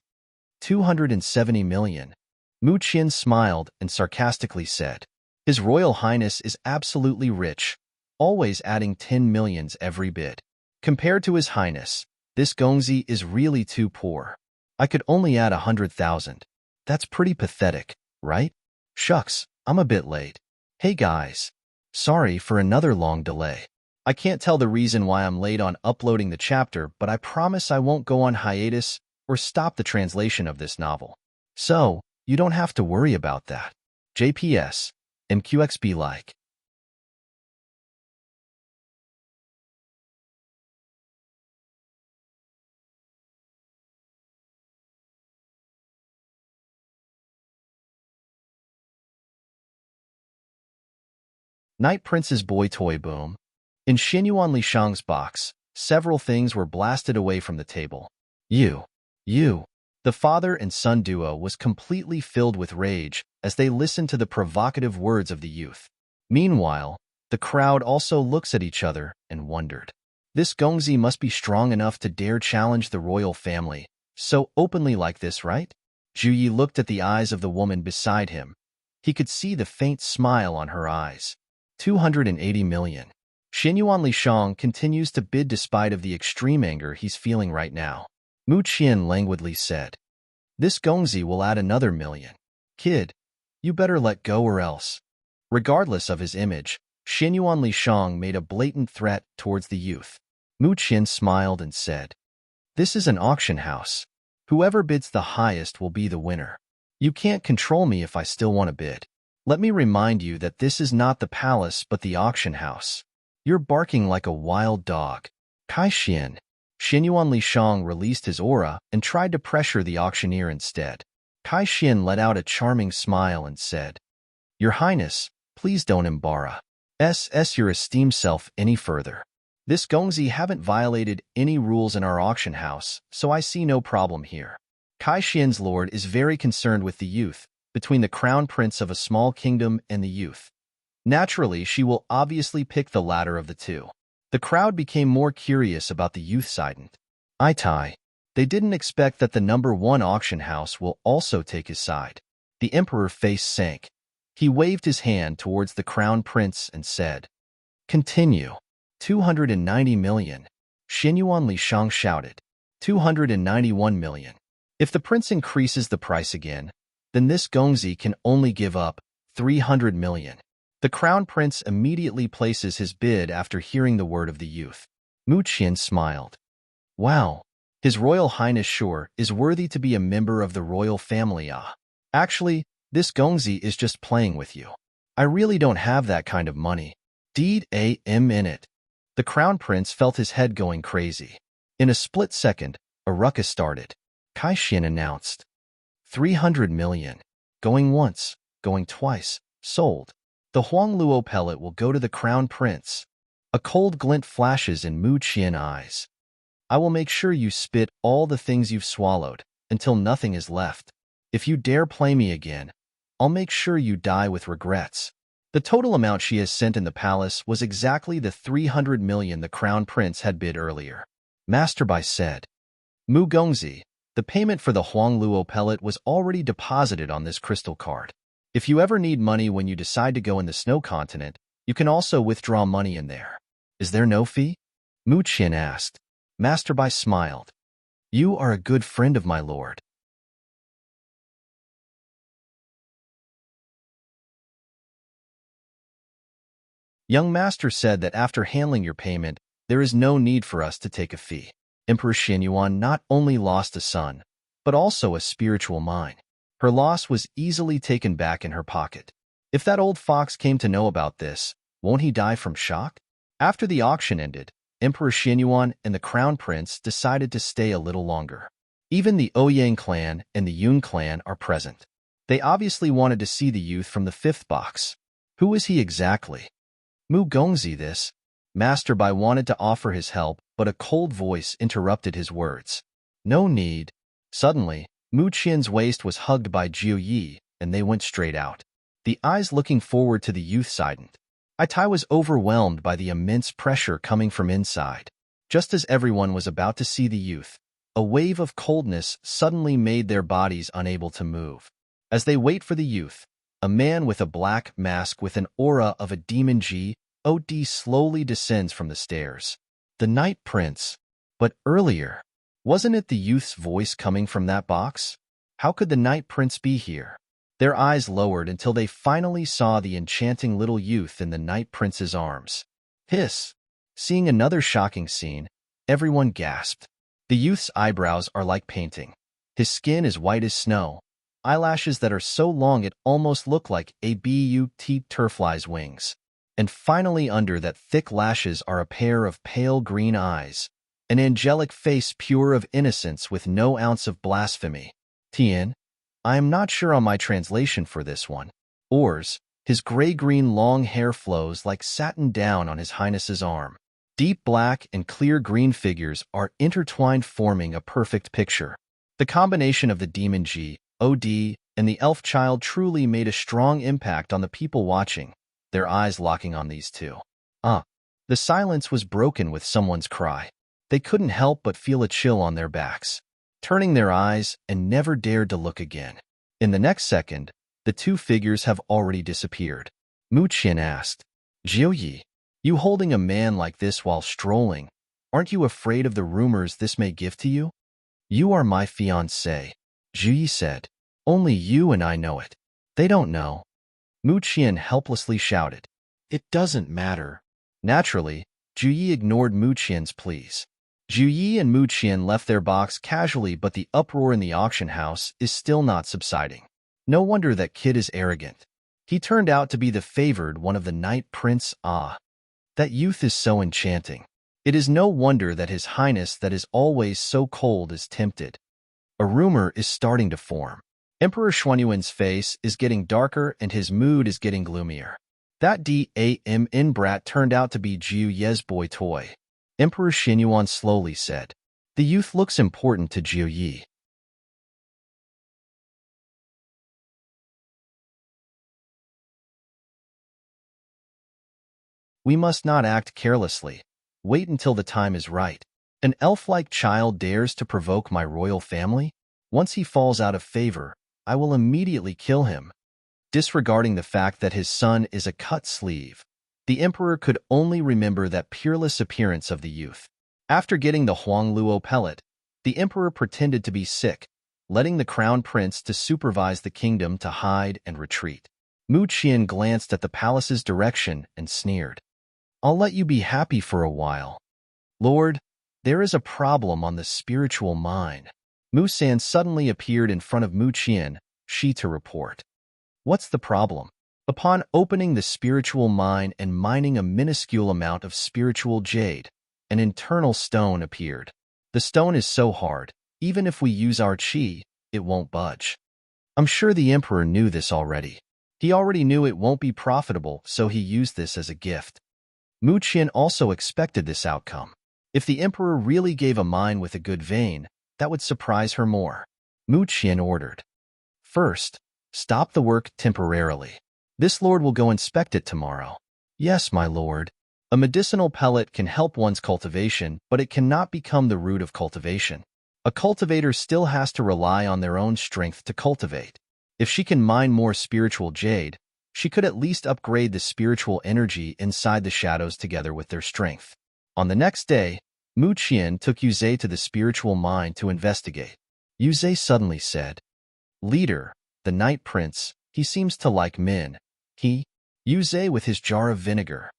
270 million. Mu Qian smiled and sarcastically said, His Royal Highness is absolutely rich, always adding 10 millions every bid. Compared to His Highness, this Gongzi is really too poor. I could only add 100,000. That's pretty pathetic, right? Shucks, I'm a bit late. Hey guys. Sorry for another long delay. I can't tell the reason why I'm late on uploading the chapter, but I promise I won't go on hiatus or stop the translation of this novel. So, you don't have to worry about that. JPS, MQXB like. Night Prince's Boy Toy Boom. In Xinyuan Lishang's box, several things were blasted away from the table. You. The father and son duo was completely filled with rage as they listened to the provocative words of the youth. Meanwhile, the crowd also looks at each other and wondered. This Gongzi must be strong enough to dare challenge the royal family, so openly like this, right? Zhu Yi looked at the eyes of the woman beside him. He could see the faint smile on her eyes. 280 million. Xinyuan Lishang continues to bid despite of the extreme anger he's feeling right now. Mu Qian languidly said, This Gongzi will add another million. Kid, you better let go or else. Regardless of his image, Xinyuan Lishang made a blatant threat towards the youth. Mu Qian smiled and said, This is an auction house. Whoever bids the highest will be the winner. You can't control me if I still want to bid. Let me remind you that this is not the palace but the auction house. You're barking like a wild dog. Kai Xian. Xinyuan Lishang released his aura and tried to pressure the auctioneer instead. Kai Xian let out a charming smile and said, Your Highness, please don't embarrass your esteemed self any further. This Gongzi haven't violated any rules in our auction house, so I see no problem here. Kai Xian's lord is very concerned with the youth, between the crown prince of a small kingdom and the youth. Naturally, she will obviously pick the latter of the two. The crowd became more curious about the youth side. Tai. They didn't expect that the #1 auction house will also take his side. The emperor's face sank. He waved his hand towards the crown prince and said, Continue. 290 million. Xinyuan Lishang shouted. 291 million. If the prince increases the price again, then this Gongzi can only give up 300 million. The crown prince immediately places his bid after hearing the word of the youth. Mu Qian smiled. Wow, His Royal Highness sure is worthy to be a member of the royal family. Actually, this Gongzi is just playing with you. I really don't have that kind of money. Deed am in it. The crown prince felt his head going crazy. In a split second, a ruckus started. Kai Xian announced, 300 million. Going once, going twice, sold. The Huang Luo pellet will go to the crown prince. A cold glint flashes in Mu Qian's eyes. I will make sure you spit all the things you've swallowed, until nothing is left. If you dare play me again, I'll make sure you die with regrets. The total amount she has sent in the palace was exactly the 300 million the crown prince had bid earlier. Master Bai said, Mu Gongzi, the payment for the Huang Luo pellet was already deposited on this crystal card. If you ever need money when you decide to go in the snow continent, you can also withdraw money in there. Is there no fee? Mu Qian asked. Master Bai smiled. You are a good friend of my lord. Young master said that after handling your payment, there is no need for us to take a fee. Emperor Xinyuan not only lost a son, but also a spiritual mind. Her loss was easily taken back in her pocket. If that old fox came to know about this, won't he die from shock? After the auction ended, Emperor Xinyuan and the crown prince decided to stay a little longer. Even the Ouyang clan and the Yun clan are present. They obviously wanted to see the youth from the 5th box. Who is he exactly? Mu Gongzi this. Master Bai wanted to offer his help, but a cold voice interrupted his words. No need. Suddenly, Mu Qian's waist was hugged by Jiu Yi, and they went straight out. The eyes looking forward to the youth sidened. Tai was overwhelmed by the immense pressure coming from inside. Just as everyone was about to see the youth, a wave of coldness suddenly made their bodies unable to move. As they wait for the youth, a man with a black mask with an aura of a demon god slowly descends from the stairs. The Night Prince. But earlier, wasn't it the youth's voice coming from that box? How could the Night Prince be here? Their eyes lowered until they finally saw the enchanting little youth in the Night Prince's arms. Hiss! Seeing another shocking scene, everyone gasped. The youth's eyebrows are like painting. His skin is white as snow, eyelashes that are so long it almost look like a butterfly's wings. And finally under that thick lashes are a pair of pale green eyes, an angelic face pure of innocence with no ounce of blasphemy. Tien, I am not sure on my translation for this one. Oars, his gray-green long hair flows like satin down on His Highness's arm. Deep black and clear green figures are intertwined forming a perfect picture. The combination of the demon god and the elf child truly made a strong impact on the people watching, their eyes locking on these two. The silence was broken with someone's cry. They couldn't help but feel a chill on their backs, turning their eyes and never dared to look again. In the next second, the two figures have already disappeared. Mu Qian asked, Jiuyi, you holding a man like this while strolling, aren't you afraid of the rumors this may give to you? You are my fiancé, Jiuyi said. Only you and I know it. They don't know. Mu Qian helplessly shouted. It doesn't matter. Naturally, Jiuyi ignored Mu Qian's pleas. Jiuyi and Mu Qian left their box casually, but the uproar in the auction house is still not subsiding. No wonder that kid is arrogant. He turned out to be the favored one of the Night Prince. That youth is so enchanting. It is no wonder that His Highness that is always so cold is tempted. A rumor is starting to form. Emperor Xuanyuan's face is getting darker and his mood is getting gloomier. That damn brat turned out to be Jiu Ye's boy toy. Emperor Xuanyuan slowly said. The youth looks important to Jiu Yi. We must not act carelessly. Wait until the time is right. An elf-like child dares to provoke my royal family? Once he falls out of favor, I will immediately kill him. Disregarding the fact that his son is a cut sleeve, the emperor could only remember that peerless appearance of the youth. After getting the Huangluo pellet, the emperor pretended to be sick, letting the crown prince to supervise the kingdom to hide and retreat. Mu Qian glanced at the palace's direction and sneered. I'll let you be happy for a while. Lord, there is a problem on the spiritual mine. Mu San suddenly appeared in front of Mu Qian, to report. What's the problem? Upon opening the spiritual mine and mining a minuscule amount of spiritual jade, an internal stone appeared. The stone is so hard, even if we use our qi, it won't budge. I'm sure the emperor knew this already. He already knew it won't be profitable, so he used this as a gift. Mu Qian also expected this outcome. If the emperor really gave a mine with a good vein, that would surprise her more. Mu Qian ordered. First, stop the work temporarily. This lord will go inspect it tomorrow. Yes, my lord. A medicinal pellet can help one's cultivation, but it cannot become the root of cultivation. A cultivator still has to rely on their own strength to cultivate. If she can mine more spiritual jade, she could at least upgrade the spiritual energy inside the shadows together with their strength. On the next day, Mu Qian took Yuze to the spiritual mine to investigate. Yuze suddenly said, Leader, the Night Prince, he seems to like men. Yuze with his jar of vinegar.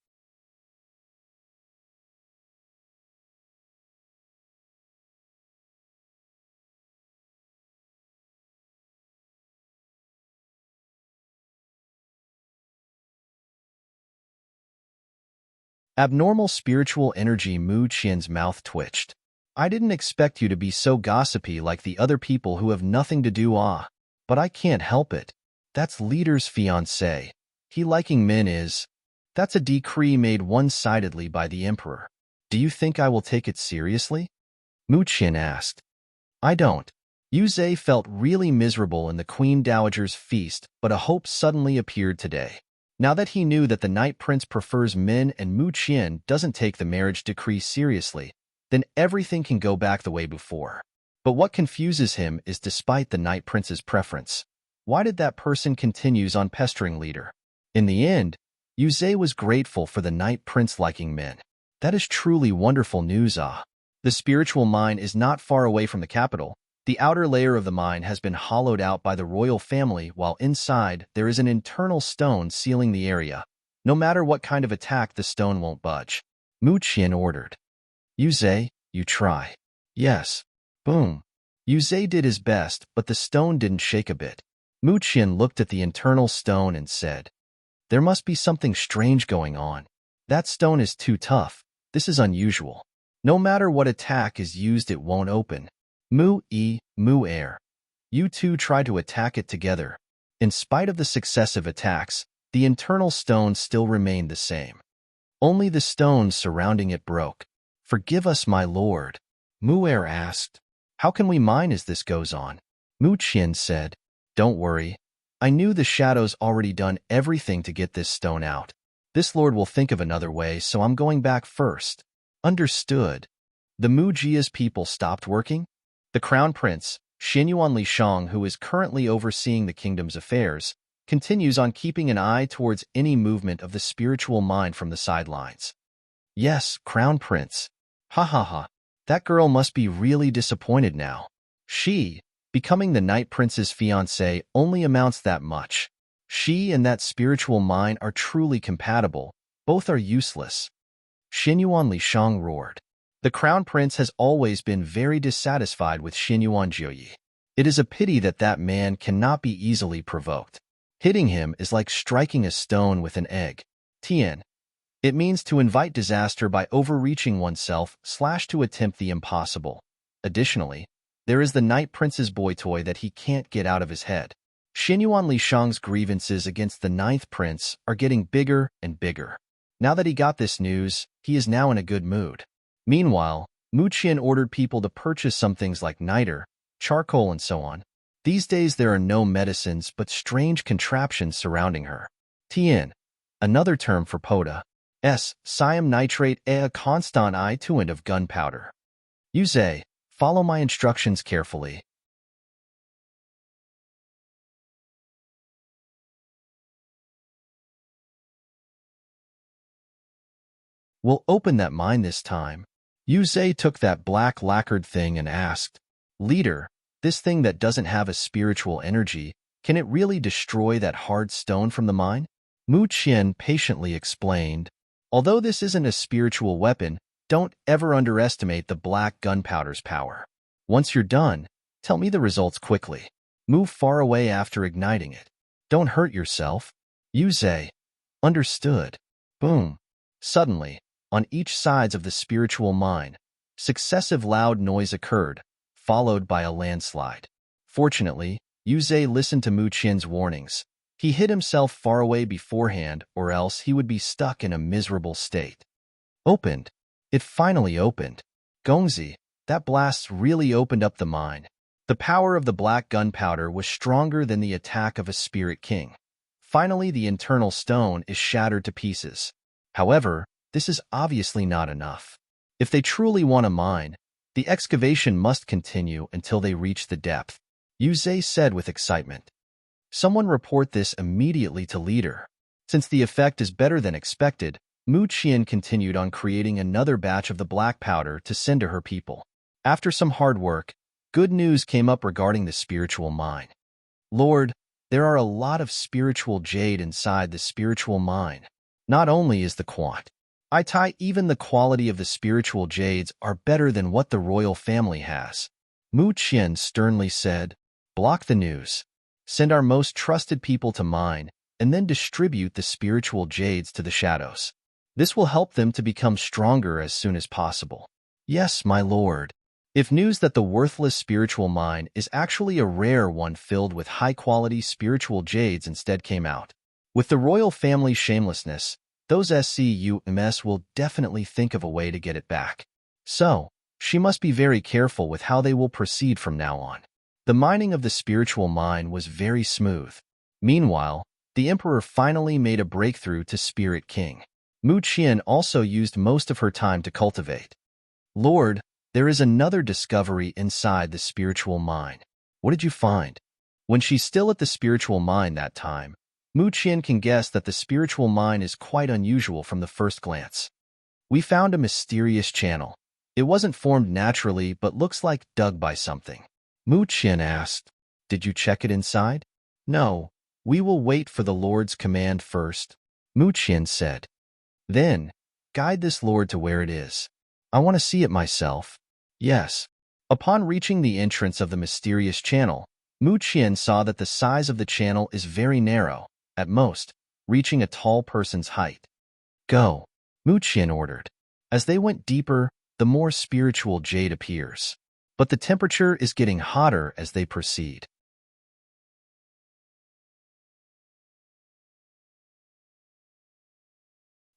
Abnormal spiritual energy. Mu Qian's mouth twitched. I didn't expect you to be so gossipy like the other people who have nothing to do. But I can't help it. That's leader's fiancé. He liking men is. That's a decree made one-sidedly by the emperor. Do you think I will take it seriously? Mu Qian asked. I don't. Yuze felt really miserable in the Queen Dowager's feast, but a hope suddenly appeared today. Now that he knew that the Night Prince prefers Min and Mu Qian doesn't take the marriage decree seriously, then everything can go back the way before. But what confuses him is despite the Night Prince's preference, why did that person continues on pestering Leader? In the end, Yuze was grateful for the Night Prince liking Min. That is truly wonderful news. The spiritual mine is not far away from the capital. The outer layer of the mine has been hollowed out by the royal family, while inside there is an internal stone sealing the area. No matter what kind of attack, the stone won't budge. Mu Qian ordered. Yuze, you try. Yes. Boom. Yuze did his best, but the stone didn't shake a bit. Mu Qian looked at the internal stone and said, there must be something strange going on. That stone is too tough. This is unusual. No matter what attack is used, it won't open. Mu air. You two try to attack it together. In spite of the successive attacks, the internal stone still remained the same. Only the stones surrounding it broke. Forgive us, my lord. Mu air asked. How can we mine as this goes on? Mu Qian said. Don't worry. I knew the shadows already done everything to get this stone out. This lord will think of another way, so I'm going back first. Understood. The Mu Jia's people stopped working? The crown prince, Xinyuan Lishang, who is currently overseeing the kingdom's affairs, continues on keeping an eye towards any movement of the spiritual mind from the sidelines. Yes, crown prince. Ha ha ha. That girl must be really disappointed now. She, becoming the Night Prince's fiancée, only amounts that much. She and that spiritual mind are truly compatible. Both are useless. Xinyuan Lishang roared. The crown prince has always been very dissatisfied with Xinyuan Jioyi. It is a pity that that man cannot be easily provoked. Hitting him is like striking a stone with an egg. Tian. It means to invite disaster by overreaching oneself / to attempt the impossible. Additionally, there is the Night Prince's boy toy that he can't get out of his head. Xinyuan Lishang's grievances against the Ninth Prince are getting bigger and bigger. Now that he got this news, he is now in a good mood. Meanwhile, Mu Qian ordered people to purchase some things like niter, charcoal, and so on. These days there are no medicines but strange contraptions surrounding her. Tian, another term for siam nitrate, a constant ituant of gunpowder. Yuze, follow my instructions carefully. We'll open that mine this time. Yuze took that black lacquered thing and asked, Leader, this thing that doesn't have a spiritual energy, can it really destroy that hard stone from the mine? Mu Qian patiently explained, although this isn't a spiritual weapon, don't ever underestimate the black gunpowder's power. Once you're done, tell me the results quickly. Move far away after igniting it. Don't hurt yourself. Yuze. Understood. Boom. Suddenly, on each sides of the spiritual mine, successive loud noise occurred, followed by a landslide. Fortunately, Yuze listened to Mu Qian's warnings. He hid himself far away beforehand, or else he would be stuck in a miserable state. Opened. It finally opened. Gongzi, that blast really opened up the mine. The power of the black gunpowder was stronger than the attack of a spirit king. Finally, the internal stone is shattered to pieces. However, this is obviously not enough. If they truly want a mine, the excavation must continue until they reach the depth, Yuze said with excitement. Someone report this immediately to leader. Since the effect is better than expected, Mu Qian continued on creating another batch of the black powder to send to her people. After some hard work, good news came up regarding the spiritual mine. Lord, there are a lot of spiritual jade inside the spiritual mine. Not only is the even the quality of the spiritual jades are better than what the royal family has. Mu Qian sternly said, block the news. Send our most trusted people to mine, and then distribute the spiritual jades to the shadows. This will help them to become stronger as soon as possible. Yes, my lord. If news that the worthless spiritual mine is actually a rare one filled with high-quality spiritual jades instead came out. With the royal family's shamelessness, those SCUMS will definitely think of a way to get it back. So, she must be very careful with how they will proceed from now on. The mining of the spiritual mine was very smooth. Meanwhile, the Emperor finally made a breakthrough to Spirit King. Mu Qian also used most of her time to cultivate. Lord, there is another discovery inside the spiritual mine. What did you find? When she's still at the spiritual mine that time, Mu Qian can guess that the spiritual mine is quite unusual from the first glance. We found a mysterious channel. It wasn't formed naturally but looks like dug by something. Mu Qian asked, "Did you check it inside?" "No, we will wait for the Lord's command first," Mu Qian said. "Then, guide this Lord to where it is. I want to see it myself." "Yes." Upon reaching the entrance of the mysterious channel, Mu Qian saw that the size of the channel is very narrow, at most, reaching a tall person's height. "Go," Mu Qian ordered. As they went deeper, the more spiritual jade appears. But the temperature is getting hotter as they proceed.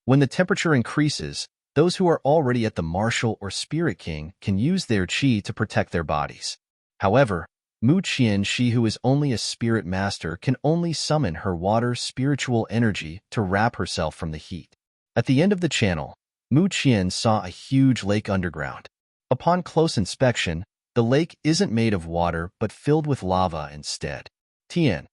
When the temperature increases, those who are already at the Martial or Spirit King can use their qi to protect their bodies. However, Mu Qian, she who is only a spirit master, can only summon her water spiritual energy to wrap herself from the heat. At the end of the channel, Mu Qian saw a huge lake underground. Upon close inspection, the lake isn't made of water but filled with lava instead. Tian.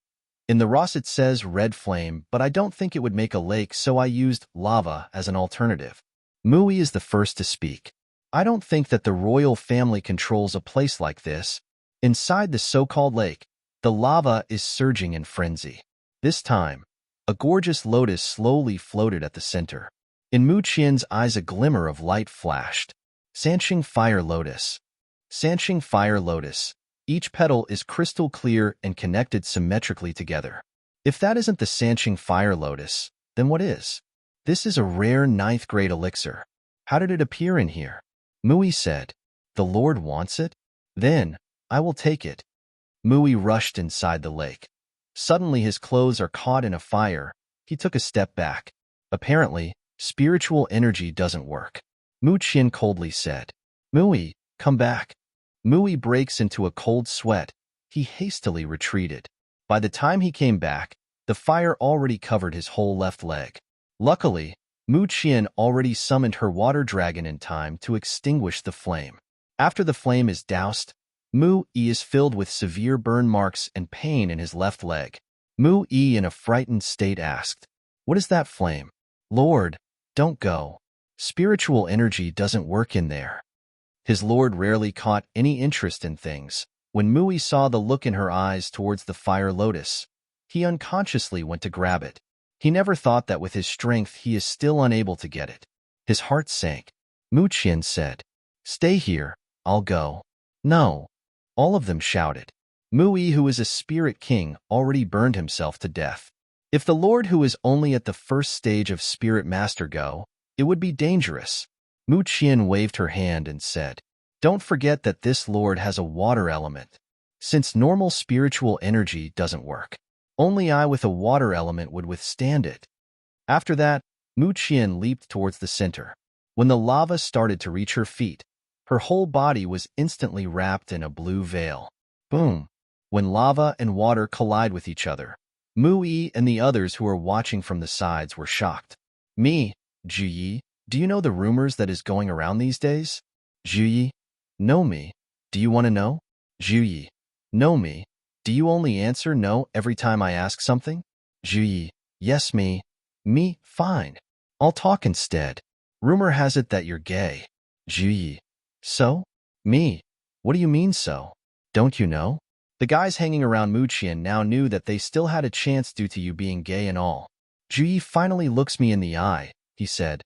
In the Ross it says red flame, but I don't think it would make a lake, so I used lava as an alternative. Mui is the first to speak. I don't think that the royal family controls a place like this. Inside the so-called lake, the lava is surging in frenzy. This time, a gorgeous lotus slowly floated at the center. In Mu Qian's eyes a glimmer of light flashed. Sanqing Fire Lotus. Sanqing Fire Lotus. Each petal is crystal clear and connected symmetrically together. If that isn't the Sanqing Fire Lotus, then what is? This is a rare 9th grade elixir. How did it appear in here? Mui said. The Lord wants it? Then, I will take it. Mui rushed inside the lake. Suddenly his clothes are caught in a fire. He took a step back. Apparently, spiritual energy doesn't work. Mu Qian coldly said. Mui, come back. Mui breaks into a cold sweat. He hastily retreated. By the time he came back, the fire already covered his whole left leg. Luckily, Mu Qian already summoned her water dragon in time to extinguish the flame. After the flame is doused, Mu Yi is filled with severe burn marks and pain in his left leg. Mu Yi in a frightened state asked, "What is that flame?" "Lord, don't go. Spiritual energy doesn't work in there." His lord rarely caught any interest in things. When Mui saw the look in her eyes towards the fire lotus, he unconsciously went to grab it. He never thought that with his strength he is still unable to get it. His heart sank. Mu Qian said, "Stay here, I'll go." "No." All of them shouted. Mui, who is a spirit king, already burned himself to death. If the lord who is only at the first stage of spirit master go, it would be dangerous. Mu Qian waved her hand and said, "Don't forget that this lord has a water element. Since normal spiritual energy doesn't work, only I with a water element would withstand it." After that, Mu Qian leaped towards the center. When the lava started to reach her feet, her whole body was instantly wrapped in a blue veil. Boom! When lava and water collide with each other, Mu Yi and the others who were watching from the sides were shocked. "Me, Zhu Yi, do you know the rumors that is going around these days?" "Zhu Yi, know me. Do you want to know?" "Zhu Yi, know me. Do you only answer no every time I ask something?" "Zhu Yi, yes me. Me, fine. I'll talk instead. Rumor has it that you're gay." "Zhu Yi, so? Me, what do you mean so? Don't you know?" The guys hanging around Mu Qian now knew that they still had a chance due to you being gay and all. "Zhu Yi finally looks me in the eye," he said.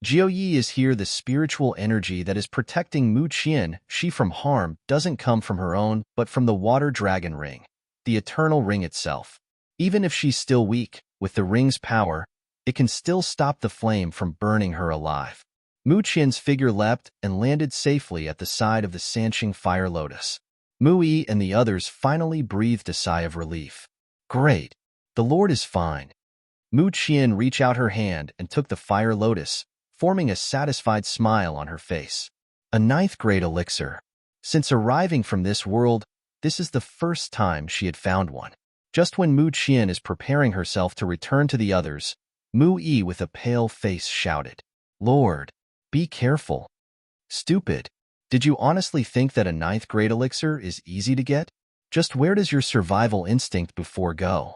Jiao Yi is here. The spiritual energy that is protecting Mu Qian, she from harm, doesn't come from her own, but from the water dragon ring, the eternal ring itself. Even if she's still weak, with the ring's power, it can still stop the flame from burning her alive. Mu Qian's figure leapt and landed safely at the side of the Sanqing Fire Lotus. Mui and the others finally breathed a sigh of relief. Great. The Lord is fine. Mu Qian reached out her hand and took the fire lotus, forming a satisfied smile on her face. A ninth-grade elixir. Since arriving from this world, this is the first time she had found one. Just when Mu Qian is preparing herself to return to the others, Mu Yi with a pale face shouted, Lord, be careful. Stupid. Did you honestly think that a ninth-grade elixir is easy to get? Just where does your survival instinct before go?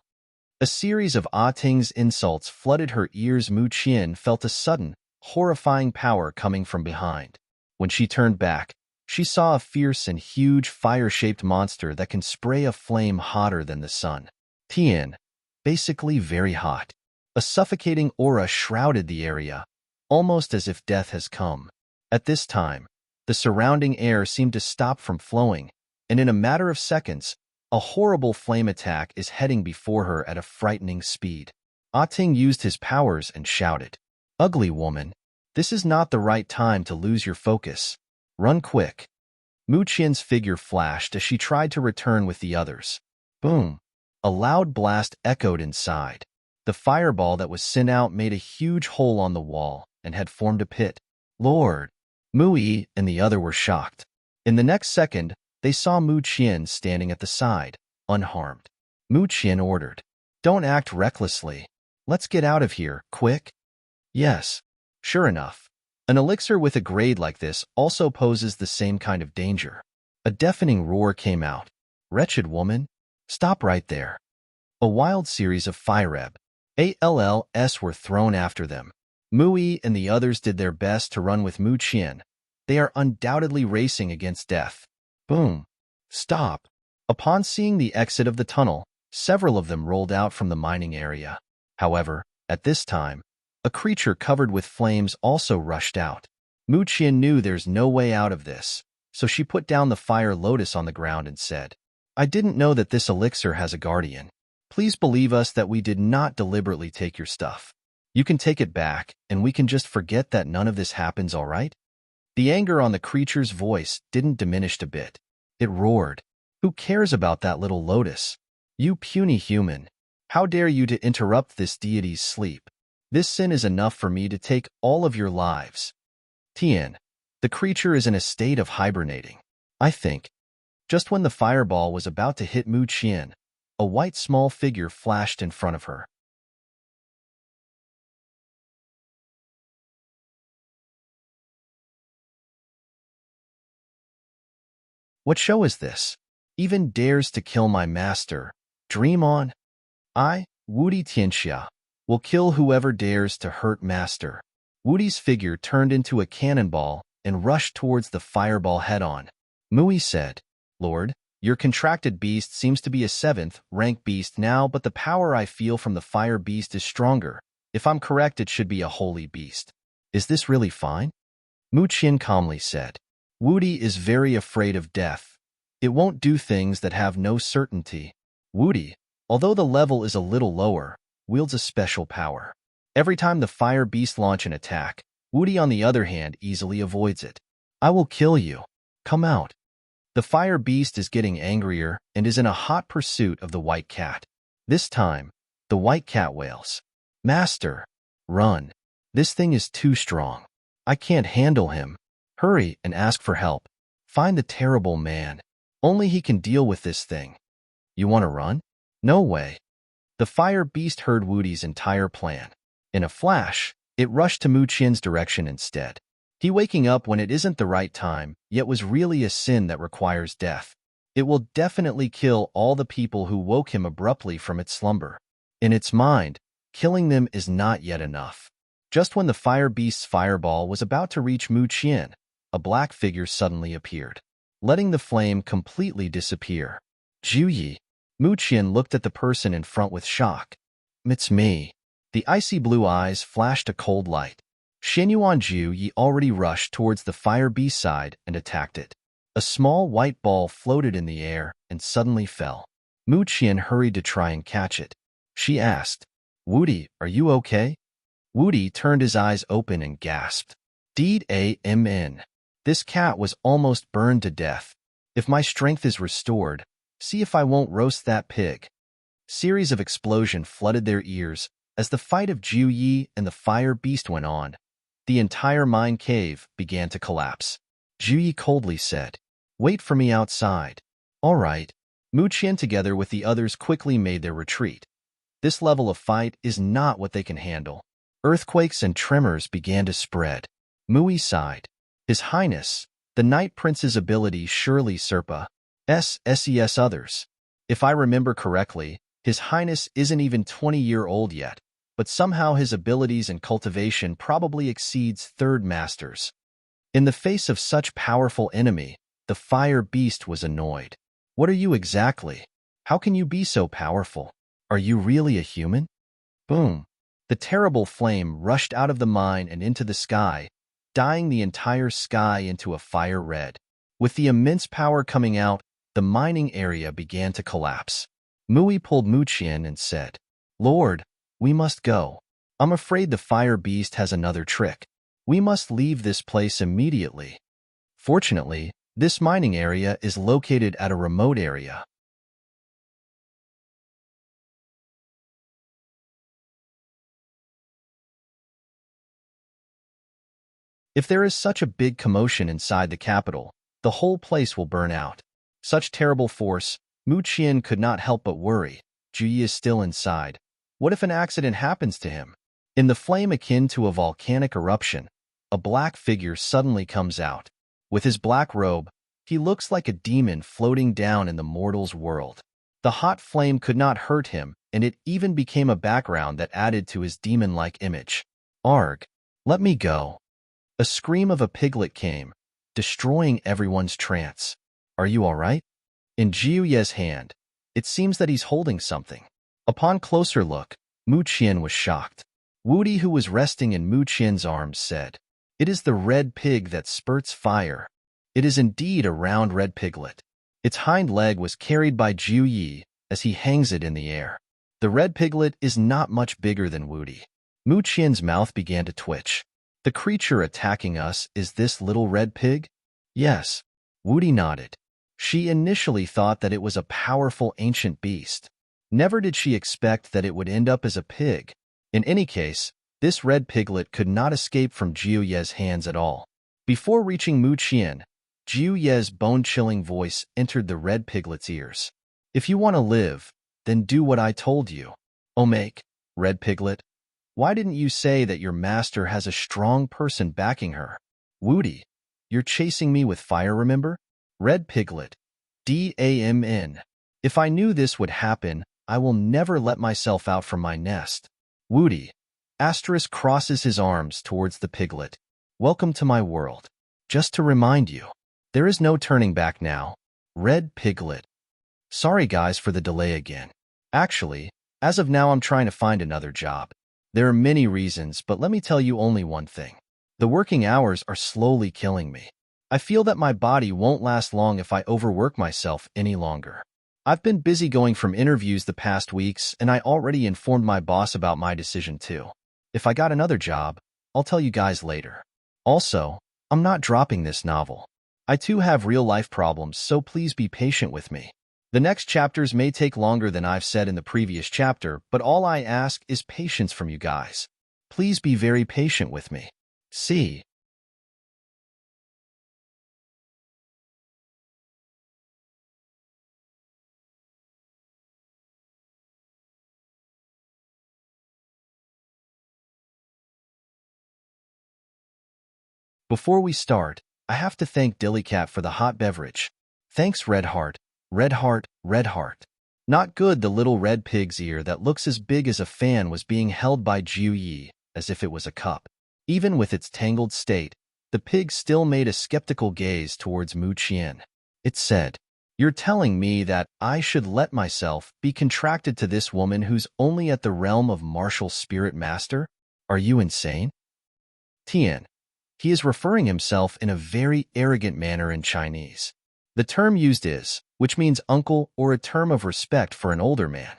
A series of Ting's insults flooded her ears. Mu Qian felt a sudden, horrifying power coming from behind. When she turned back, she saw a fierce and huge fire-shaped monster that can spray a flame hotter than the sun. Tian, basically very hot. A suffocating aura shrouded the area, almost as if death has come. At this time, the surrounding air seemed to stop from flowing, and in a matter of seconds, a horrible flame attack is heading before her at a frightening speed. Ting used his powers and shouted, Ugly woman, this is not the right time to lose your focus. Run quick. Mu Qian's figure flashed as she tried to return with the others. Boom! A loud blast echoed inside. The fireball that was sent out made a huge hole on the wall and had formed a pit. Lord! Mu Yi and the other were shocked. In the next second, they saw Mu Qian standing at the side, unharmed. Mu Qian ordered, Don't act recklessly. Let's get out of here, quick. Yes. Sure enough. An elixir with a grade like this also poses the same kind of danger. A deafening roar came out. Wretched woman, stop right there. A wild series of fire ALLs were thrown after them. Mu Yi and the others did their best to run with Mu Qian. They are undoubtedly racing against death. Boom. Stop. Upon seeing the exit of the tunnel, several of them rolled out from the mining area. However, at this time, a creature covered with flames also rushed out. Mu Qian knew there's no way out of this, so she put down the fire lotus on the ground and said, I didn't know that this elixir has a guardian. Please believe us that we did not deliberately take your stuff. You can take it back, and we can just forget that none of this happens, all right? The anger on the creature's voice didn't diminish a bit. It roared. Who cares about that little lotus? You puny human. How dare you to interrupt this deity's sleep? This sin is enough for me to take all of your lives. Tian, the creature is in a state of hibernating. I think. Just when the fireball was about to hit Mu Qian, a white small figure flashed in front of her. What show is this? Even dares to kill my master. Dream on. I, Wudi Tianxia, will kill whoever dares to hurt master. Wudi's figure turned into a cannonball and rushed towards the fireball head-on. Mui said, Lord, your contracted beast seems to be a 7th rank beast now, but the power I feel from the fire beast is stronger. If I'm correct, it should be a holy beast. Is this really fine? Mu Qian calmly said, Wudi is very afraid of death. It won't do things that have no certainty. Wudi, although the level is a little lower, wields a special power. Every time the fire beast launch an attack, Wudi on the other hand easily avoids it. I will kill you. Come out. The fire beast is getting angrier and is in a hot pursuit of the white cat. This time, the white cat wails. Master, run. This thing is too strong. I can't handle him. Hurry and ask for help. Find the terrible man. Only he can deal with this thing. You want to run? No way. The fire beast heard Wudi's entire plan. In a flash, it rushed to Mu Qian's direction instead. He waking up when it isn't the right time, yet was really a sin that requires death. It will definitely kill all the people who woke him abruptly from its slumber. In its mind, killing them is not yet enough. Just when the fire beast's fireball was about to reach Mu Qian, a black figure suddenly appeared, letting the flame completely disappear. Juyi. Mu Qian looked at the person in front with shock. It's me. The icy blue eyes flashed a cold light. Xianyuan Juyi already rushed towards the fire beast side and attacked it. A small white ball floated in the air and suddenly fell. Mu Qian hurried to try and catch it. She asked, Wudi, are you okay? Wudi turned his eyes open and gasped. Deed Amen. This cat was almost burned to death. If my strength is restored, see if I won't roast that pig. Series of explosion flooded their ears as the fight of Jiu Yi and the fire beast went on. The entire mine cave began to collapse. Jiu Yi coldly said, "Wait for me outside." "All right." Mu Qian together with the others quickly made their retreat. This level of fight is not what they can handle. Earthquakes and tremors began to spread. Mui sighed. His Highness, the Night Prince's ability surely ses others. If I remember correctly, His Highness isn't even 20-year-old yet, but somehow his abilities and cultivation probably exceeds third masters. In the face of such powerful enemy, the fire beast was annoyed. What are you exactly? How can you be so powerful? Are you really a human? Boom. The terrible flame rushed out of the mine and into the sky, dyeing the entire sky into a fire red. With the immense power coming out, the mining area began to collapse. Mui pulled Mu Qian and said, "Lord, we must go. I'm afraid the fire beast has another trick. We must leave this place immediately." Fortunately, this mining area is located at a remote area. If there is such a big commotion inside the capital, the whole place will burn out. Such terrible force, Mu Qian could not help but worry. Jiu Yi is still inside. What if an accident happens to him? In the flame akin to a volcanic eruption, a black figure suddenly comes out. With his black robe, he looks like a demon floating down in the mortal's world. The hot flame could not hurt him, and it even became a background that added to his demon-like image. "Arg, let me go." A scream of a piglet came, destroying everyone's trance. "Are you all right?" In Jiu Ye's hand, it seems that he's holding something. Upon closer look, Mu Qian was shocked. Wudi, who was resting in Mu Qian's arms, said, "It is the red pig that spurts fire." It is indeed a round red piglet. Its hind leg was carried by Jiu Yi as he hangs it in the air. The red piglet is not much bigger than Wudi. Mu Qian's mouth began to twitch. "The creature attacking us is this little red pig?" "Yes." Wudi nodded. She initially thought that it was a powerful ancient beast. Never did she expect that it would end up as a pig. In any case, this red piglet could not escape from Jiu Ye's hands at all. Before reaching Mu Qian, Jiu Ye's bone-chilling voice entered the red piglet's ears. "If you want to live, then do what I told you." "Omake, red piglet, why didn't you say that your master has a strong person backing her?" "Wudi, you're chasing me with fire, remember?" "Red piglet, DAMN. If I knew this would happen, I will never let myself out from my nest." Wudi, asterisk crosses his arms towards the piglet. "Welcome to my world. Just to remind you, there is no turning back now." Red piglet. "Sorry guys for the delay again. Actually, as of now I'm trying to find another job. There are many reasons, but let me tell you only one thing. The working hours are slowly killing me. I feel that my body won't last long if I overwork myself any longer. I've been busy going from interviews the past weeks, and I already informed my boss about my decision too. If I got another job, I'll tell you guys later. Also, I'm not dropping this novel. I too have real-life problems, so please be patient with me. The next chapters may take longer than I've said in the previous chapter, but all I ask is patience from you guys. Please be very patient with me. See. Before we start, I have to thank Dillycat for the hot beverage. Thanks, Red Heart, Red Heart, Red Heart. Not good. The little red pig's ear that looks as big as a fan was being held by Jiu Yi, as if it was a cup. Even with its tangled state, the pig still made a skeptical gaze towards Mu Qian. It said, "You're telling me that I should let myself be contracted to this woman who's only at the realm of martial spirit master? Are you insane?" Tian. He is referring himself in a very arrogant manner in Chinese. The term used is, which means uncle or a term of respect for an older man.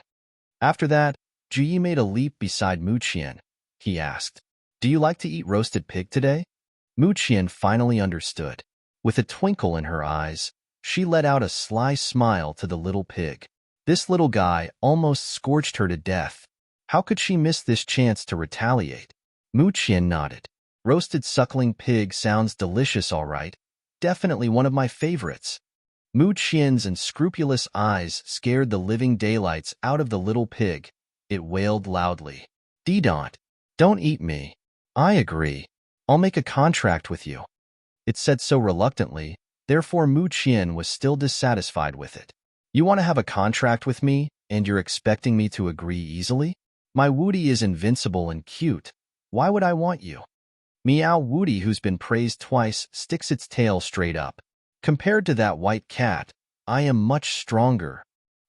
After that, Jiu Yi made a leap beside Mu Qian. He asked, "Do you like to eat roasted pig today?" Mu Qian finally understood. With a twinkle in her eyes, She let out a sly smile to the little pig. This little guy almost scorched her to death. How could she miss this chance to retaliate? Mu Qian nodded. Roasted suckling pig sounds delicious, all right. Definitely one of my favorites. Mu Qian's unscrupulous eyes scared the living daylights out of the little pig. It wailed loudly. Don't eat me. I agree. I'll make a contract with you. It said so reluctantly, therefore Mu Qian was still dissatisfied with it. You want to have a contract with me, and you're expecting me to agree easily? My Woody is invincible and cute. Why would I want you? Meow Woody, who's been praised twice, sticks its tail straight up. Compared to that white cat, I am much stronger.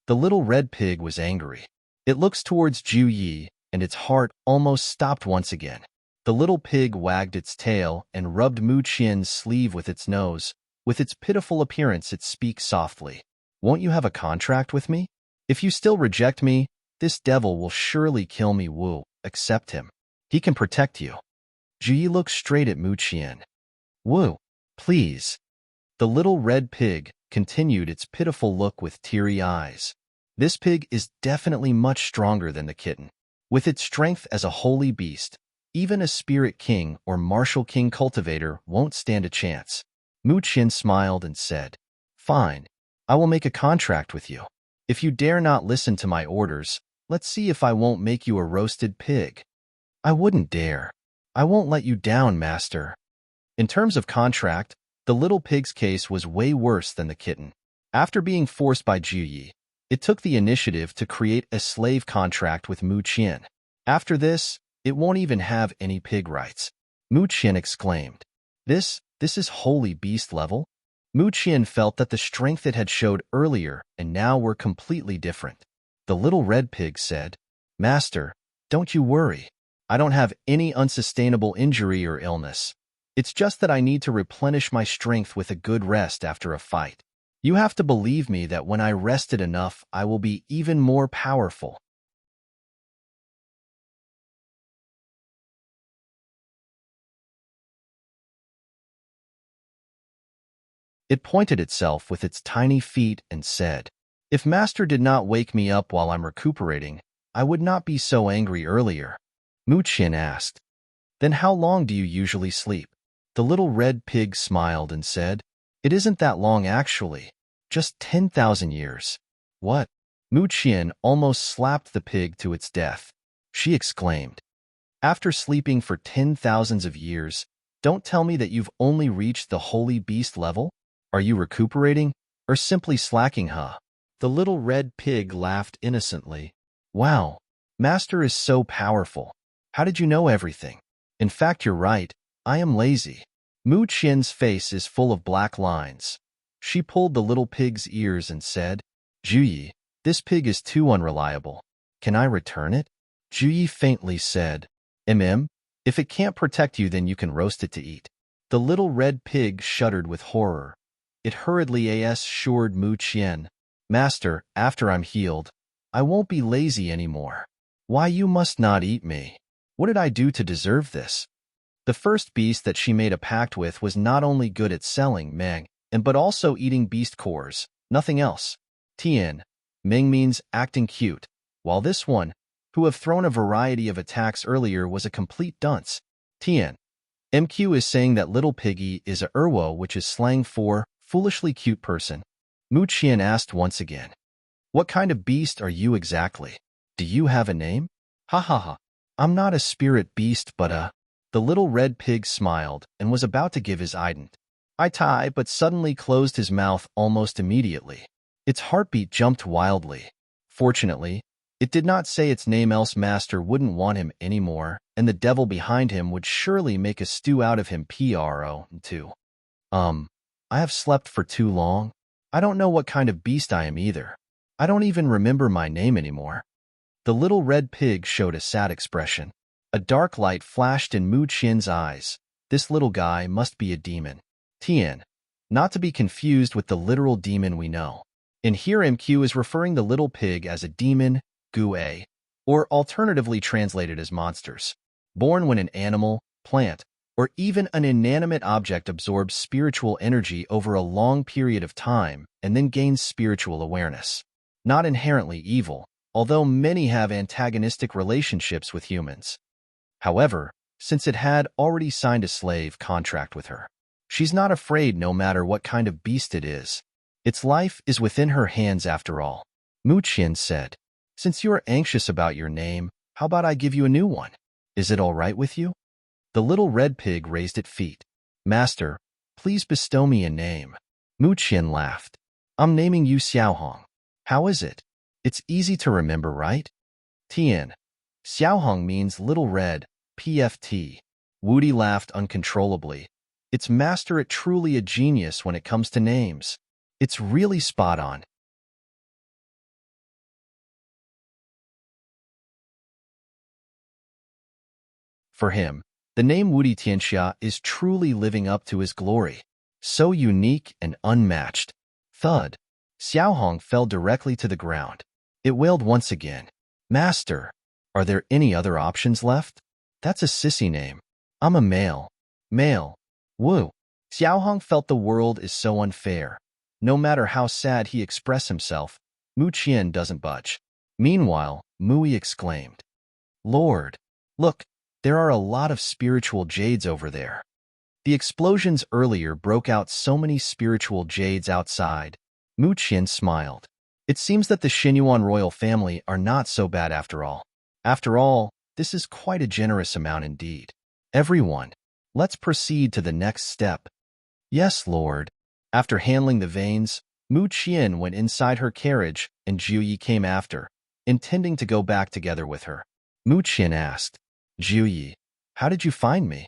The little red pig was angry. It looks towards Ju Yi, and its heart almost stopped once again. The little pig wagged its tail and rubbed Mu Qian's sleeve with its nose. With its pitiful appearance, it speaks softly. Won't you have a contract with me? If you still reject me, this devil will surely kill me. Wu, accept him. He can protect you. Ju Yi looked straight at Mu Qian. Wu, please. The little red pig continued its pitiful look with teary eyes. This pig is definitely much stronger than the kitten. With its strength as a holy beast, even a spirit king or martial king cultivator won't stand a chance. Mu Qian smiled and said, Fine, I will make a contract with you. If you dare not listen to my orders, let's see if I won't make you a roasted pig. I wouldn't dare. I won't let you down, master. In terms of contract, the little pig's case was way worse than the kitten. After being forced by Ju Yi, it took the initiative to create a slave contract with Mu Qian. After this, it won't even have any pig rights. Mu Qian exclaimed, This is holy beast level? Mu Qian felt that the strength it had showed earlier and now were completely different. The little red pig said, Master, don't you worry. I don't have any unsustainable injury or illness. It's just that I need to replenish my strength with a good rest after a fight. You have to believe me that when I rested enough, I will be even more powerful. It pointed itself with its tiny feet and said, If Master did not wake me up while I'm recuperating, I would not be so angry earlier. Mu Qian asked, Then how long do you usually sleep? The little red pig smiled and said, It isn't that long actually, just 10,000 years. What? Mu Qian almost slapped the pig to its death. She exclaimed, After sleeping for 10,000s of years, don't tell me that you've only reached the holy beast level? Are you recuperating, or simply slacking, huh? The little red pig laughed innocently. Wow, Master is so powerful. How did you know everything? In fact, you're right. I am lazy. Mu Qian's face is full of black lines. She pulled the little pig's ears and said, Ju Yi, this pig is too unreliable. Can I return it? Ju Yi faintly said, If it can't protect you, then you can roast it to eat. The little red pig shuddered with horror. It hurriedly assured Mu Qian, Master, after I'm healed, I won't be lazy anymore. Why, you must not eat me. What did I do to deserve this? The first beast that she made a pact with was not only good at selling Meng, but also eating beast cores, nothing else. Tian, Meng means acting cute, while this one, who have thrown a variety of attacks earlier, was a complete dunce. Tian, MQ is saying that little piggy is a Erwo, which is slang for foolishly cute person. Mu Qian asked once again, What kind of beast are you exactly? Do you have a name? Ha ha ha. I'm not a spirit beast, but The little red pig smiled and was about to give his ident. I but suddenly closed his mouth almost immediately. Its heartbeat jumped wildly. Fortunately, it did not say its name, else Master wouldn't want him anymore, and the devil behind him would surely make a stew out of him. Pro2. I have slept for too long. I don't know what kind of beast I am either. I don't even remember my name anymore. The little red pig showed a sad expression. A dark light flashed in Mu Qian's eyes. This little guy must be a demon. Tian, not to be confused with the literal demon we know. In here, MQ is referring the little pig as a demon, Gu-A, or alternatively translated as monsters. Born when an animal, plant, or even an inanimate object absorbs spiritual energy over a long period of time and then gains spiritual awareness. Not inherently evil, although many have antagonistic relationships with humans. However, since it had already signed a slave contract with her, she's not afraid no matter what kind of beast it is. Its life is within her hands after all. Mu Qian said, "Since you are anxious about your name, how about I give you a new one? Is it all right with you?" The little red pig raised its feet. "Master, please bestow me a name." Mu Qian laughed. "I'm naming you Xiaohong. How is it? It's easy to remember, right?" Tian. Xiaohong means little red, PFT. Wudi laughed uncontrollably. "It's master it truly a genius when it comes to names. It's really spot on." For him, the name Wudi Tianxia is truly living up to his glory. So unique and unmatched. Thud. Xiaohong fell directly to the ground. It wailed once again. "Master, are there any other options left? That's a sissy name. I'm a male." Male. Woo. Xiaohong felt the world is so unfair. No matter how sad he expressed himself, Mu Qian doesn't budge. Meanwhile, Mui exclaimed, "Lord, look, there are a lot of spiritual jades over there." The explosions earlier broke out so many spiritual jades outside. Mu Qian smiled. It seems that the Xinyuan royal family are not so bad after all. After all, this is quite a generous amount indeed. Everyone, let's proceed to the next step. Yes, Lord. After handling the veins, Mu Qian went inside her carriage and Jiuyi came after, intending to go back together with her. Mu Qian asked, "Jiuyi, how did you find me?"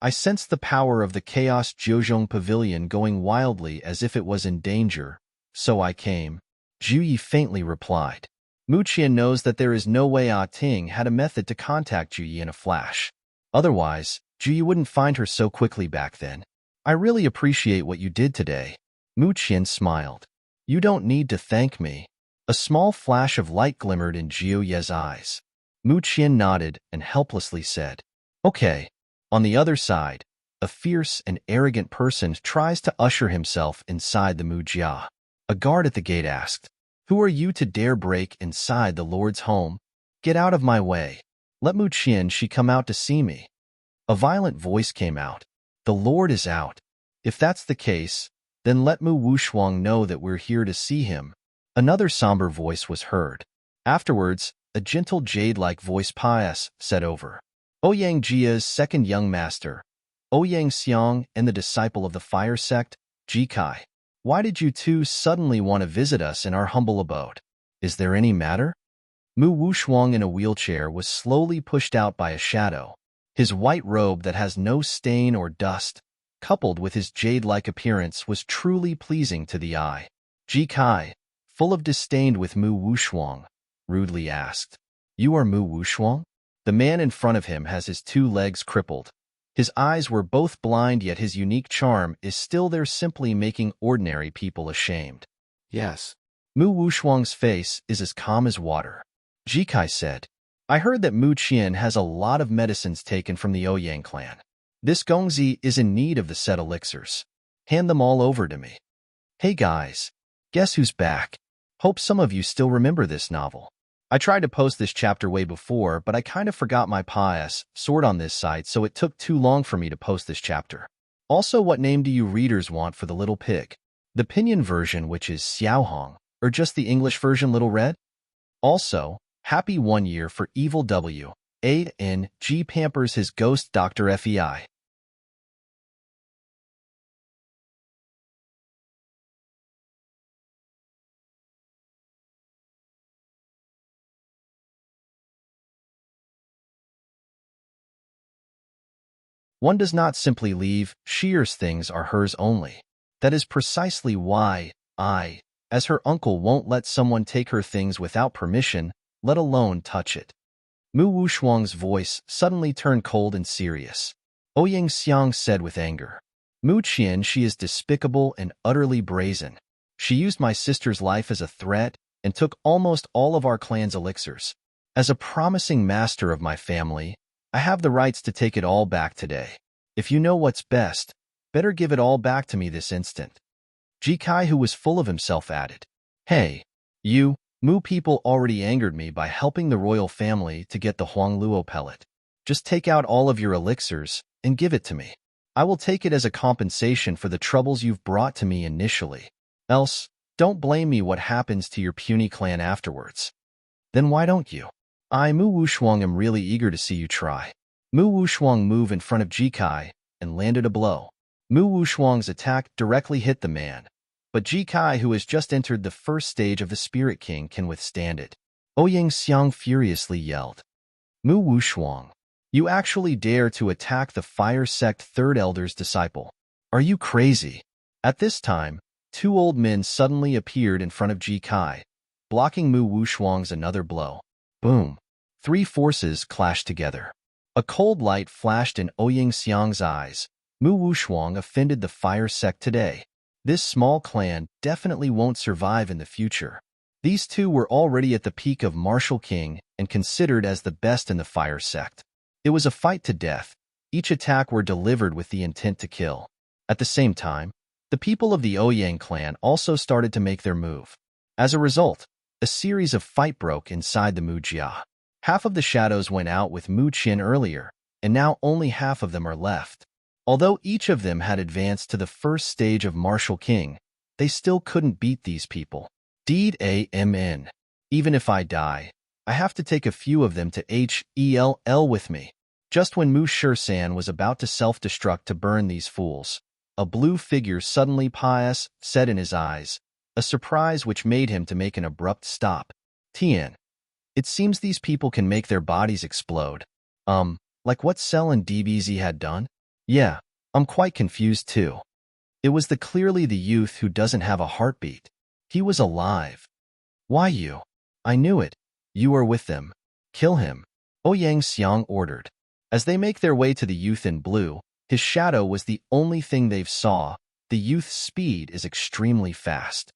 "I sensed the power of the Chaos Jiuzhong Pavilion going wildly as if it was in danger, so I came," Jiuyi faintly replied. Mu Qian knows that there is no way Ah Ting had a method to contact Jiuyi in a flash. Otherwise, Jiuyi wouldn't find her so quickly back then. "I really appreciate what you did today." Mu Qian smiled. "You don't need to thank me." A small flash of light glimmered in Jiuyi's eyes. Mu Qian nodded and helplessly said, "Okay." On the other side, a fierce and arrogant person tries to usher himself inside the Mujia. A guard at the gate asked, "Who are you to dare break inside the Lord's home? Get out of my way. Let Mu Qian she come out to see me." A violent voice came out. "The Lord is out. If that's the case, then let Mu Wushuang know that we're here to see him." Another somber voice was heard. Afterwards, a gentle jade-like voice pious said over, "Ouyang Jia's second young master, Ouyang Xiang and the disciple of the fire sect, Ji Kai. Why did you two suddenly want to visit us in our humble abode? Is there any matter?" Mu Wushuang in a wheelchair was slowly pushed out by a shadow. His white robe that has no stain or dust, coupled with his jade-like appearance, was truly pleasing to the eye. Ji Kai, full of disdain with Mu Wushuang, rudely asked, "You are Mu Wushuang?" The man in front of him has his two legs crippled. His eyes were both blind, yet his unique charm is still there, simply making ordinary people ashamed.
Yes.
Mu Wushuang's face is as calm as water. Ji Kai said, "I heard that Mu Qian has a lot of medicines taken from the Ouyang clan. This Gongzi is in need of the said elixirs. Hand them all over to me." Hey guys, guess who's back? Hope some of you still remember this novel. I tried to post this chapter way before, but I kind of forgot my pious sword on this site, so it took too long for me to post this chapter. Also, what name do you readers want for the little pig? The Pinyin version, which is Xiaohong, or just the English version Little Red? Also, happy 1 year for Evil W. A.N.G. pampers his ghost Dr. Fei. One does not simply leave, Shear's things are hers only. That is precisely why I, as her uncle, won't let someone take her things without permission, let alone touch it. Mu Wushuang's voice suddenly turned cold and serious. Ouyang Xiang said with anger, "Mu Qian, she is despicable and utterly brazen. She used my sister's life as a threat and took almost all of our clan's elixirs. As a promising master of my family, I have the rights to take it all back today. If you know what's best, better give it all back to me this instant. Jikai, who was full of himself, added, Hey, you, Mu people already angered me by helping the royal family to get the Huangluo pellet. Just take out all of your elixirs and give it to me. I will take it as a compensation for the troubles you've brought to me initially. Else, don't blame me what happens to your puny clan afterwards. Then why don't you? I, Mu Wushuang, am really eager to see you try. Mu Wushuang moved in front of Jikai and landed a blow. Mu Wushuang's attack directly hit the man, but Jikai, who has just entered the first stage of the Spirit King, can withstand it. Ouyang Xiang furiously yelled, Mu Wushuang, you actually dare to attack the Fire Sect Third Elder's disciple. Are you crazy? At this time, two old men suddenly appeared in front of Jikai, blocking Mu Wushuang's another blow. Boom. Three forces clashed together. A cold light flashed in Ouyang Xiang's eyes. Mu Wushuang offended the Fire Sect today. This small clan definitely won't survive in the future. These two were already at the peak of Martial King and considered as the best in the Fire Sect. It was a fight to death. Each attack were delivered with the intent to kill. At the same time, the people of the Ouyang clan also started to make their move. As a result, a series of fight broke inside the Mu Jia. Half of the shadows went out with Mu Qin earlier, and now only half of them are left. Although each of them had advanced to the first stage of Martial King, they still couldn't beat these people. Amen. Even if I die, I have to take a few of them to HELL with me. Just when Mu Shisan was about to self-destruct to burn these fools, a blue figure suddenly said in his eyes, a surprise which made him to make an abrupt stop. Tian. It seems these people can make their bodies explode. Like what Cell and DBZ had done? Yeah, I'm quite confused too. It was clearly the youth who doesn't have a heartbeat. He was alive. Why you? I knew it. You are with them. Kill him. Ouyang Xiang ordered. As they make their way to the youth in blue, his shadow was the only thing they've saw. The youth's speed is extremely fast.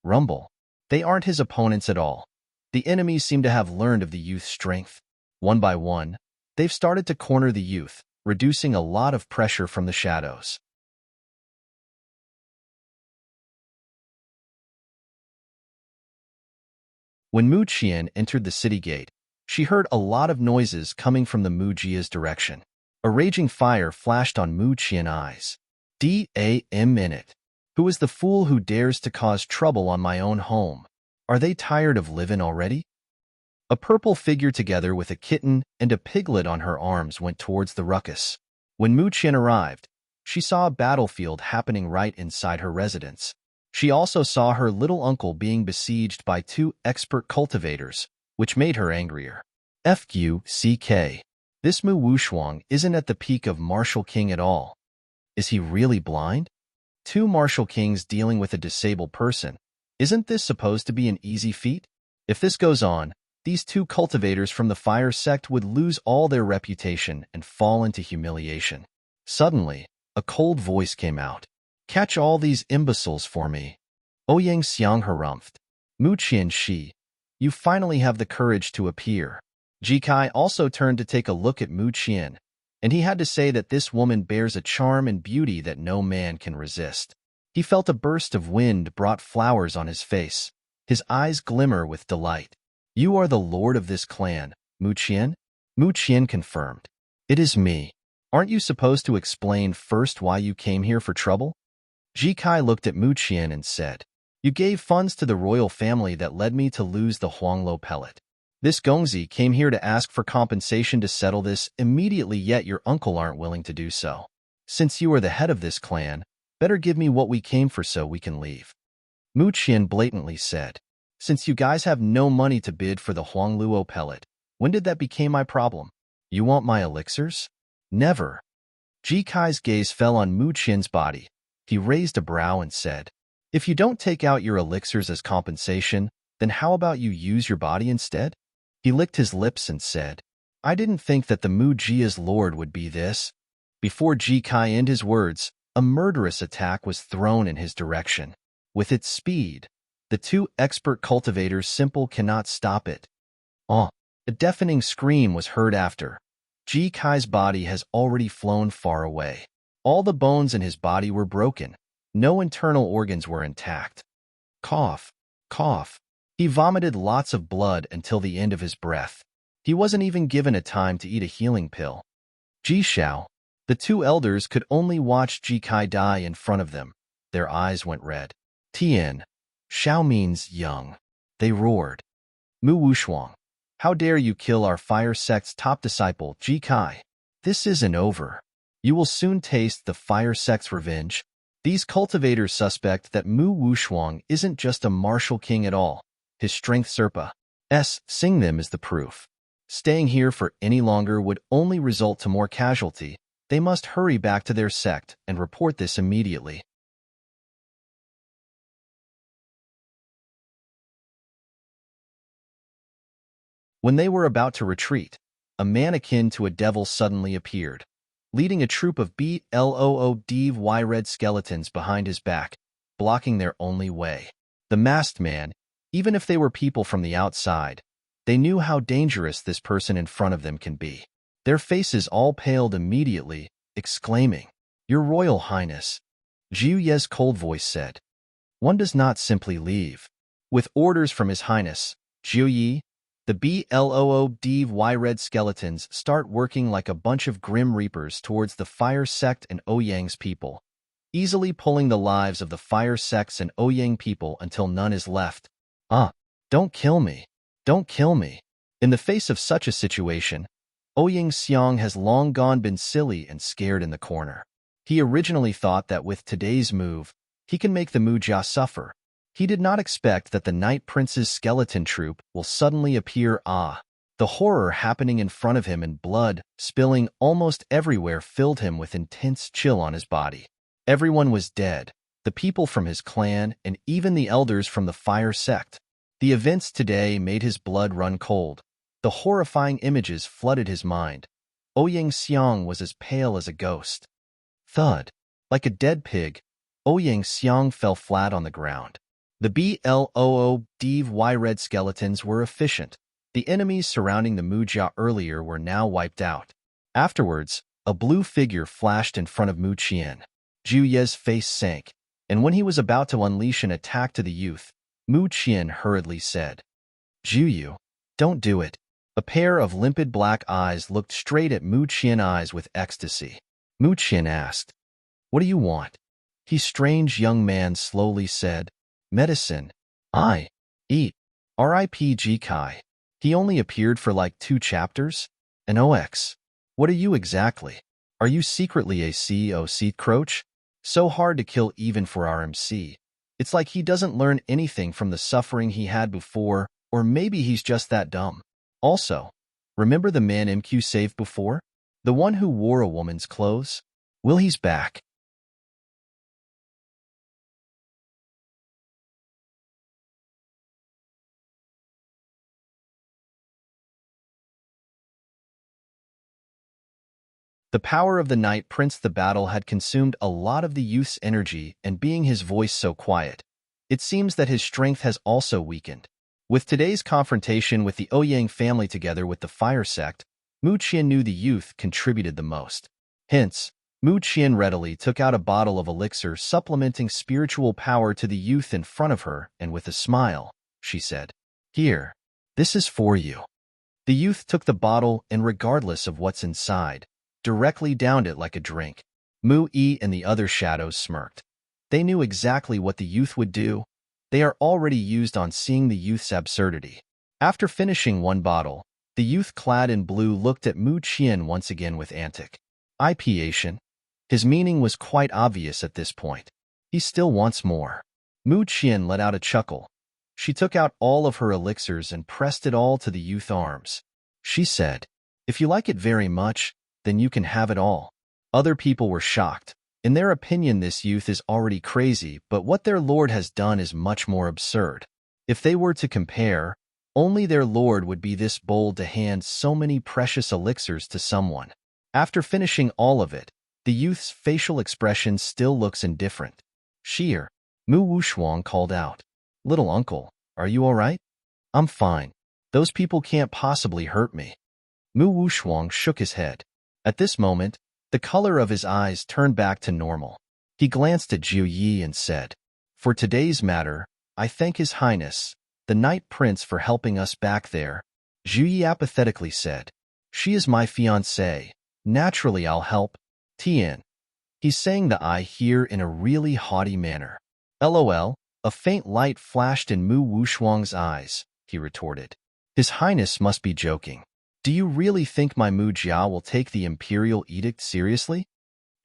Rumble. They aren't his opponents at all. The enemies seem to have learned of the youth's strength. One by one, they've started to corner the youth, reducing a lot of pressure from the shadows. When Mu Qian entered the city gate, she heard a lot of noises coming from the Mu Jia's direction. A raging fire flashed on Mu Qian's eyes. Minute. Who is the fool who dares to cause trouble on my own home? Are they tired of living already? A purple figure together with a kitten and a piglet on her arms went towards the ruckus. When Mu Qian arrived, she saw a battlefield happening right inside her residence. She also saw her little uncle being besieged by two expert cultivators, which made her angrier. FUCK. This Mu Wushuang isn't at the peak of Martial King at all. Is he really blind? Two Martial Kings dealing with a disabled person. Isn't this supposed to be an easy feat? If this goes on, these two cultivators from the Fire Sect would lose all their reputation and fall into humiliation. Suddenly, a cold voice came out. Catch all these imbeciles for me. Ouyang Xiang harumphed. Mu Qian Shi, you finally have the courage to appear. Jikai also turned to take a look at Mu Qian, and he had to say that this woman bears a charm and beauty that no man can resist. He felt a burst of wind brought flowers on his face. His eyes glimmer with delight. You are the lord of this clan, Mu Qian? Mu Qian confirmed. It is me. Aren't you supposed to explain first why you came here for trouble? Jikai looked at Mu Qian and said, You gave funds to the royal family that led me to lose the Huangluo pellet. This Gongzi came here to ask for compensation to settle this immediately, yet your uncle aren't willing to do so. Since you are the head of this clan, better give me what we came for so we can leave. Mu Qian blatantly said, Since you guys have no money to bid for the Huangluo pellet, when did that become my problem? You want my elixirs? Never. Jikai's gaze fell on Mu Qian's body. He raised a brow and said, If you don't take out your elixirs as compensation, then how about you use your body instead? He licked his lips and said, I didn't think that the Mu Jia's lord would be this. Before Jikai ended his words, a murderous attack was thrown in his direction. With its speed, the two expert cultivators simply cannot stop it. A deafening scream was heard after. Ji Kai's body has already flown far away. All the bones in his body were broken. No internal organs were intact. Cough, cough. He vomited lots of blood until the end of his breath. He wasn't even given a time to eat a healing pill. Ji Xiao. The two elders could only watch Ji Kai die in front of them. Their eyes went red. Tian. Xiao means young. They roared. Mu Wushuang. How dare you kill our fire sect's top disciple, Ji Kai? This isn't over. You will soon taste the fire sect's revenge. These cultivators suspect that Mu Wushuang isn't just a martial king at all. His strength Serpa. Sing them is the proof. Staying here for any longer would only result to more casualty. They must hurry back to their sect and report this immediately. When they were about to retreat, a man akin to a devil suddenly appeared, leading a troop of red skeletons behind his back, blocking their only way. The masked man, even if they were people from the outside, they knew how dangerous this person in front of them can be. Their faces all paled immediately, exclaiming, "Your Royal Highness," Jiu Ye's cold voice said. "One does not simply leave. With orders from His Highness, Jiu Yi, the red skeletons start working like a bunch of grim reapers towards the Fire Sect and Ouyang's people, easily pulling the lives of the Fire Sects and Ouyang people until none is left. Don't kill me. Don't kill me." In the face of such a situation, Ouyang Xiang has long gone been silly and scared in the corner. He originally thought that with today's move, he can make the Mujia suffer. He did not expect that the Night Prince's skeleton troop will suddenly appear. The horror happening in front of him and blood spilling almost everywhere filled him with intense chill on his body. Everyone was dead, the people from his clan and even the elders from the Fire Sect. The events today made his blood run cold. The horrifying images flooded his mind. Ouyang Xiang was as pale as a ghost. Thud. Like a dead pig, Ouyang Xiang fell flat on the ground. The red skeletons were efficient. The enemies surrounding the Mujia earlier were now wiped out. Afterwards, a blue figure flashed in front of Mu Qian. Jiu Ye's face sank, and when he was about to unleash an attack to the youth, Mu Qian hurriedly said, "Jiu Yu, don't do it." A pair of limpid black eyes looked straight at Mu Qian's eyes with ecstasy. Mu Qian asked, "What do you want?" He strange young man slowly said, "Medicine. I eat. R.I.P. Ji Kai. He only appeared for like 2 chapters? An OX. What are you exactly? Are you secretly a COC Croach? So hard to kill even for our MC. It's like he doesn't learn anything from the suffering he had before, or maybe he's just that dumb. Also, remember the man MQ saved before? The one who wore a woman's clothes? Well, he's back." The power of the Night Prince. The battle had consumed a lot of the youth's energy, and being his voice so quiet, it seems that his strength has also weakened. With today's confrontation with the Ouyang family together with the Fire Sect, Mu Qian knew the youth contributed the most. Hence, Mu Qian readily took out a bottle of elixir supplementing spiritual power to the youth in front of her, and with a smile, she said, "Here, this is for you." The youth took the bottle and regardless of what's inside, directly downed it like a drink. Mu Yi and the other shadows smirked. They knew exactly what the youth would do. They are already used on seeing the youth's absurdity. After finishing one bottle, the youth clad in blue looked at Mu Qian once again with antic ideation. His meaning was quite obvious at this point. He still wants more. Mu Qian let out a chuckle. She took out all of her elixirs and pressed it all to the youth's arms. She said, "If you like it very much, then you can have it all." Other people were shocked. In their opinion, this youth is already crazy, but what their lord has done is much more absurd. If they were to compare, only their lord would be this bold to hand so many precious elixirs to someone. After finishing all of it, the youth's facial expression still looks indifferent. "Sheer," Mu Wushuang called out. "Little uncle, are you all right?" "I'm fine. Those people can't possibly hurt me." Mu Wushuang shook his head. At this moment, the color of his eyes turned back to normal. He glanced at Jiu Yi and said, "For today's matter, I thank His Highness, the Night Prince, for helping us back there." Jiu Yi apathetically said, "She is my fiancée. Naturally I'll help." Tian. He's saying the I here in a really haughty manner. LOL, a faint light flashed in Mu Wushuang's eyes, he retorted. His Highness must be joking. Do you really think my Mu Jia will take the imperial edict seriously?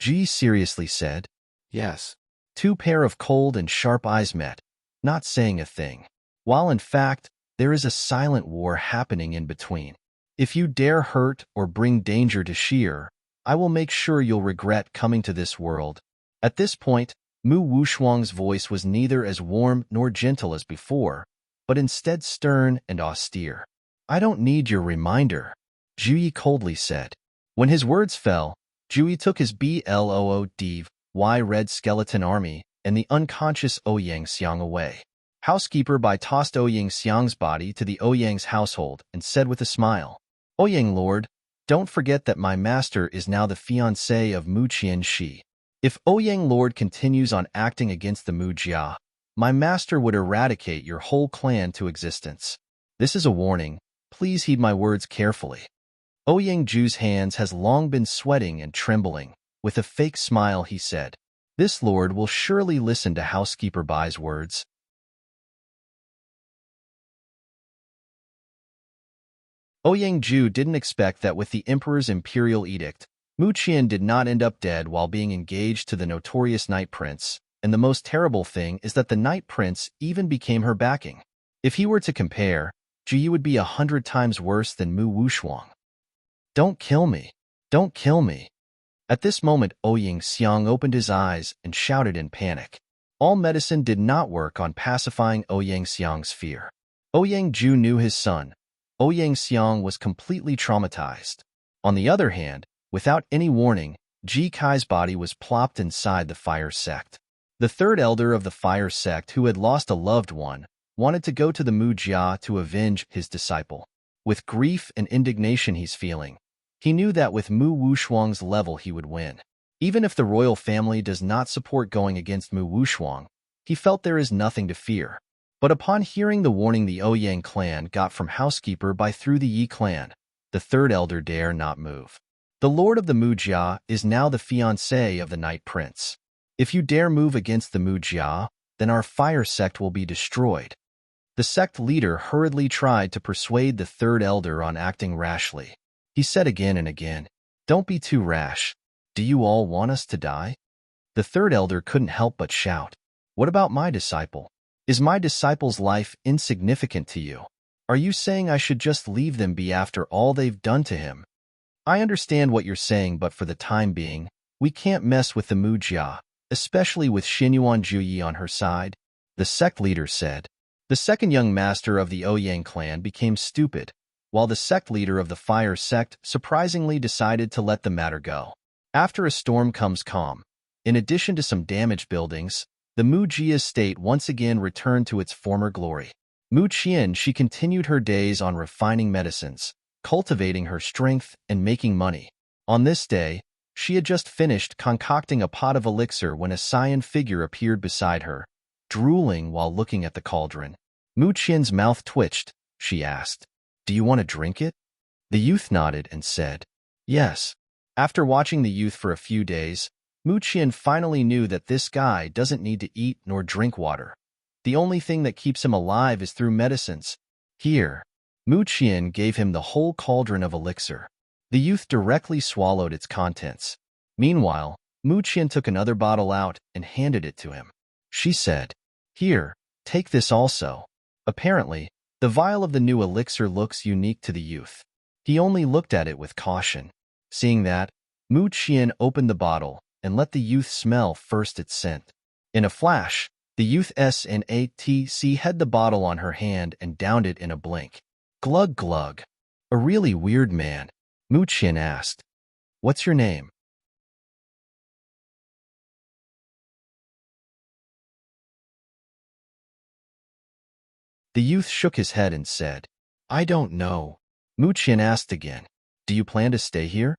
Ji seriously said. Yes. Two pair of cold and sharp eyes met, not saying a thing. While in fact, there is a silent war happening in between. If you dare hurt or bring danger to Sheer, I will make sure you'll regret coming to this world. At this point, Mu Wushuang's voice was neither as warm nor gentle as before, but instead stern and austere. I don't need your reminder, Jiu Yi coldly said. When his words fell, Jiu Yi took his BLOOD Red Skeleton Army and the unconscious Ouyang Xiang away. Housekeeper Bai tossed Ouyang Xiang's body to the Ouyang's household and said with a smile, Ouyang Lord, don't forget that my master is now the fiancé of Mu Qianxi. If Ouyang Lord continues on acting against the Mu Jia, my master would eradicate your whole clan to existence. This is a warning. Please heed my words carefully. Ouyang Ju's hands has long been sweating and trembling. With a fake smile, he said, This lord will surely listen to Housekeeper Bai's words. Ouyang Ju didn't expect that with the emperor's imperial edict, Mu Qian did not end up dead while being engaged to the notorious Night Prince, and the most terrible thing is that the Night Prince even became her backing. If he were to compare, Ji Yi would be 100 times worse than Mu Wushuang. Don't kill me. Don't kill me. At this moment, Ouyang Xiang opened his eyes and shouted in panic. All medicine did not work on pacifying Ouyang Xiang's fear. Ouyang Ju knew his son. Ouyang Xiang was completely traumatized. On the other hand, without any warning, Ji Kai's body was plopped inside the fire sect. The third elder of the fire sect, who had lost a loved one, wanted to go to the Mu Jia to avenge his disciple. With grief and indignation he's feeling, he knew that with Mu Wushuang's level he would win. Even if the royal family does not support going against Mu Wushuang, he felt there is nothing to fear. But upon hearing the warning the Ouyang clan got from Housekeeper Bai through the Yi clan, the third elder dare not move. The lord of the Mu Jia is now the fiancé of the Night Prince. If you dare move against the Mu Jia, then our fire sect will be destroyed. The sect leader hurriedly tried to persuade the third elder on acting rashly. He said again and again, Don't be too rash. Do you all want us to die? The third elder couldn't help but shout, What about my disciple? Is my disciple's life insignificant to you? Are you saying I should just leave them be after all they've done to him? I understand what you're saying, but for the time being, we can't mess with the Mu Jia, especially with Xinyuan Juyi on her side, the sect leader said. The second young master of the Ouyang clan became stupid, while the sect leader of the fire sect surprisingly decided to let the matter go. After a storm comes calm. In addition to some damaged buildings, the Mu Jia state once again returned to its former glory. Mu Qian, she continued her days on refining medicines, cultivating her strength, and making money. On this day, she had just finished concocting a pot of elixir when a cyan figure appeared beside her, drooling while looking at the cauldron. Mu Qian's mouth twitched. She asked, Do you want to drink it? The youth nodded and said, Yes. After watching the youth for a few days, Mu Qian finally knew that this guy doesn't need to eat nor drink water. The only thing that keeps him alive is through medicines. Here, Mu Qian gave him the whole cauldron of elixir. The youth directly swallowed its contents. Meanwhile, Mu Qian took another bottle out and handed it to him. She said, Here, take this also. Apparently, the vial of the new elixir looks unique to the youth. He only looked at it with caution. Seeing that, Mu Qian opened the bottle and let the youth smell first its scent. In a flash, the youth SNATC had the bottle on her hand and downed it in a blink. Glug glug. A really weird man. Mu Qian asked, What's your name? The youth shook his head and said, I don't know. Mu Qian asked again, Do you plan to stay here?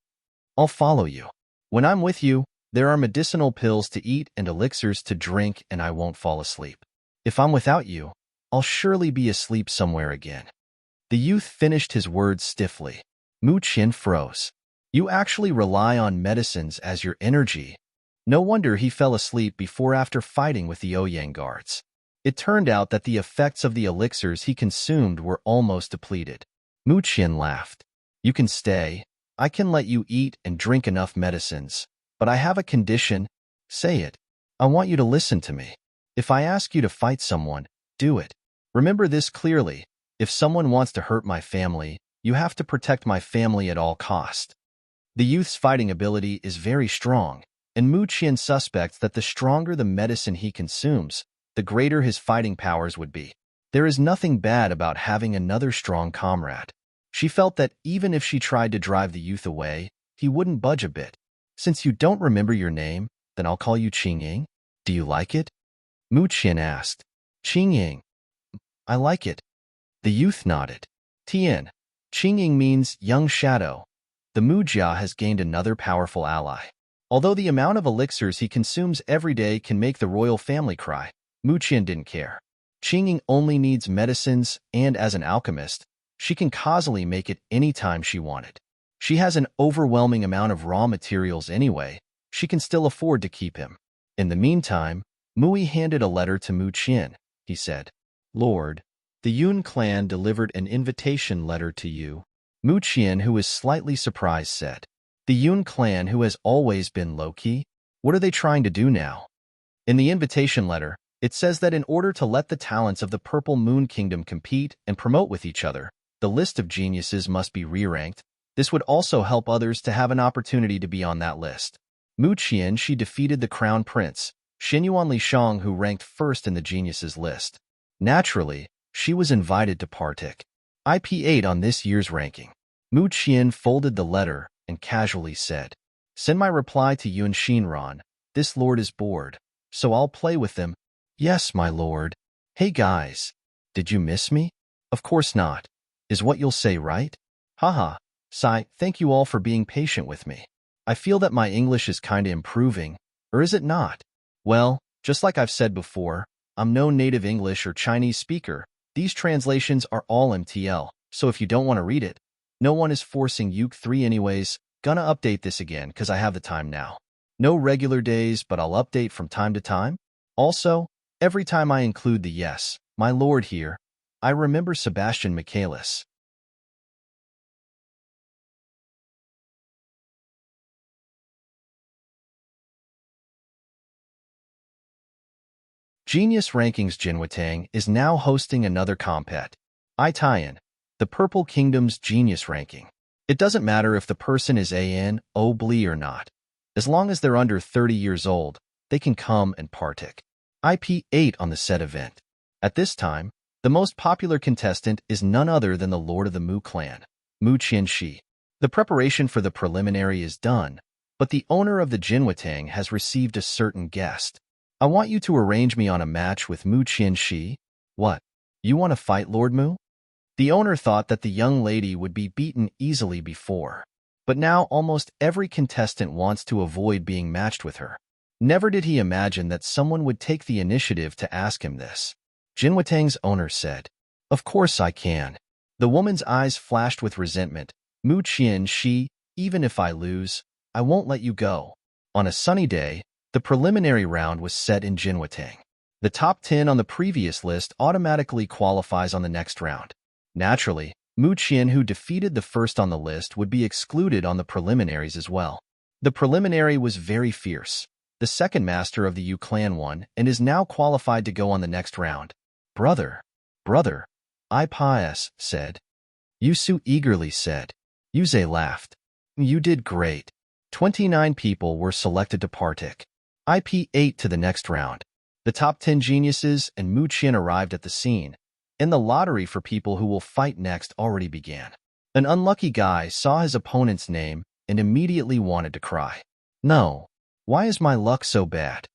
I'll follow you. When I'm with you, there are medicinal pills to eat and elixirs to drink, and I won't fall asleep. If I'm without you, I'll surely be asleep somewhere again." The youth finished his words stiffly. Mu Qian froze. "You actually rely on medicines as your energy?" No wonder he fell asleep before after fighting with the Ouyang guards. It turned out that the effects of the elixirs he consumed were almost depleted. Mu Qian laughed. "You can stay. I can let you eat and drink enough medicines. But I have a condition." "Say it. I want you to listen to me. If I ask you to fight someone, do it. Remember this clearly. If someone wants to hurt my family, you have to protect my family at all cost." The youth's fighting ability is very strong, and Mu Qian suspects that the stronger the medicine he consumes, the greater his fighting powers would be. There is nothing bad about having another strong comrade. She felt that even if she tried to drive the youth away, he wouldn't budge a bit. "Since you don't remember your name, then I'll call you Qingying. Do you like it?" Mu Qian asked. "Qingying. I like it." The youth nodded. Tian. Qingying means young shadow. The Mujia has gained another powerful ally. Although the amount of elixirs he consumes every day can make the royal family cry, Mu Qian didn't care. Qingying only needs medicines, and as an alchemist, she can causally make it any time she wanted. She has an overwhelming amount of raw materials anyway. She can still afford to keep him. In the meantime, Mui handed a letter to Mu Qian. He said, "Lord, the Yun clan delivered an invitation letter to you." Mu Qian, who was slightly surprised, said, "The Yun clan, who has always been low-key? What are they trying to do now?" In the invitation letter, it says that in order to let the talents of the Purple Moon Kingdom compete and promote with each other, the list of geniuses must be re-ranked. This would also help others to have an opportunity to be on that list. Mu Qian, she defeated the Crown Prince, Xinyuan Lishang, who ranked first in the geniuses list. Naturally, she was invited to partake. IP8 on this year's ranking. Mu Qian folded the letter and casually said, "Send my reply to Yun Shinran. This lord is bored, so I'll play with them." "Yes, my lord." "Hey guys, did you miss me?" "Of course not," is what you'll say, right? Haha. Sai, thank you all for being patient with me. I feel that my English is kinda improving, or is it not? Well, just like I've said before, I'm no native English or Chinese speaker. These translations are all MTL, so if you don't want to read it, no one is forcing you 3 anyways. Gonna update this again because I have the time now. No regular days, but I'll update from time to time. Also, every time I include the "yes, my lord" here, I remember Sebastian Michaelis. Genius Rankings Jinwatang is now hosting another compet. Itaian, the Purple Kingdom's Genius Ranking. It doesn't matter if the person is AN, Obli or not. As long as they're under 30 years old, they can come and partake. IP8 on the said event. At this time, the most popular contestant is none other than the Lord of the Mu clan, Mu Qianxi. The preparation for the preliminary is done, but the owner of the Jinwatang has received a certain guest. "I want you to arrange me on a match with Mu Qianxi." "What? You want to fight Lord Mu?" The owner thought that the young lady would be beaten easily before, but now almost every contestant wants to avoid being matched with her. Never did he imagine that someone would take the initiative to ask him this. Jinwatang's owner said, "Of course I can." The woman's eyes flashed with resentment. "Mu Qianxi, even if I lose, I won't let you go." On a sunny day, the preliminary round was set in Jinwatang. The top 10 on the previous list automatically qualifies on the next round. Naturally, Mu Qian, who defeated the first on the list, would be excluded on the preliminaries as well. The preliminary was very fierce. The second master of the Yu clan won and is now qualified to go on the next round. Brother, I pious, said. Yusu eagerly said. Yuze laughed. You did great. 29 people were selected to partake. IP8 to the next round. The top 10 geniuses and Mu Qian arrived at the scene, and the lottery for people who will fight next already began. An unlucky guy saw his opponent's name and immediately wanted to cry. No, why is my luck so bad?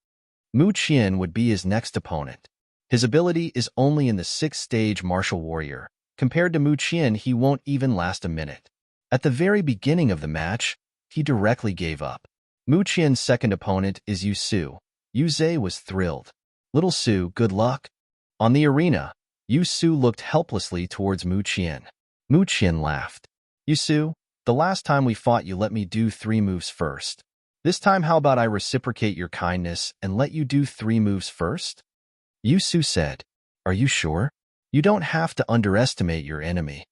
Mu Qian would be his next opponent. His ability is only in the 6th stage martial warrior. Compared to Mu Qian, he won't even last a minute. At the very beginning of the match, he directly gave up. Mu Qian's second opponent is Yu Su. Yu Zhe was thrilled. Little Su, good luck. On the arena, Yu Su looked helplessly towards Mu Qian. Mu Qian laughed. Yu Su, the last time we fought you let me do 3 moves first. This time how about I reciprocate your kindness and let you do 3 moves first? Yu Su said, Are you sure? You don't have to underestimate your enemy.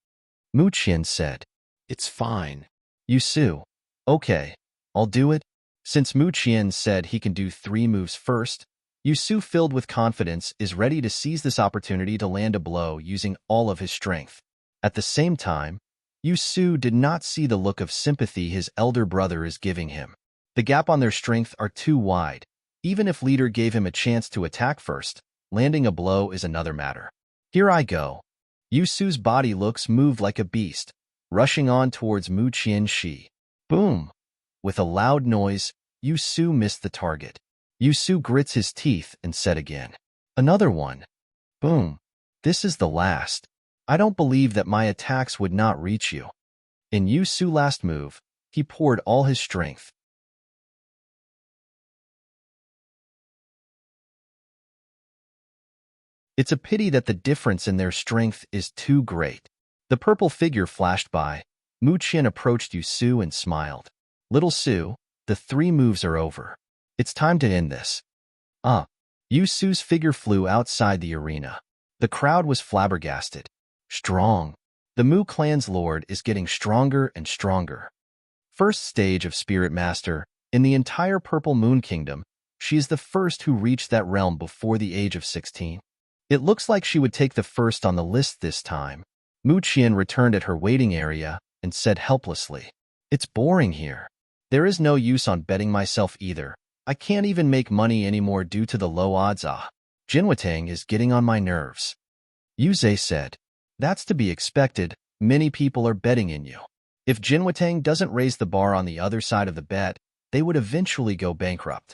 Mu Qian said, It's fine. Yu Su, okay, I'll do it. Since Mu Qian said he can do 3 moves first, Yu Su, filled with confidence, is ready to seize this opportunity to land a blow using all of his strength. At the same time, Yu Su did not see the look of sympathy his elder brother is giving him. The gap on their strength are too wide. Even if leader gave him a chance to attack first, landing a blow is another matter. Here I go. Yu Su's body looks moved like a beast, rushing on towards Mu Qian. Boom! With a loud noise, Yu Su missed the target. Yu Su grits his teeth and said again, Another one. Boom. This is the last. I don't believe that my attacks would not reach you. In Yu Su's last move, he poured all his strength. It's a pity that the difference in their strength is too great. The purple figure flashed by. Mu Qian approached Yu Su and smiled. Little Su, the 3 moves are over. It's time to end this. Yu Su's figure flew outside the arena. The crowd was flabbergasted. Strong. The Mu clan's lord is getting stronger and stronger. First stage of Spirit Master. In the entire Purple Moon Kingdom, she is the first who reached that realm before the age of 16. It looks like she would take the first on the list this time. Mu Qian returned at her waiting area and said helplessly, It's boring here. There is no use on betting myself either. I can't even make money anymore due to the low odds. Jinwatang is getting on my nerves. Yu Zhe said, That's to be expected. Many people are betting in you. If Jinwatang doesn't raise the bar on the other side of the bet, they would eventually go bankrupt.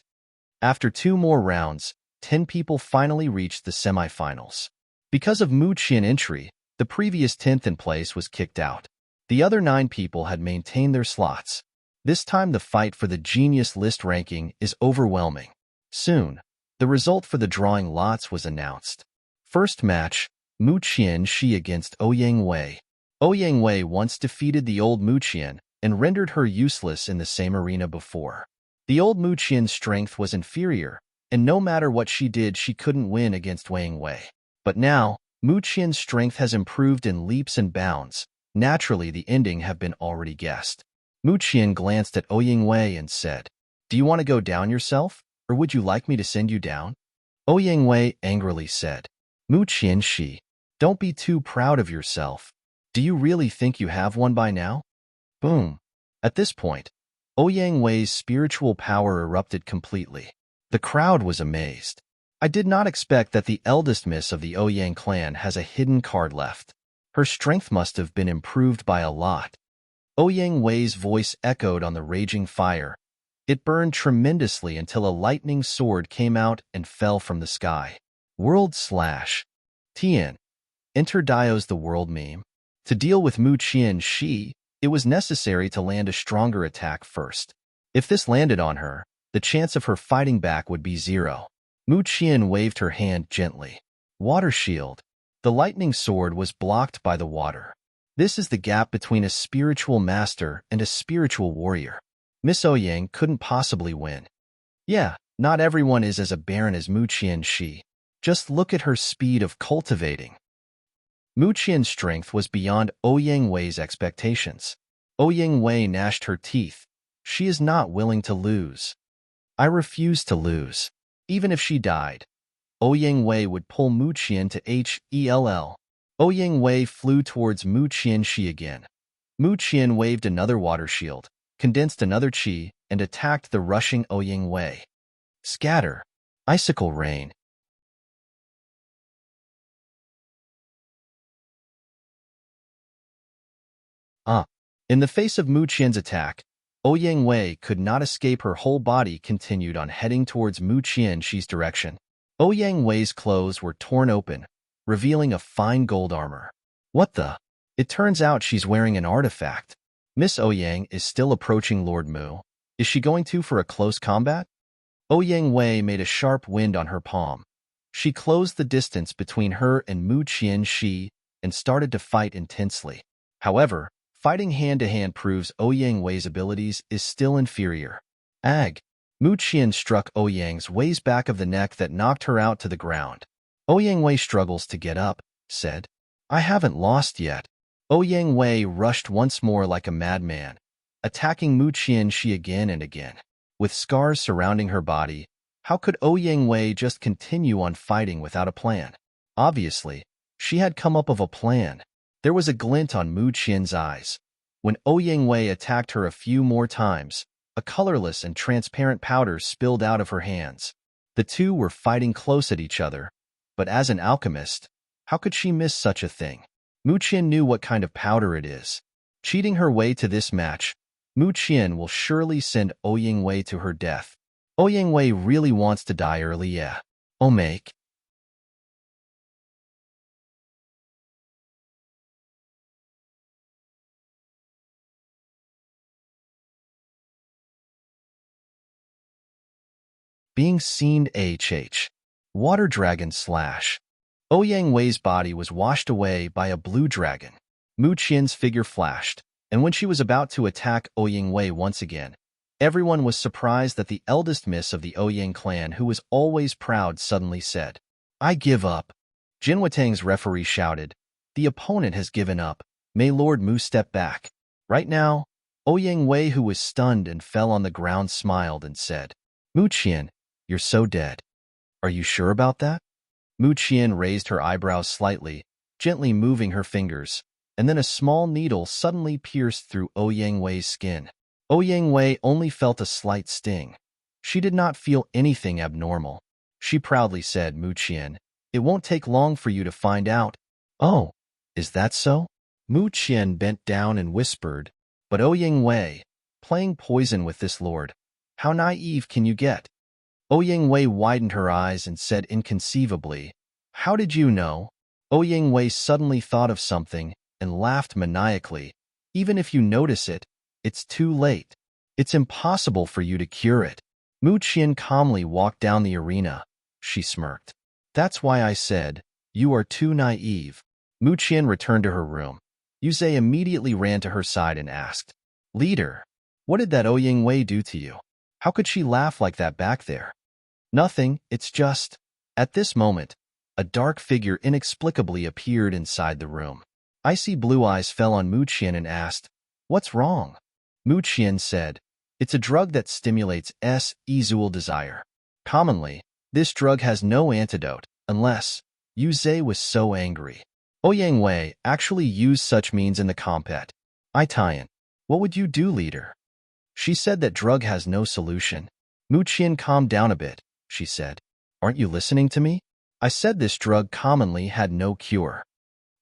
After 2 more rounds, 10 people finally reached the semifinals. Because of Mu Qian entry, the previous 10th in place was kicked out. The other 9 people had maintained their slots. This time the fight for the Genius List ranking is overwhelming. Soon, the result for the drawing lots was announced. First match, Mu Qian against Ouyang Wei. Ouyang Wei once defeated the old Mu Qian and rendered her useless in the same arena before. The old Mu Qian's strength was inferior, and no matter what she did she couldn't win against Ouyang Wei. But now, Mu Qian's strength has improved in leaps and bounds. Naturally, the ending have been already guessed. Mu Qian glanced at Ouyang Wei and said, Do you want to go down yourself, or would you like me to send you down? Ouyang Wei angrily said, Mu Qian, don't be too proud of yourself. Do you really think you have one by now? Boom. At this point, Ouyang Wei's spiritual power erupted completely. The crowd was amazed. I did not expect that the eldest miss of the Ouyang clan has a hidden card left. Her strength must have been improved by a lot. Ouyang Wei's voice echoed on the raging fire. It burned tremendously until a lightning sword came out and fell from the sky. Tian. Enter Dio's the world meme. To deal with Mu Qian, it was necessary to land a stronger attack first. If this landed on her, the chance of her fighting back would be 0. Mu Qian waved her hand gently. Water shield. The lightning sword was blocked by the water. This is the gap between a spiritual master and a spiritual warrior. Miss Ouyang couldn't possibly win. Yeah, not everyone is as barren as Mu Qian. Just look at her speed of cultivating. Mu Qian's strength was beyond Ouyang Wei's expectations. Ouyang Wei gnashed her teeth. She is not willing to lose. I refuse to lose. Even if she died, Ouyang Wei would pull Mu Qian to HELL. Ouyang Wei flew towards Mu Qian again. Mu Qian waved another water shield, condensed another qi, and attacked the rushing Ouyang Wei. Scatter. Icicle rain. In the face of Mu Qian's attack, Ouyang Wei could not escape. Her whole body continued on heading towards Mu Qian's direction. Ouyang Wei's clothes were torn open, revealing a fine gold armor. What the? It turns out she's wearing an artifact. Miss Ouyang is still approaching Lord Mu. Is she going to for a close combat? Ouyang Wei made a sharp wind on her palm. She closed the distance between her and Mu Qianxi and started to fight intensely. However, fighting hand-to-hand proves Ouyang Wei's abilities is still inferior. Ag! Mu Qian struck Ouyang Wei's back of the neck that knocked her out to the ground. Ouyang Wei struggles to get up, said. I haven't lost yet. Ouyang Wei rushed once more like a madman, attacking Mu Qianxi again and again. With scars surrounding her body, how could Ouyang Wei just continue on fighting without a plan? Obviously, she had come up with a plan. There was a glint on Mu Qian's eyes. When Ouyang Wei attacked her a few more times, a colorless and transparent powder spilled out of her hands. The two were fighting close at each other, but as an alchemist, how could she miss such a thing? Mu Qian knew what kind of powder it is. Cheating her way to this match, Mu Qian will surely send Ouyang Wei to her death. Ouyang Wei really wants to die early, yeah. Oh, make. Being seen HH. Water Dragon Slash. Ouyang Wei's body was washed away by a blue dragon. Mu Qian's figure flashed, and when she was about to attack Ouyang Wei once again, everyone was surprised that the eldest miss of the Ouyang clan, who was always proud, suddenly said, I give up. Jinwatang's referee shouted, the opponent has given up. May Lord Mu step back. Right now, Ouyang Wei, who was stunned and fell on the ground, smiled and said, Mu Qian, you're so dead. Are you sure about that? Mu Qian raised her eyebrows slightly, gently moving her fingers, and then a small needle suddenly pierced through Ouyang Wei's skin. Ouyang Wei only felt a slight sting. She did not feel anything abnormal. She proudly said, Mu Qian, it won't take long for you to find out. Oh, is that so? Mu Qian bent down and whispered, but Ouyang Wei, playing poison with this lord, how naive can you get? Ouyang Wei widened her eyes and said inconceivably, how did you know? Ouyang Wei suddenly thought of something and laughed maniacally. Even if you notice it, it's too late. It's impossible for you to cure it. Mu Qian calmly walked down the arena. She smirked. That's why I said, you are too naive. Mu Qian returned to her room. Yuzhe immediately ran to her side and asked, Leader, what did that Ouyang Wei do to you? How could she laugh like that back there? Nothing, it's just... At this moment, a dark figure inexplicably appeared inside the room. Icy blue eyes fell on Mu Qian and asked, What's wrong? Mu Qian said, It's a drug that stimulates sexual desire. Commonly, this drug has no antidote, unless... Yuzhe was so angry. Ouyang Wei actually used such means in the combat. Tian, what would you do, leader? She said that drug has no solution. Mu Qian calmed down a bit. She said, Aren't you listening to me? I said this drug commonly had no cure.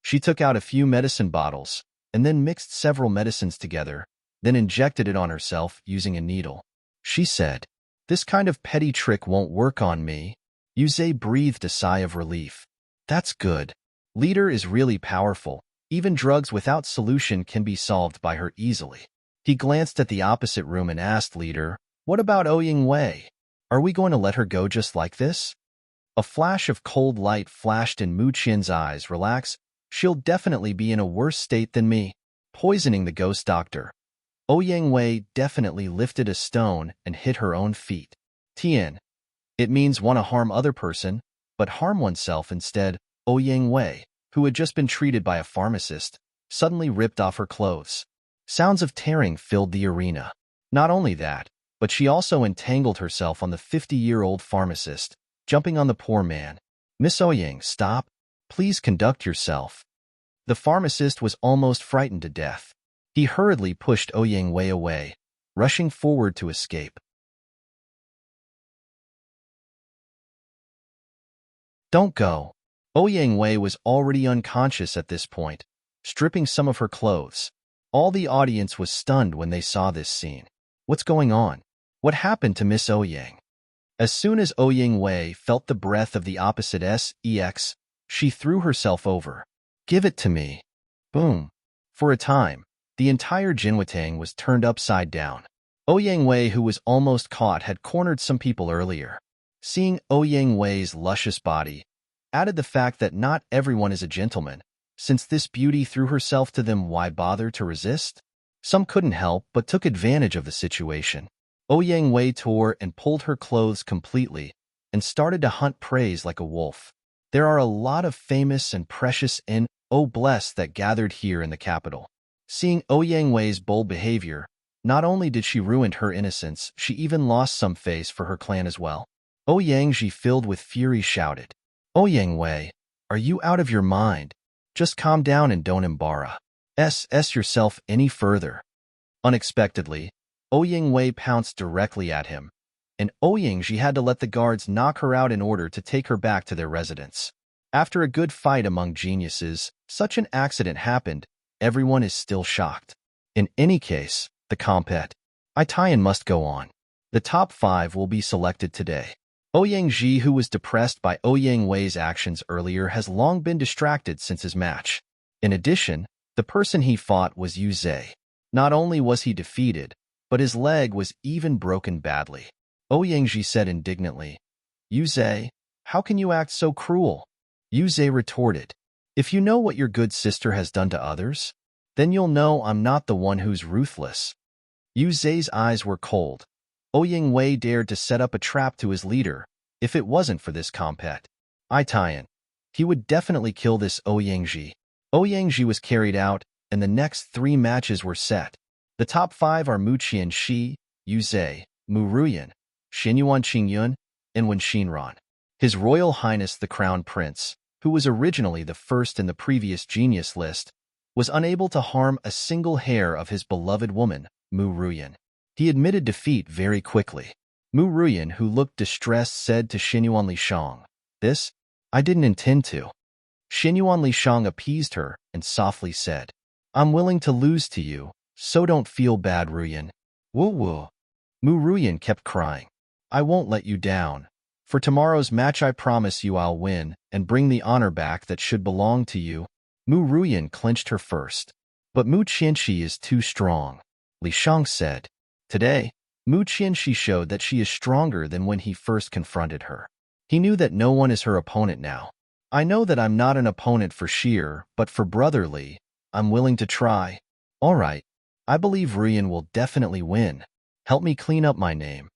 She took out a few medicine bottles, and then mixed several medicines together, then injected it on herself using a needle. She said, This kind of petty trick won't work on me. Yuzhe breathed a sigh of relief. That's good. Leader is really powerful. Even drugs without solution can be solved by her easily. He glanced at the opposite room and asked Leader, What about Ouyang Wei? Are we going to let her go just like this? A flash of cold light flashed in Mu Qian's eyes. Relax, she'll definitely be in a worse state than me. Poisoning the ghost doctor. Ouyang Wei definitely lifted a stone and hit her own feet. Tian. It means want to harm other person, but harm oneself instead. Ouyang Wei, who had just been treated by a pharmacist, suddenly ripped off her clothes. Sounds of tearing filled the arena. Not only that, but she also entangled herself on the 50-year-old pharmacist, jumping on the poor man. Miss Ouyang, stop. Please conduct yourself. The pharmacist was almost frightened to death. He hurriedly pushed Ouyang Wei away, rushing forward to escape. Don't go. Ouyang Wei was already unconscious at this point, stripping some of her clothes. All the audience was stunned when they saw this scene. What's going on? What happened to Miss Ouyang? As soon as Ouyang Wei felt the breath of the opposite sex, she threw herself over. Give it to me. Boom. For a time, The entire Jinwatang was turned upside down. Ouyang Wei, who was almost caught, had cornered some people earlier. Seeing Ouyang Wei's luscious body added the fact that not everyone is a gentleman. Since this beauty threw herself to them, why bother to resist? Some couldn't help but took advantage of the situation. Ouyang Wei tore and pulled her clothes completely and started to hunt prey like a wolf. There are a lot of famous and precious bless that gathered here in the capital. Seeing Ouyang Wei's bold behavior, not only did she ruin her innocence, she even lost some face for her clan as well. Ouyang Ji, filled with fury, shouted, "Ouyang Wei, are you out of your mind? Just calm down and don't embarrass yourself any further." Unexpectedly, Ouyang Wei pounced directly at him, and Ouyang Ji had to let the guards knock her out in order to take her back to their residence. After a good fight among geniuses, such an accident happened. Everyone is still shocked. In any case, the competition must go on. The top 5 will be selected today. Ouyang Ji, who was depressed by Ouyang Wei's actions earlier, has long been distracted since his match. In addition, the person he fought was Yu Zhe. Not only was he defeated, but his leg was even broken badly. Ouyang Ji said indignantly, "Yu Zhe, how can you act so cruel?" Yu Zhe retorted, "If you know what your good sister has done to others, then you'll know I'm not the one who's ruthless." Yu Zhe's eyes were cold. Ouyang Wei dared to set up a trap to his leader. If it wasn't for this competition, he would definitely kill this Ouyang Ji. Ouyang Ji was carried out, and the next 3 matches were set. The top 5 are Mu Qianxi, Yu Zhe, Mu Ruyan, Xinyuan Qingyun, and Wen Xinran. His Royal Highness the Crown Prince, who was originally the first in the previous genius list, was unable to harm a single hair of his beloved woman, Mu Ruyan. He admitted defeat very quickly. Mu Ruyan, who looked distressed, said to Xinyuan Lishang, "This, I didn't intend to." Xinyuan Lishang appeased her and softly said, "I'm willing to lose to you, so don't feel bad, Ruyan." "Woo woo." Mu Ruyan kept crying, "I won't let you down. For tomorrow's match I promise you I'll win and bring the honor back that should belong to you." Mu Ruyan clenched her first. "But Mu Qianxi is too strong," Li Shang said. Today, Mu Qianxi showed that she is stronger than when he first confronted her. He knew that no one is her opponent now. "I know that I'm not an opponent for sheer, but for brotherly, I'm willing to try." "All right, I believe Ruyan will definitely win. Help me clean up my name."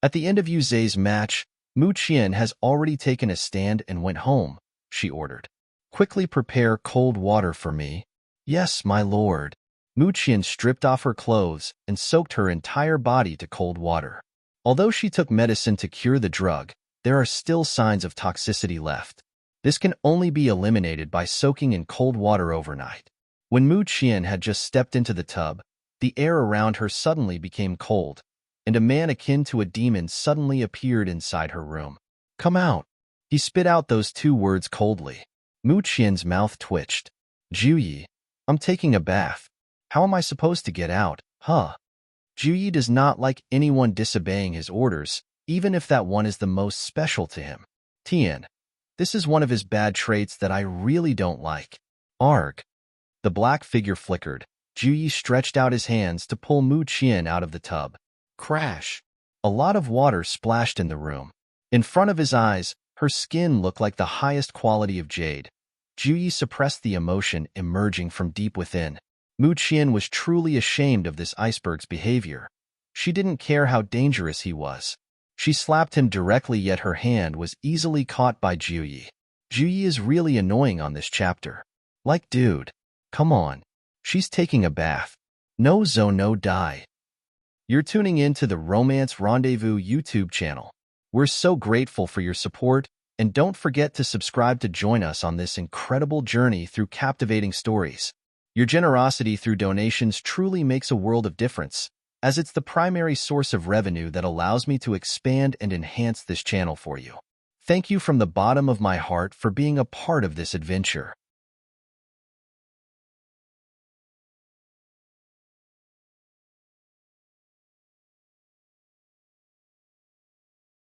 At the end of Yu Zhe's match, Mu Qian has already taken a stand and went home, she ordered. "Quickly prepare cold water for me." "Yes, my lord." Mu Qian stripped off her clothes and soaked her entire body to cold water. Although she took medicine to cure the drug, there are still signs of toxicity left. This can only be eliminated by soaking in cold water overnight. When Mu Qian had just stepped into the tub, the air around her suddenly became cold, and a man akin to a demon suddenly appeared inside her room. "Come out." He spit out those 2 words coldly. Mu Qian's mouth twitched. "Juyi, I'm taking a bath. How am I supposed to get out, huh?" Juyi does not like anyone disobeying his orders, even if that one is the most special to him. Tian, this is one of his bad traits that I really don't like. Arg. The black figure flickered. Juyi stretched out his hands to pull Mu Qian out of the tub. Crash. A lot of water splashed in the room. In front of his eyes, her skin looked like the highest quality of jade. Juyi suppressed the emotion emerging from deep within. Mu Qian was truly ashamed of this iceberg's behavior. She didn't care how dangerous he was. She slapped him directly, yet her hand was easily caught by Juyi. Juyi is really annoying on this chapter. Like, dude, come on. She's taking a bath. No zo no die. You're tuning in to the Romance Rendezvous YouTube channel. We're so grateful for your support, and don't forget to subscribe to join us on this incredible journey through captivating stories. Your generosity through donations truly makes a world of difference, as it's the primary source of revenue that allows me to expand and enhance this channel for you. Thank you from the bottom of my heart for being a part of this adventure.